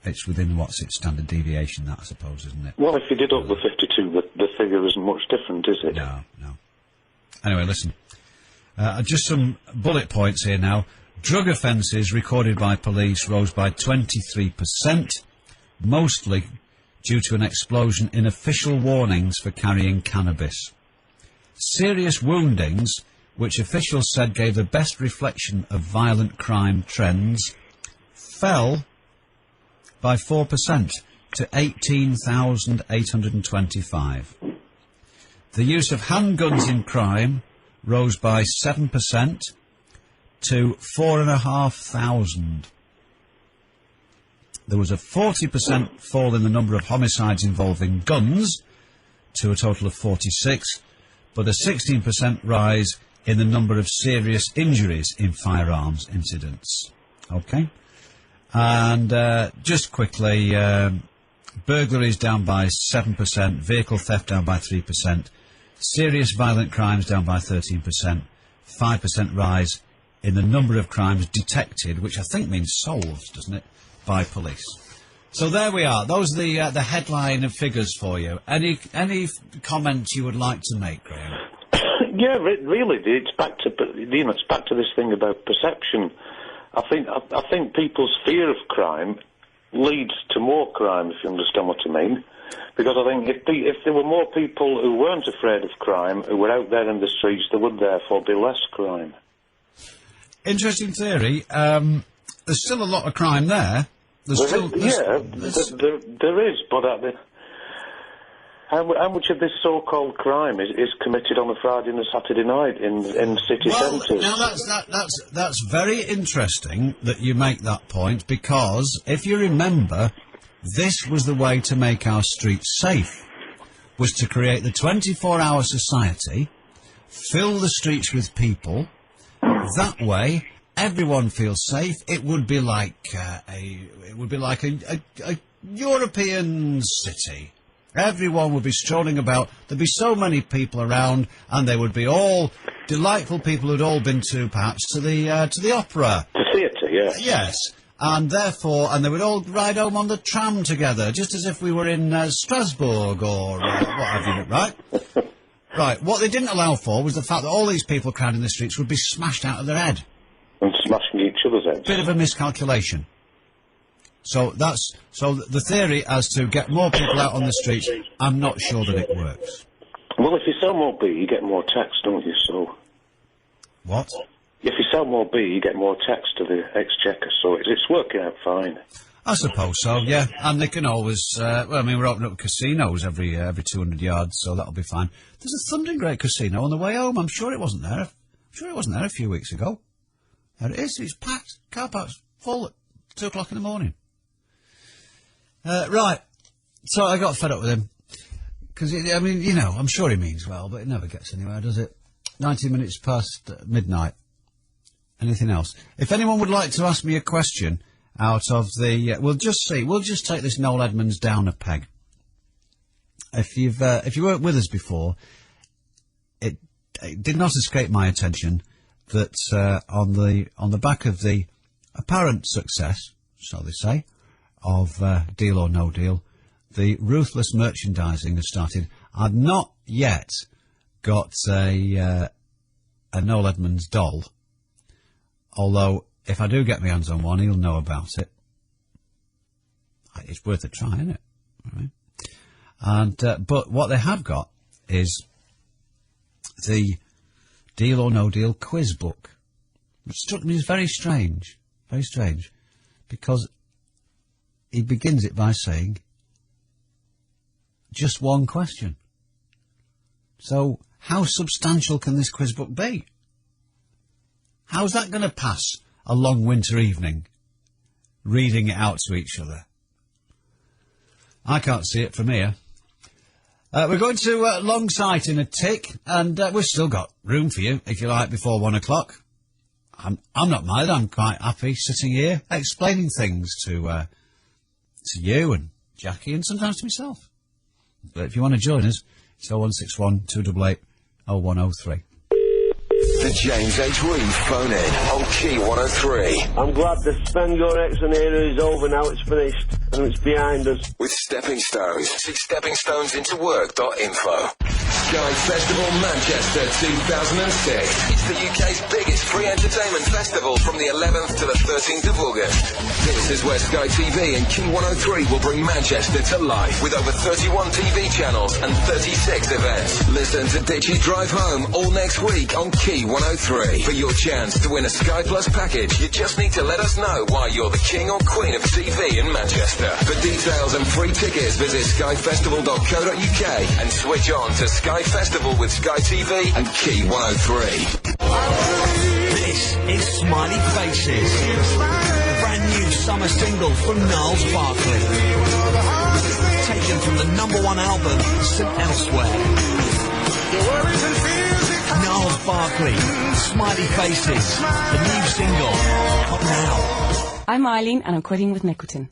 it's within what's its standard deviation, that, I suppose, isn't it? Well, if you did up the 52, the figure isn't much different, is it? No. Anyway, listen. Just some bullet points here now. Drug offences recorded by police rose by 23%, mostly due to an explosion in official warnings for carrying cannabis. Serious woundings, which officials said gave the best reflection of violent crime trends, fell by 4% to 18,825. The use of handguns in crime rose by 7% to 4,500. There was a 40% fall in the number of homicides involving guns, to a total of 46, but a 16% rise in the number of serious injuries in firearms incidents. Okay? And just quickly, burglaries down by 7%, vehicle theft down by 3%, serious violent crimes down by 13%, 5% rise in the number of crimes detected, which I think means solved, doesn't it, by police. So there we are. Those are the headline of figures for you. Any comments you would like to make, Graham? Yeah, really, it's back to it's back to this thing about perception. I think people's fear of crime leads to more crime, if you understand what I mean. Because I think if there were more people who weren't afraid of crime, who were out there in the streets, there would therefore be less crime. Interesting theory. There's still a lot of crime there. There is, but how much of this so-called crime is committed on a Friday and a Saturday night in city centres? Now that's very interesting that you make that point, because if you remember, this was the way to make our streets safe, was to create the 24-hour society, fill the streets with people. That way, everyone feels safe. It would be like a European city. Everyone would be strolling about. There'd be so many people around, and they would be all delightful people who'd all been to the opera, the theatre, yeah. Yes, and therefore, and they would all ride home on the tram together, just as if we were in Strasbourg or what have you, right? Right. What they didn't allow for was the fact that all these people crowding the streets would be smashed out of their head. And smashing each other's heads. Bit of a miscalculation. So the theory as to get more people out on the streets, I'm not sure that it works. Well, if you sell more beer, you get more tax, don't you, so... What? If you sell more beer, you get more tax to the exchequer, so it's working out fine. I suppose so, yeah. And they can always, we're opening up casinos every 200 yards, so that'll be fine. There's a thundering great casino on the way home. I'm sure it wasn't there. A few weeks ago. There it is. It's packed. Car park's full at 2 o'clock in the morning. Right. So I got fed up with him. Because, I'm sure he means well, but it never gets anywhere, does it? 19 minutes past midnight. Anything else? If anyone would like to ask me a question out of the... we'll just take this Noel Edmonds down a peg. If you weren't with us before, it did not escape my attention that on the back of the apparent success, so they say, of Deal or No Deal, the ruthless merchandising has started. I've not yet got a Noel Edmonds doll, although if I do get my hands on one, he'll know about it. It's worth a try, isn't it? All right. And but what they have got is the Deal or No Deal quiz book, which struck me as very strange, because he begins it by saying, just one question. So, how substantial can this quiz book be? How's that going to pass a long winter evening, reading it out to each other? I can't see it from here. We're going to Longsight in a tick, and we've still got room for you, if you like, before 1 o'clock. I'm not mad. I'm quite happy sitting here explaining things to you and Jackie and sometimes to myself. But if you want to join us, it's 0161 288 0103. The James H. Reeve phone in on Key 103. I'm glad the Spend Your Exon era is over now. It's finished and it's behind us. With Stepping Stones. See steppingstonesintowork.info. Sky Festival Manchester 2006. It's the UK's biggest free entertainment festival from the 11th to the 13th of August. This is where Sky TV and Key 103 will bring Manchester to life with over 31 TV channels and 36 events. Listen to Ditchy Drive Home all next week on Key 103. For your chance to win a Sky Plus package, you just need to let us know why you're the king or queen of TV in Manchester. For details and free tickets, visit skyfestival.co.uk and switch on to Sky Festival with Sky TV and Key 103. This is Smiley Faces, brand new summer single from Niles Barkley, taken from the #1 album, St. Elsewhere. Niles Barkley, Smiley Faces, the new single, out now. I'm Eileen and I'm quitting with nicotine.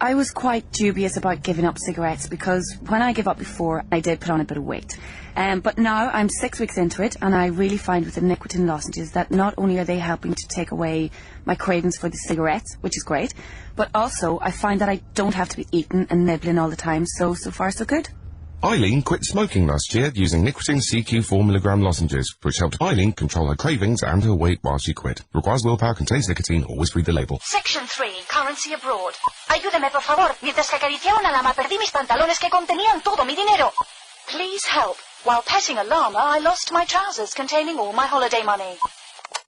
I was quite dubious about giving up cigarettes because when I gave up before, I did put on a bit of weight. But now I'm 6 weeks into it, and I really find with the nicotine lozenges that not only are they helping to take away my cravings for the cigarettes, which is great, but also I find that I don't have to be eating and nibbling all the time, so far so good. Eileen quit smoking last year using nicotine CQ 4mg lozenges, which helped Eileen control her cravings and her weight while she quit. Requires willpower, contains nicotine, always read the label. Section 3, Currency Abroad. Ayúdeme, por favor. Mientras que acariciaba una lama, perdí mis pantalones que contenían todo mi dinero. Please help. While petting a llama, I lost my trousers containing all my holiday money.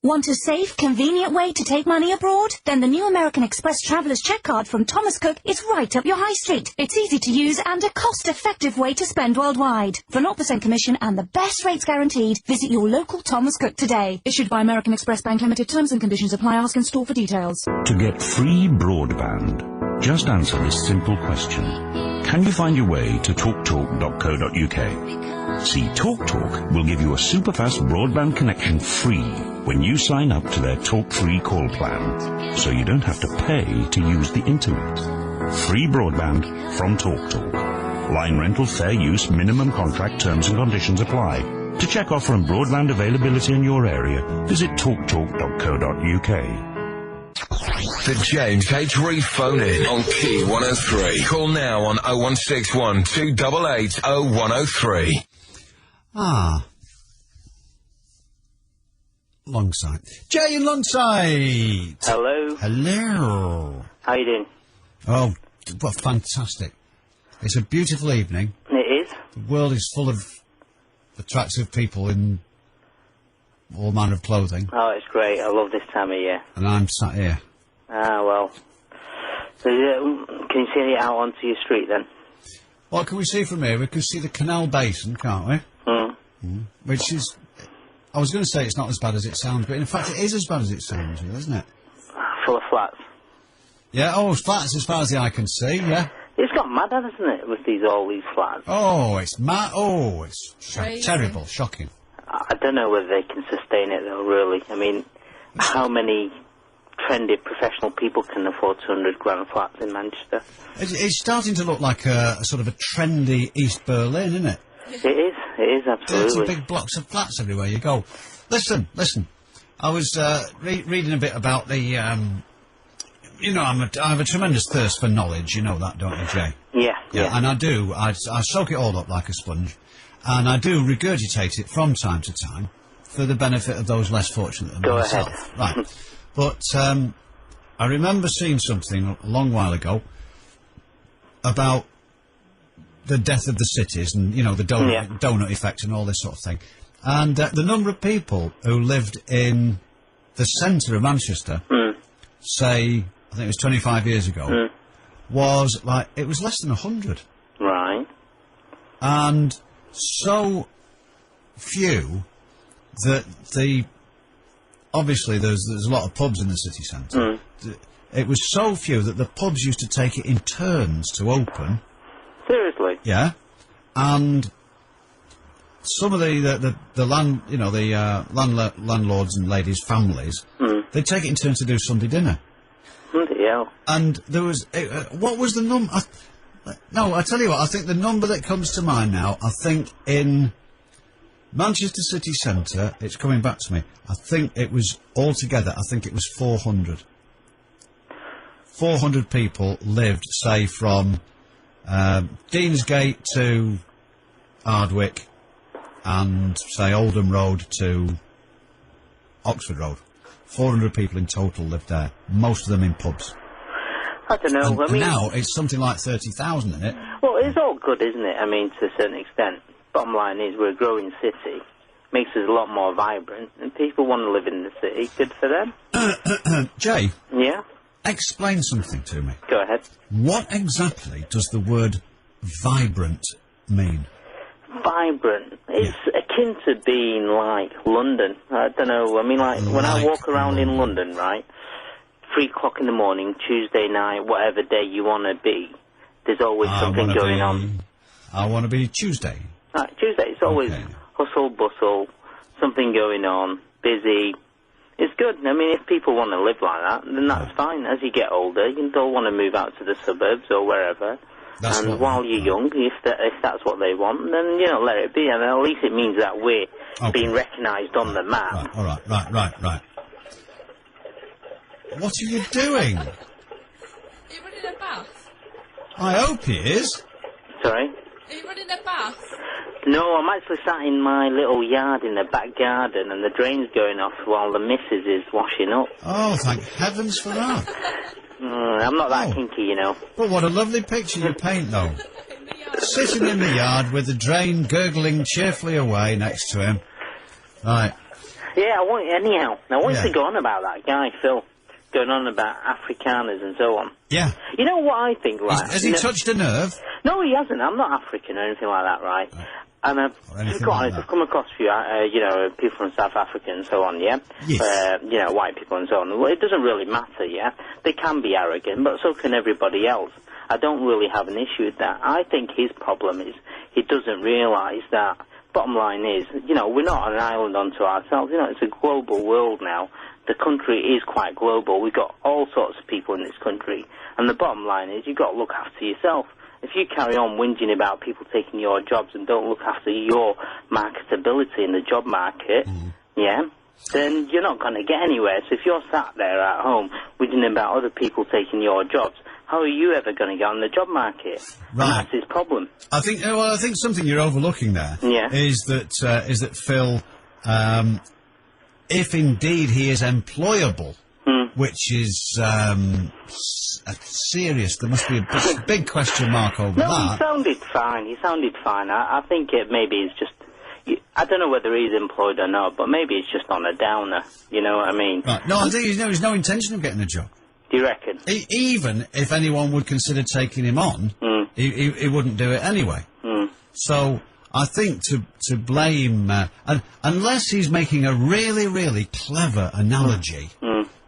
Want a safe, convenient way to take money abroad? Then the new American Express Traveller's Check Card from Thomas Cook is right up your high street. It's easy to use and a cost-effective way to spend worldwide. For 0% commission and the best rates guaranteed, visit your local Thomas Cook today. Issued by American Express Bank Limited. Terms and conditions apply. Ask in store for details. To get free broadband, just answer this simple question. Can you find your way to talktalk.co.uk? See, TalkTalk will give you a super-fast broadband connection free when you sign up to their Talk Free call plan, so you don't have to pay to use the internet. Free broadband from TalkTalk. Line rental, fair use, minimum contract, terms and conditions apply. To check offer and broadband availability in your area, visit talktalk.co.uk. The James H. Reeve phone in on Key 103. Call now on 0161 288 0103. Longsight. Jay in Longsight! Hello. Hello. How you doing? Oh, what fantastic. It's a beautiful evening. It is. The world is full of attractive people in all manner of clothing. Oh, it's great. I love this time of year. And I'm sat here. Ah, well. So, can you see it out onto your street, then? What can we see from here? We can see the canal basin, can't we? Which is... I was going to say it's not as bad as it sounds, but in fact it is as bad as it sounds, isn't it? Full of flats. Yeah, flats as far as the eye can see, yeah. It's got mad, hasn't it, with all these flats? Oh, it's mad. Oh, it's terrible, shocking. I don't know whether they can sustain it, though, really. I mean, how many trendy professional people can afford 200 grand flats in Manchester? It's starting to look like a sort of a trendy East Berlin, isn't it? It is, absolutely. There's big blocks of flats everywhere you go. Listen. I was reading a bit about the, you know, I have a tremendous thirst for knowledge, you know that, don't you, Jay? Yeah. And I do. I soak it all up like a sponge. And I do regurgitate it from time to time for the benefit of those less fortunate than myself. Ahead. Right. But I remember seeing something a long while ago about the death of the cities and, you know, the donut effect and all this sort of thing. And the number of people who lived in the centre of Manchester, say, I think it was 25 years ago, was like, it was less than 100. Right. And so few that obviously there's a lot of pubs in the city centre. It was so few that the pubs used to take it in turns to open. Seriously? Yeah, and some of the land, you know, the landlords and ladies' families, they take it in turn to do Sunday dinner. Yeah. And there was what was the number? No, I tell you what. I think the number that comes to mind now. I think in Manchester city centre, it's coming back to me. I think it was altogether. I think it was 400. 400 people lived, say, from Deansgate to Ardwick and, say, Oldham Road to Oxford Road. 400 people in total lived there, most of them in pubs. I don't know. And now it's something like 30,000 in it. Well, it's all good, isn't it? I mean, to a certain extent. Bottom line is we're a growing city. Makes us a lot more vibrant, and people want to live in the city. Good for them. Jay? Yeah? Explain something to me. Go ahead. What exactly does the word vibrant mean? Vibrant. It's akin to being like London. I don't know. I mean, like when I walk around in London, right? 3 o'clock in the morning, Tuesday night, whatever day you want to be, there's always something going on. I want to be Tuesday. Right, Tuesday. It's always hustle, bustle, something going on, busy. It's good. I mean, if people want to live like that, then that's fine. As you get older, you don't want to move out to the suburbs or wherever. And while you're young, if that's what they want, then, you know, let it be. And at least it means that we're being recognised on the map. Right, all right, right. What are you doing? Are you running a bath? I hope he is. Sorry? Are you running a bath? No, I'm actually sat in my little yard in the back garden, and the drain's going off while the missus is washing up. Oh, thank heavens for that. I'm not that kinky, you know. But what a lovely picture you paint, though. Sitting in the yard with the drain gurgling cheerfully away next to him. Right. Yeah, I want you to go on about that guy, Phil. Going on about Afrikaners and so on. Yeah. You know what I think, right? Has he touched a nerve? No, he hasn't. I'm not African or anything like that, right? And I've come across a few, you know, people from South Africa and so on, yeah? Yes. You know, white people and so on. Well, it doesn't really matter, yeah? They can be arrogant, but so can everybody else. I don't really have an issue with that. I think his problem is he doesn't realise that, bottom line is, you know, we're not an island unto ourselves. You know, it's a global world now. The country is quite global. We've got all sorts of people in this country. And the bottom line is you've got to look after yourself. If you carry on whinging about people taking your jobs and don't look after your marketability in the job market, then you're not going to get anywhere. So if you're sat there at home whinging about other people taking your jobs, how are you ever going to get on the job market? Right. And that's his problem. I think something you're overlooking there is that Phil, if indeed he is employable, which is serious, there must be a big question mark over that. No, he sounded fine. I think maybe it's just I don't know whether he's employed or not, but maybe he's just on a downer. You know what I mean? Right. No, I think he's no intention of getting a job. Do you reckon? Even if anyone would consider taking him on, he wouldn't do it anyway. So I think to blame, unless he's making a really, really clever analogy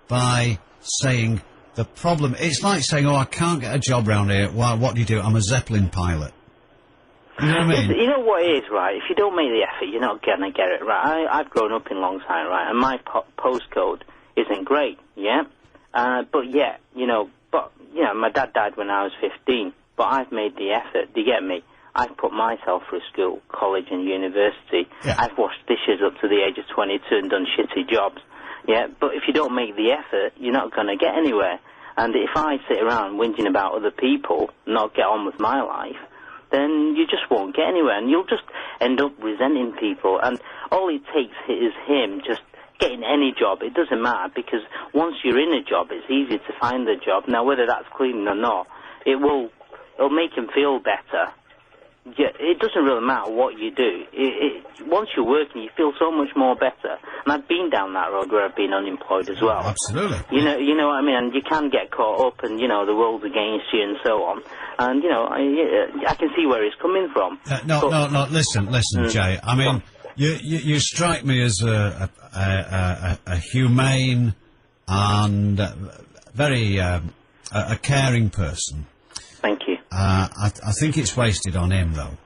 by saying the problem, it's like saying, oh, I can't get a job round here. Why? What do you do? I'm a Zeppelin pilot. You know what I mean? You know what it is, right? If you don't make the effort, you're not going to get it right. I've grown up in Longside, right? And my postcode isn't great, yeah? But yeah, my dad died when I was 15, but I've made the effort. Do you get me? I've put myself through school, college and university. Yeah. I've washed dishes up to the age of 22 and done shitty jobs, yeah? But if you don't make the effort, you're not going to get anywhere. And if I sit around whinging about other people, not get on with my life, then you just won't get anywhere, and you'll just end up resenting people. And all it takes is him just getting any job. It doesn't matter, because once you're in a job, it's easy to find a job. Now, whether that's cleaning or not, it'll make him feel better. Yeah, it doesn't really matter what you do. Once you're working, you feel so much more better. And I've been down that road where I've been unemployed as well. Absolutely. You know what I mean? And you can get caught up, and, the world's against you and so on. And, I can see where he's coming from. No, listen, Jay. I mean, you strike me as a humane and very a caring person. Thank you. I think it's wasted on him, though,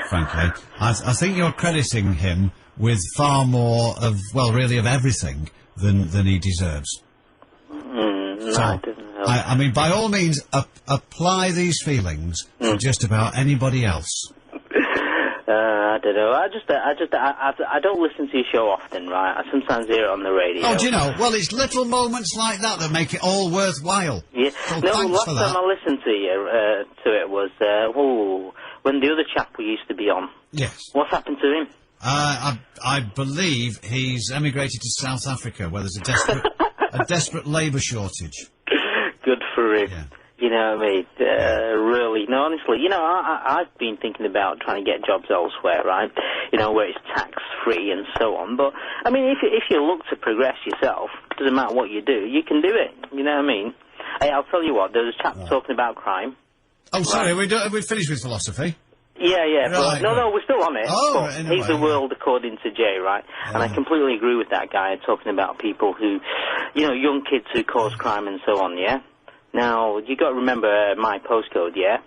frankly. I think you're crediting him with far more of, well, really of everything than he deserves. I mean, by all means, apply these feelings to just about anybody else. I don't know. I don't listen to your show often, right? I sometimes hear it on the radio. Oh, do you know? Well, it's little moments like that that make it all worthwhile. Yeah. So no, thanks last for that. time I listened to you, to it was, when the other chap we used to be on. Yes. What's happened to him? I believe he's emigrated to South Africa, where there's a desperate labour shortage. Good for him. Yeah. You know what I mean? Really. No, honestly, I've been thinking about trying to get jobs elsewhere, right? Where it's tax-free and so on. But, I mean, if you look to progress yourself, doesn't matter what you do, you can do it. You know what I mean? Hey, I'll tell you what, there was a chap talking about crime. Oh, sorry, we finished with philosophy? Yeah, Right, but, no, we're still on it. Oh, but anyway, he's the world according to Jay, right? Yeah. And I completely agree with that guy talking about people who, young kids who cause crime and so on, yeah? Now, you got to remember my postcode, yeah?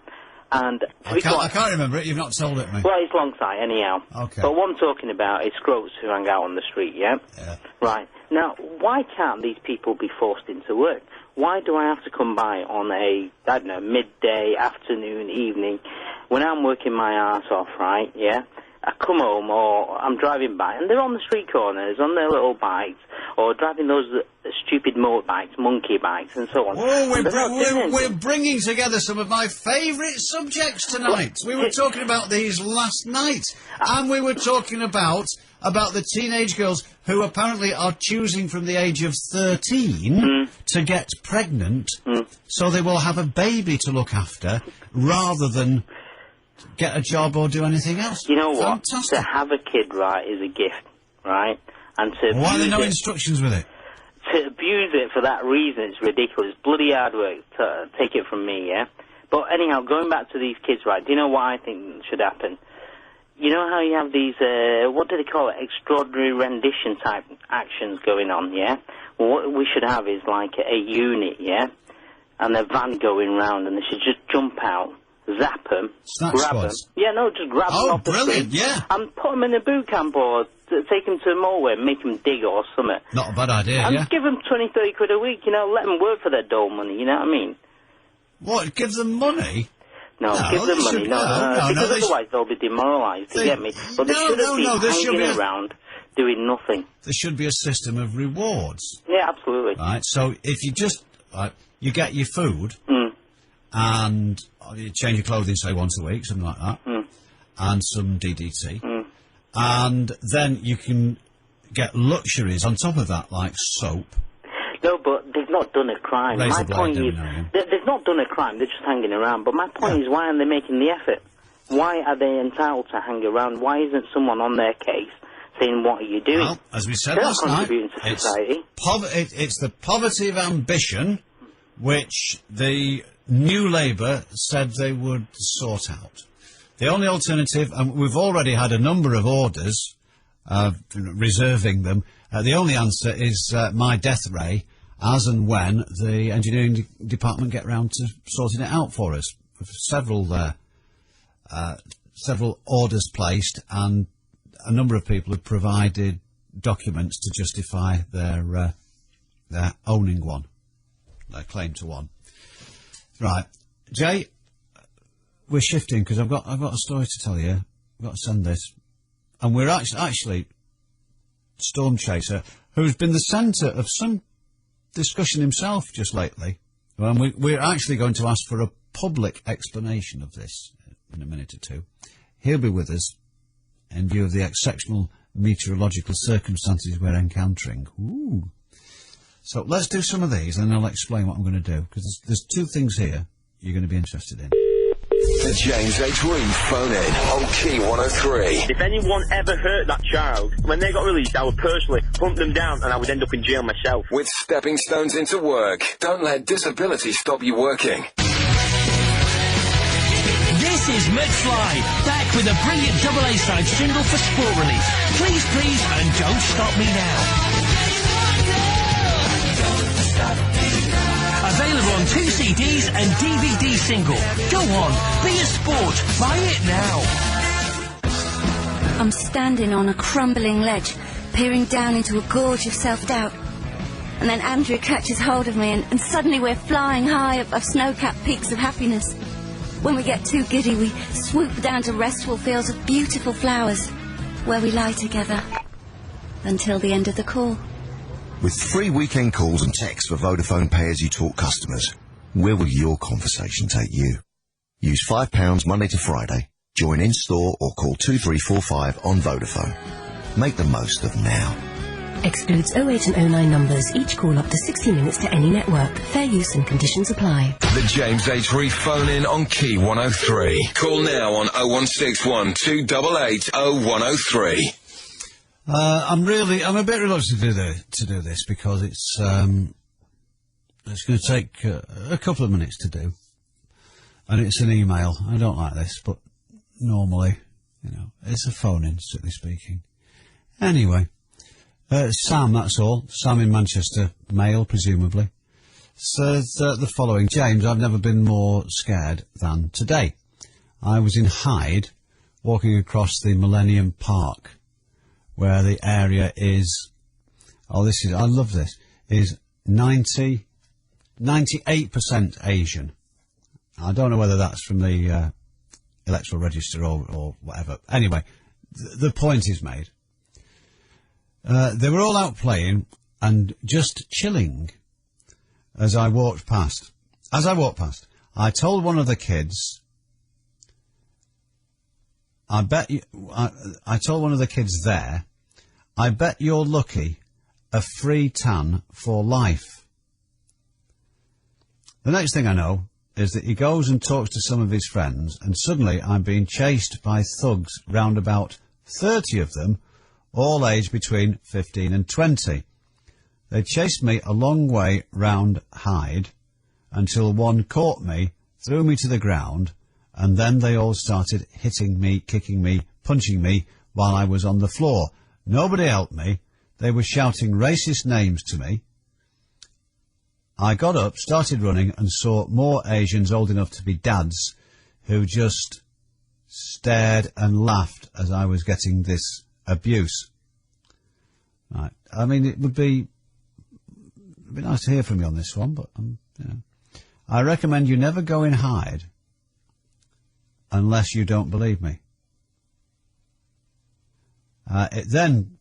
And I can't remember it. You've not told it me. Well, it's Longside, anyhow. Okay. But what I'm talking about is scrotes who hang out on the street, yeah? Yeah. Right. Now, why can't these people be forced into work? Why do I have to come by on a, midday, afternoon, evening, when I'm working my arse off, right, yeah? I come home, or I'm driving by, and they're on the street corners, on their little bikes, or driving those stupid motorbikes, monkey bikes, and so on. Oh, we're bringing together some of my favourite subjects tonight. We were talking about these last night, and we were talking about the teenage girls who apparently are choosing from the age of 13 to get pregnant, so they will have a baby to look after, rather than get a job or do anything else. You know what? Fantastic. To have a kid, right, is a gift, right? And to why are there no abuse instructions with it? To abuse it for that reason, it's ridiculous. Bloody hard work. Take it from me, yeah? But anyhow, going back to these kids, right, do you know what I think should happen? You know how you have these, what do they call it, extraordinary rendition type actions going on, yeah? Well, what we should have is like a unit, yeah? And a van going round, and they should just jump out, zap them, grab them. Yeah, no, just grab them off the street. Yeah. And put them in a boot camp or take them to a motorway and make them dig or something. Not a bad idea, and give them 20, 30 quid a week, let them work for their dole money, you know what I mean? What, give them money? No, give them money, because otherwise they'll be demoralised, you get me? But they shouldn't be hanging around doing nothing. There should be a system of rewards. Yeah, absolutely. Right, so if you just, you get your food, and you change your clothing, say, once a week, something like that, and some DDT, and then you can get luxuries on top of that, like soap. No, but they've not done a crime. My point is, they've not done a crime, they're just hanging around. But my point is, why aren't they making the effort? Why are they entitled to hang around? Why isn't someone on their case saying, what are you doing? Well, as we said They're last not night, contributing to society. it's the poverty of ambition which the New Labour said they would sort out. The only alternative, and we've already had a number of orders reserving them, the only answer is my death ray, as and when the engineering department get round to sorting it out for us. Several orders placed, and a number of people have provided documents to justify their owning one, their claim to one. Right, Jay, we're shifting because I've got a story to tell you. I've got to send this, and we're actually Storm Chaser, who's been the centre of some discussion himself just lately, and we're actually going to ask for a public explanation of this in a minute or two. He'll be with us in view of the exceptional meteorological circumstances we're encountering. Ooh. So let's do some of these, and I'll explain what I'm going to do, because there's two things here you're going to be interested in. The James H. Reeve phone in on Key 103. If anyone ever hurt that child, when they got released, I would personally hunt them down and I would end up in jail myself. With stepping stones into work. Don't let disability stop you working. This is McFly, back with a brilliant double A-side single for sport relief. Please, please, and don't stop me now. Available on 2 CDs and DVD single. Go on, be a sport, buy it now. I'm standing on a crumbling ledge, peering down into a gorge of self-doubt. And then Andrew catches hold of me, and suddenly we're flying high above snow-capped peaks of happiness. When we get too giddy, we swoop down to restful fields of beautiful flowers, where we lie together until the end of the call. With free weekend calls and texts for Vodafone pay-as-you-talk customers, where will your conversation take you? Use £5 Monday to Friday, join in-store or call 2345 on Vodafone. Make the most of now. Excludes 08 and 09 numbers, each call up to 60 minutes to any network. Fair use and conditions apply. The James H. Reeve phone in on Key 103. Call now on 0161 288 0103. I'm a bit reluctant to do this because it's going to take a couple of minutes to do, and it's an email. I don't like this, but normally, it's a phone-in, strictly speaking. Anyway, Sam, that's all. Sam in Manchester, male, presumably, says the following: James, I've never been more scared than today. I was in Hyde, walking across the Millennium Park, where the area is, I love this, is 98% Asian. I don't know whether that's from the electoral register or whatever. Anyway, the point is made. They were all out playing and just chilling as I walked past. I told one of the kids, I told one of the kids there, I bet you're lucky, a free tan for life. The next thing I know is that he goes and talks to some of his friends, and suddenly I'm being chased by thugs, round about 30 of them, all aged between 15 and 20. They chased me a long way round Hyde until one caught me, threw me to the ground, and then they all started hitting me, kicking me, punching me while I was on the floor. Nobody helped me. They were shouting racist names to me. I got up, started running, and saw more Asians old enough to be dads who just stared and laughed as I was getting this abuse. Right. I mean, it'd be nice to hear from you on this one, but, I recommend you never go in Hyde unless you don't believe me. Then,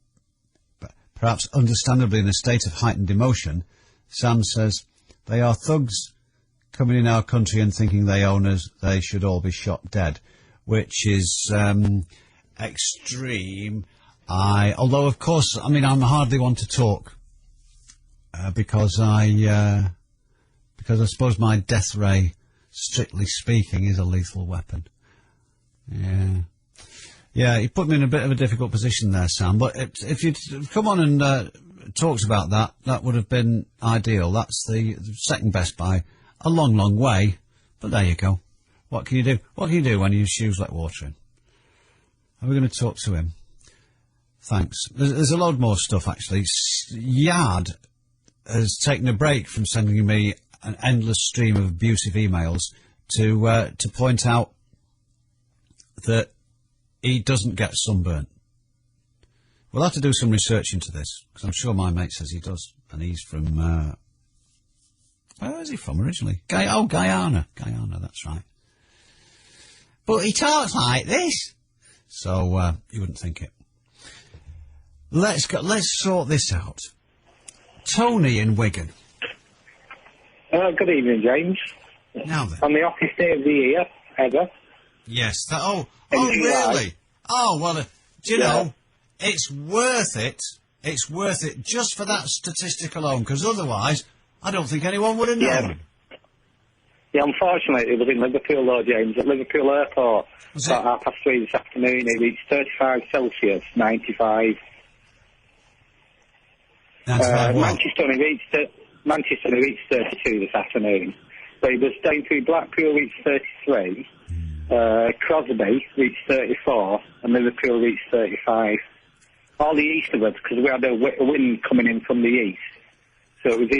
perhaps understandably in a state of heightened emotion, Sam says, they are thugs coming in our country and thinking they own us, they should all be shot dead, which is extreme. Although, of course, I'm hardly one to talk, because I suppose my death ray, strictly speaking, is a lethal weapon. Yeah, you put me in a bit of a difficult position there, Sam, but if you'd come on and talked about that, that would have been ideal. That's the second best by a long, long way, but there you go. What can you do? What can you do when your shoes let water in? Are we going to talk to him? Thanks. There's a load more stuff, actually. Yard has taken a break from sending me an endless stream of abusive emails to point out that he doesn't get sunburnt. We'll have to do some research into this, because I'm sure my mate says he does, and he's from, where is he from originally? Guyana. Guyana, that's right. But he talks like this. So, you wouldn't think it. Let's sort this out. Tony in Wigan. Good evening, James. Now then. On the office day of the year, ever. Yes, really? Oh, well, do you know, it's worth it. It's worth it just for that statistic alone, because otherwise, I don't think anyone would have known. Yeah, unfortunately, it was in Liverpool, though, James, at Liverpool Airport. About 3:30 this afternoon, it reached 35 Celsius, 95. Manchester only reached 32 this afternoon. But it was down to Blackpool reached 33. Crosby reached 34, and Liverpool reached 35. All the eastwards, because we had a wind coming in from the east. So it was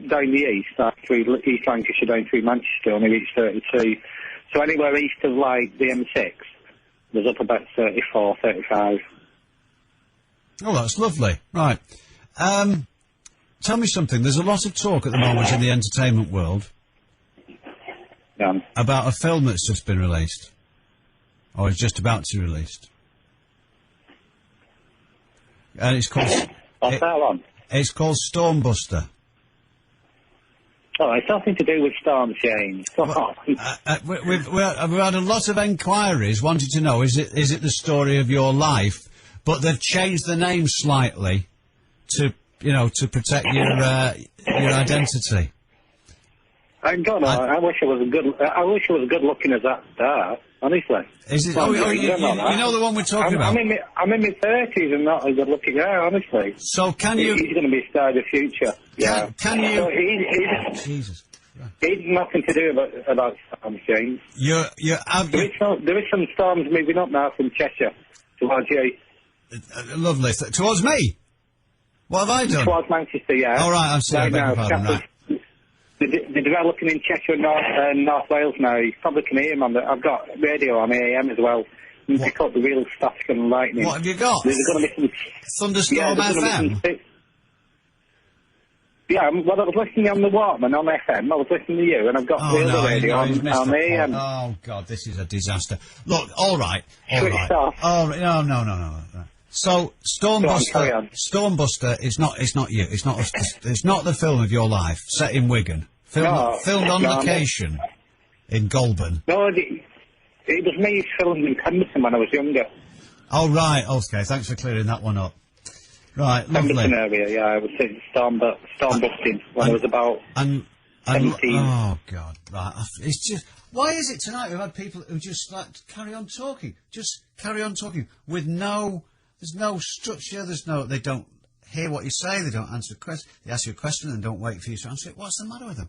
down the east, through East Lancashire down through Manchester, only reached 32. So anywhere east of, like, the M6 was up about 34, 35. Oh, that's lovely. Right. Tell me something. There's a lot of talk at the moment in the entertainment world about a film that's just been released, or is just about to be released. And it's called... What's that one? It's called Stormbuster. Oh, it's nothing to do with storms, James. Come on. We've had a lot of enquiries wanting to know, is it the story of your life? But they've changed the name slightly to protect your identity. I don't know. I wish it was good looking as that star. Honestly. Is it? You know the one we're talking about. I'm in my 30s and not a good looking guy. Honestly. So can you? He's going to be a star of the future. Can you? So Jesus. He's nothing to do about storms, James. There is some storms moving up now from Cheshire towards you. Lovely. Towards me. What have I done? Towards Manchester, yeah. All right, I'm sorry. Right now, they're developing in Cheshire and North Wales now. You probably can hear them I've got radio on AM as well. You can pick up the real static and lightning. What have you got? There's going to be some... Thunderstorm FM? Yeah, well, I was listening on the Walkman on FM. I was listening to you, and I've got the other radio on AM. Oh, God, this is a disaster. Look, all right. Switched off. Oh, no. So, Stormbuster is not you. It's not the film of your life, set in Wigan. Filmed on location in Goulburn. No, it was me filmed in Pemberton when I was younger. Oh, right, okay, thanks for clearing that one up. Right, lovely. Pemberton area, yeah, I was saying stormbusting when I was about 17. Oh, God, right, it's just... Why is it tonight we've had people who just, like, carry on talking with no... There's no structure, they don't hear what you say, they don't answer a question, they ask you a question and don't wait for you to answer it. What's the matter with them?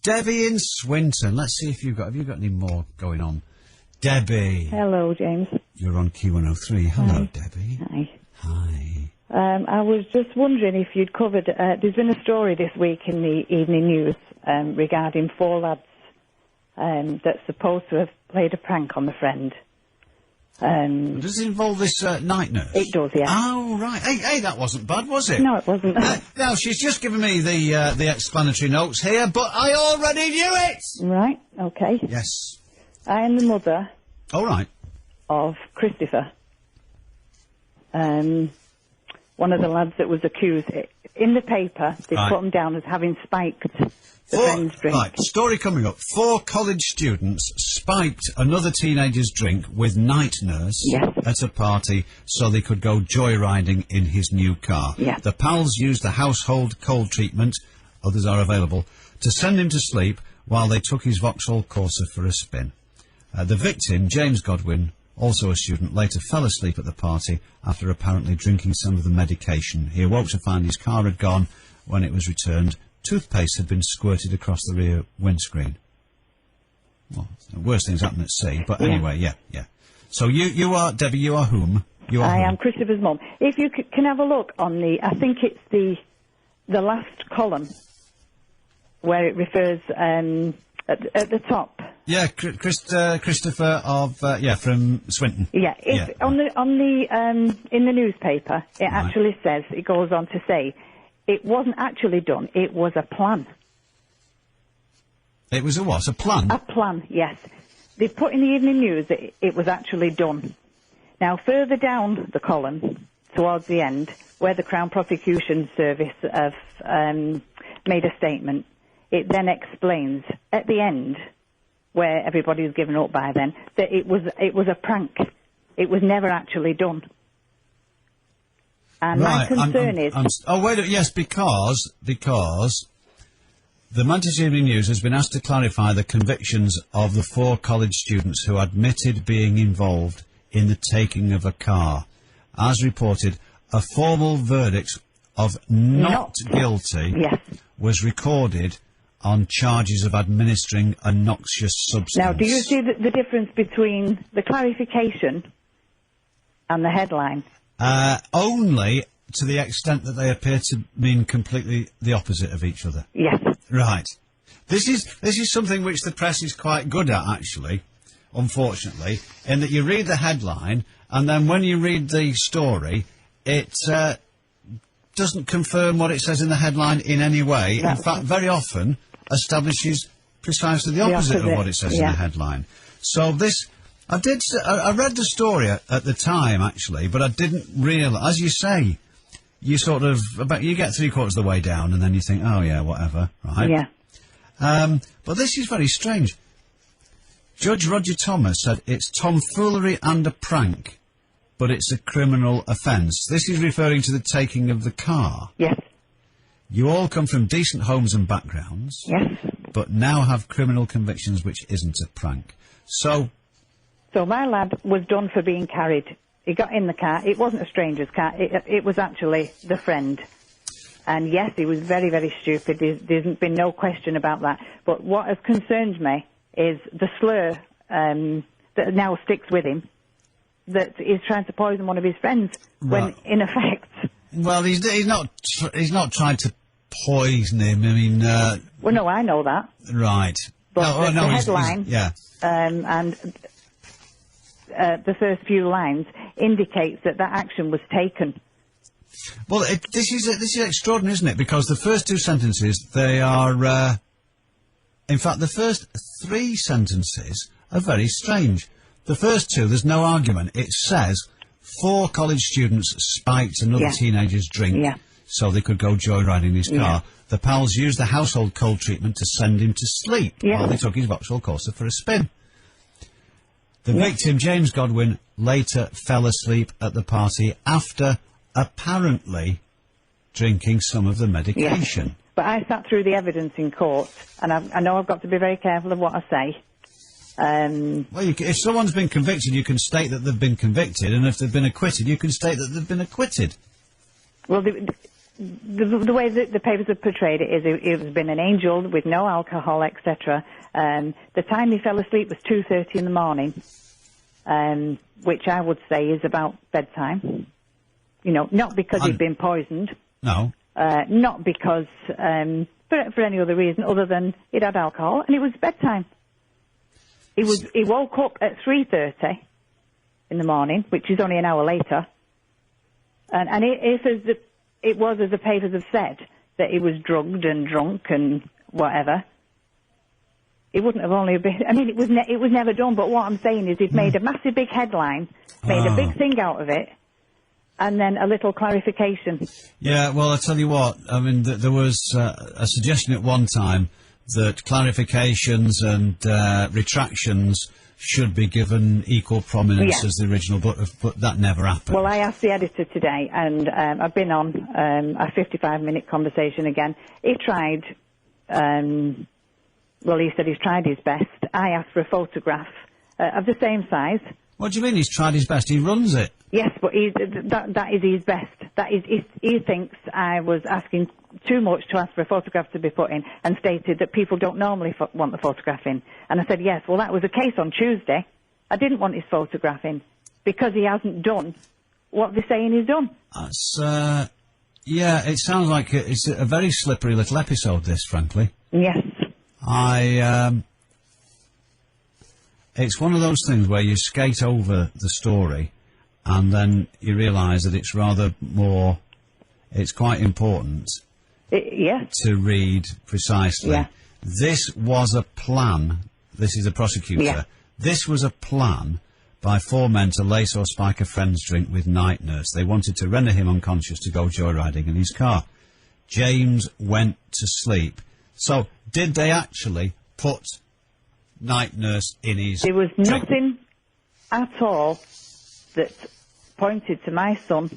Debbie in Swinton, let's see if have you got any more going on? Debbie. Hello, James. You're on Q103. Hello, Hi. Debbie. Hi. I was just wondering if you'd covered, there's been a story this week in the evening news regarding 4 lads that's supposed to have played a prank on the friend. Does it involve this night nurse? It does, yeah. Oh, right. Hey, that wasn't bad, was it? No, it wasn't. Now, she's just given me the explanatory notes here, but I already knew it! Right, okay. Yes. I am the mother... All right. ...of Christopher. One of the lads that was accused. In the paper, they put him down as having spiked the friend's drink. Right, story coming up. 4 college students spiked another teenager's drink with night nurse at a party so they could go joyriding in his new car. Yeah. The pals used the household cold treatment, others are available, to send him to sleep while they took his Vauxhall Corsa for a spin. The victim, James Godwin, also a student, later fell asleep at the party after apparently drinking some of the medication. He awoke to find his car had gone. When it was returned, toothpaste had been squirted across the rear windscreen. Well, worse things happen at sea, but anyway, yeah. So you are, Debbie, you are whom? You are I whom? am Christopher's mum. If you can have a look on the, I think it's the last column where it refers at the top. Yeah, Christopher of from Swinton. Yeah, on the in the newspaper it actually says, it goes on to say, it wasn't actually done. It was a plan. It was a what? A plan? A plan, yes. They put in the evening news that it was actually done. Now, further down the column, towards the end, where the Crown Prosecution Service have made a statement, it then explains at the end, where everybody's given up by then, that it was a prank. It was never actually done. And my concern is... yes, because the Manchester Evening News has been asked to clarify the convictions of the 4 college students who admitted being involved in the taking of a car. As reported, a formal verdict of not guilty was recorded on charges of administering a noxious substance. Now, do you see the difference between the clarification and the headline? Only to the extent that they appear to mean completely the opposite of each other. Yes. Right. This is something which the press is quite good at, actually, unfortunately, in that you read the headline, and then when you read the story, it doesn't confirm what it says in the headline in any way. In fact, very often establishes precisely the opposite of what it says in the headline. So this... I read the story at the time, actually, but I didn't realise, as you say, you sort of, you get 3/4 of the way down and then you think, oh yeah, whatever, right? Yeah. But this is very strange. Judge Roger Thomas said it's tomfoolery and a prank, but it's a criminal offence. This is referring to the taking of the car. Yes. You all come from decent homes and backgrounds. Yes. But now have criminal convictions, which isn't a prank. So my lad was done for being carried. He got in the car. It wasn't a stranger's car. It was actually the friend. And yes, he was very, very stupid. There's been no question about that. But what has concerned me is the slur that now sticks with him, that he's trying to poison one of his friends, when in effect... Well, he's not trying to poison him. I mean... well, no, I know that. Right. But the headline... and... the first few lines indicates that action was taken. Well, this is extraordinary, isn't it? Because the first 2 sentences, they are... in fact, the first 3 sentences are very strange. The first 2, there's no argument. It says 4 college students spiked another teenager's drink so they could go joyriding his car. The pals used the household cold treatment to send him to sleep while they took his Vauxhall Corsa for a spin. The victim, James Godwin, later fell asleep at the party after apparently drinking some of the medication. Yes. But I sat through the evidence in court, and I know I've got to be very careful of what I say. Well, if someone's been convicted, you can state that they've been convicted, and if they've been acquitted, you can state that they've been acquitted. Well, the way that the papers have portrayed it is it has been an angel with no alcohol, etc. The time he fell asleep was 2:30 in the morning, which I would say is about bedtime. You know, not because he'd been poisoned. No. Not because, for any other reason other than he'd had alcohol, and it was bedtime. He woke up at 3:30 in the morning, which is only an hour later. And it was, as the papers have said, that he was drugged and drunk and whatever, it wouldn't have only been... I mean, it was never done, but what I'm saying is he'd made a massive big headline, made a big thing out of it, and then a little clarification. Yeah, well, I tell you what, I mean, there was a suggestion at one time that clarifications and retractions should be given equal prominence as the original, but that never happened. Well, I asked the editor today, and I've been on a 55-minute conversation again. He tried... well, he said he's tried his best. I asked for a photograph of the same size What do you mean he's tried his best? He runs it. Yes, but that is his best. That is, he thinks I was asking too much to ask for a photograph to be put in, and stated that people don't normally want the photograph in. And I said, yes, well, that was the case on Tuesday. I didn't want his photograph in because he hasn't done what they're saying he's done. That's, yeah, it sounds like it's a very slippery little episode, this, frankly. Yes. It's one of those things where you skate over the story and then you realise that it's it's quite important to read precisely. Yeah. This was a plan. This is the prosecutor. Yeah. This was a plan by 4 men to lace or spike a friend's drink with night nurse. They wanted to render him unconscious to go joyriding in his car. James went to sleep. So, did they actually put night nurse in his There was drink? nothing at all that pointed to my son.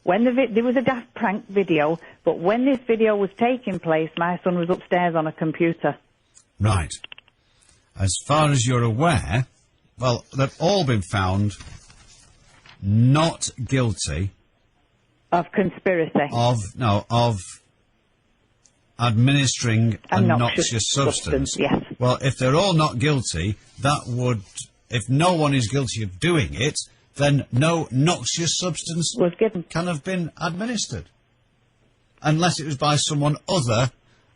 When there was a Daft Prank video, but when this video was taking place, my son was upstairs on a computer. Right. As far as you're aware, well, they've all been found not guilty of conspiracy. Of administering a noxious substance. Yes. Well, if they're all not guilty, that would, if no one is guilty of doing it, then no noxious substance was given. Can have been administered. Unless it was by someone other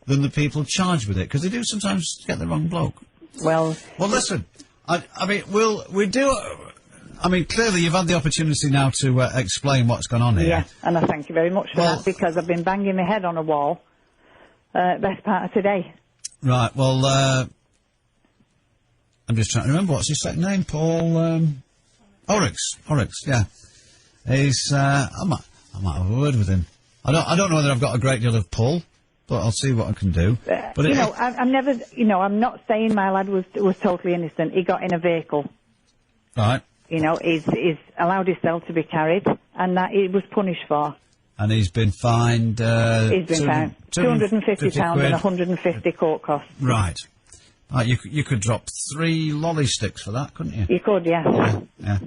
than the people charged with it, because they do sometimes get the wrong bloke. Well, listen, I mean, clearly you've had the opportunity now to explain what's gone on here. Yeah, and I thank you very much for that, because I've been banging my head on a wall best part of today. Right, well, I'm just trying to remember, what's his second name? Paul, Oryx, yeah. He's, I might have a word with him. I don't know whether I've got a great deal of pull, but I'll see what I can do. But I'm never, I'm not saying my lad was totally innocent. He got in a vehicle. Right. He's allowed himself to be carried, and that he was punished for. And he's been fined, he's been fined £250 and 150 court costs. Right. You could drop 3 lolly sticks for that, couldn't you? You could, yeah. Yeah.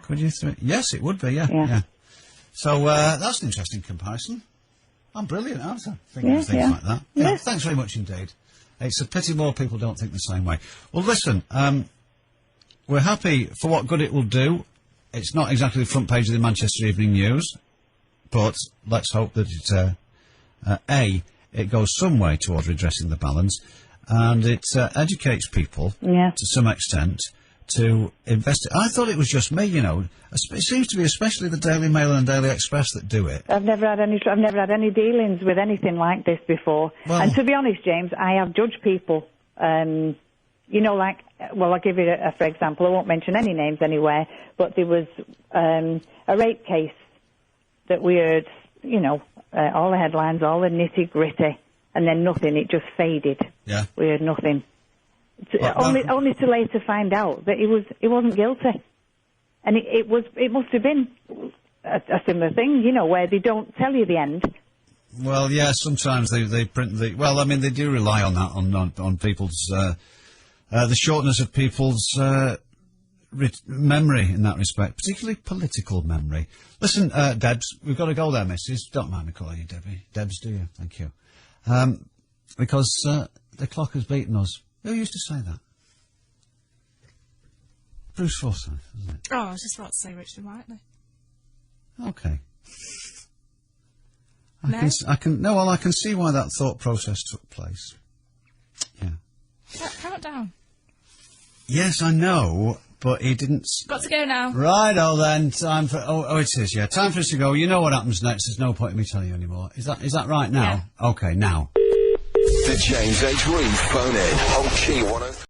Could you? Yes, it would be, yeah. So, that's an interesting comparison. I'm brilliant, aren't I? Thinking of things like that. Yeah, thanks very much indeed. It's a pity more people don't think the same way. Well, listen, we're happy for what good it will do. It's not exactly the front page of the Manchester Evening News, but let's hope that it goes some way towards redressing the balance, and it educates people to some extent to invest. I thought it was just me, It seems to be especially the Daily Mail and Daily Express that do it. I've never had any dealings with anything like this before. Well, and to be honest, James, I have judged people. I'll give you for example. I won't mention any names anywhere, but there was a rape case that we heard, all the headlines, all the nitty-gritty, and then nothing. It just faded. Yeah. We heard nothing. Only to later find out that he wasn't guilty, and it must have been a similar thing, where they don't tell you the end. Well, yeah, sometimes they print the. Well, I mean, they do rely on that on people's the shortness of people's memory in that respect, particularly political memory. Listen, Debs, we've got to go there, Mrs. Don't mind me calling you Debbie. Debs, do you? Thank you. Because the clock has beaten us. Who used to say that? Bruce Forsyth, isn't it? Oh, I was just about to say Richard Whiteley. Okay. I can see why that thought process took place. Yeah. Countdown. Yes, I know, but he didn't... Got to go now. Righto then, time for... Oh, it is, yeah. Time for us to go. You know what happens next. There's no point in me telling you anymore. Is that right now? Yeah. Okay, now. The James H. Reeve phone in on Key 103.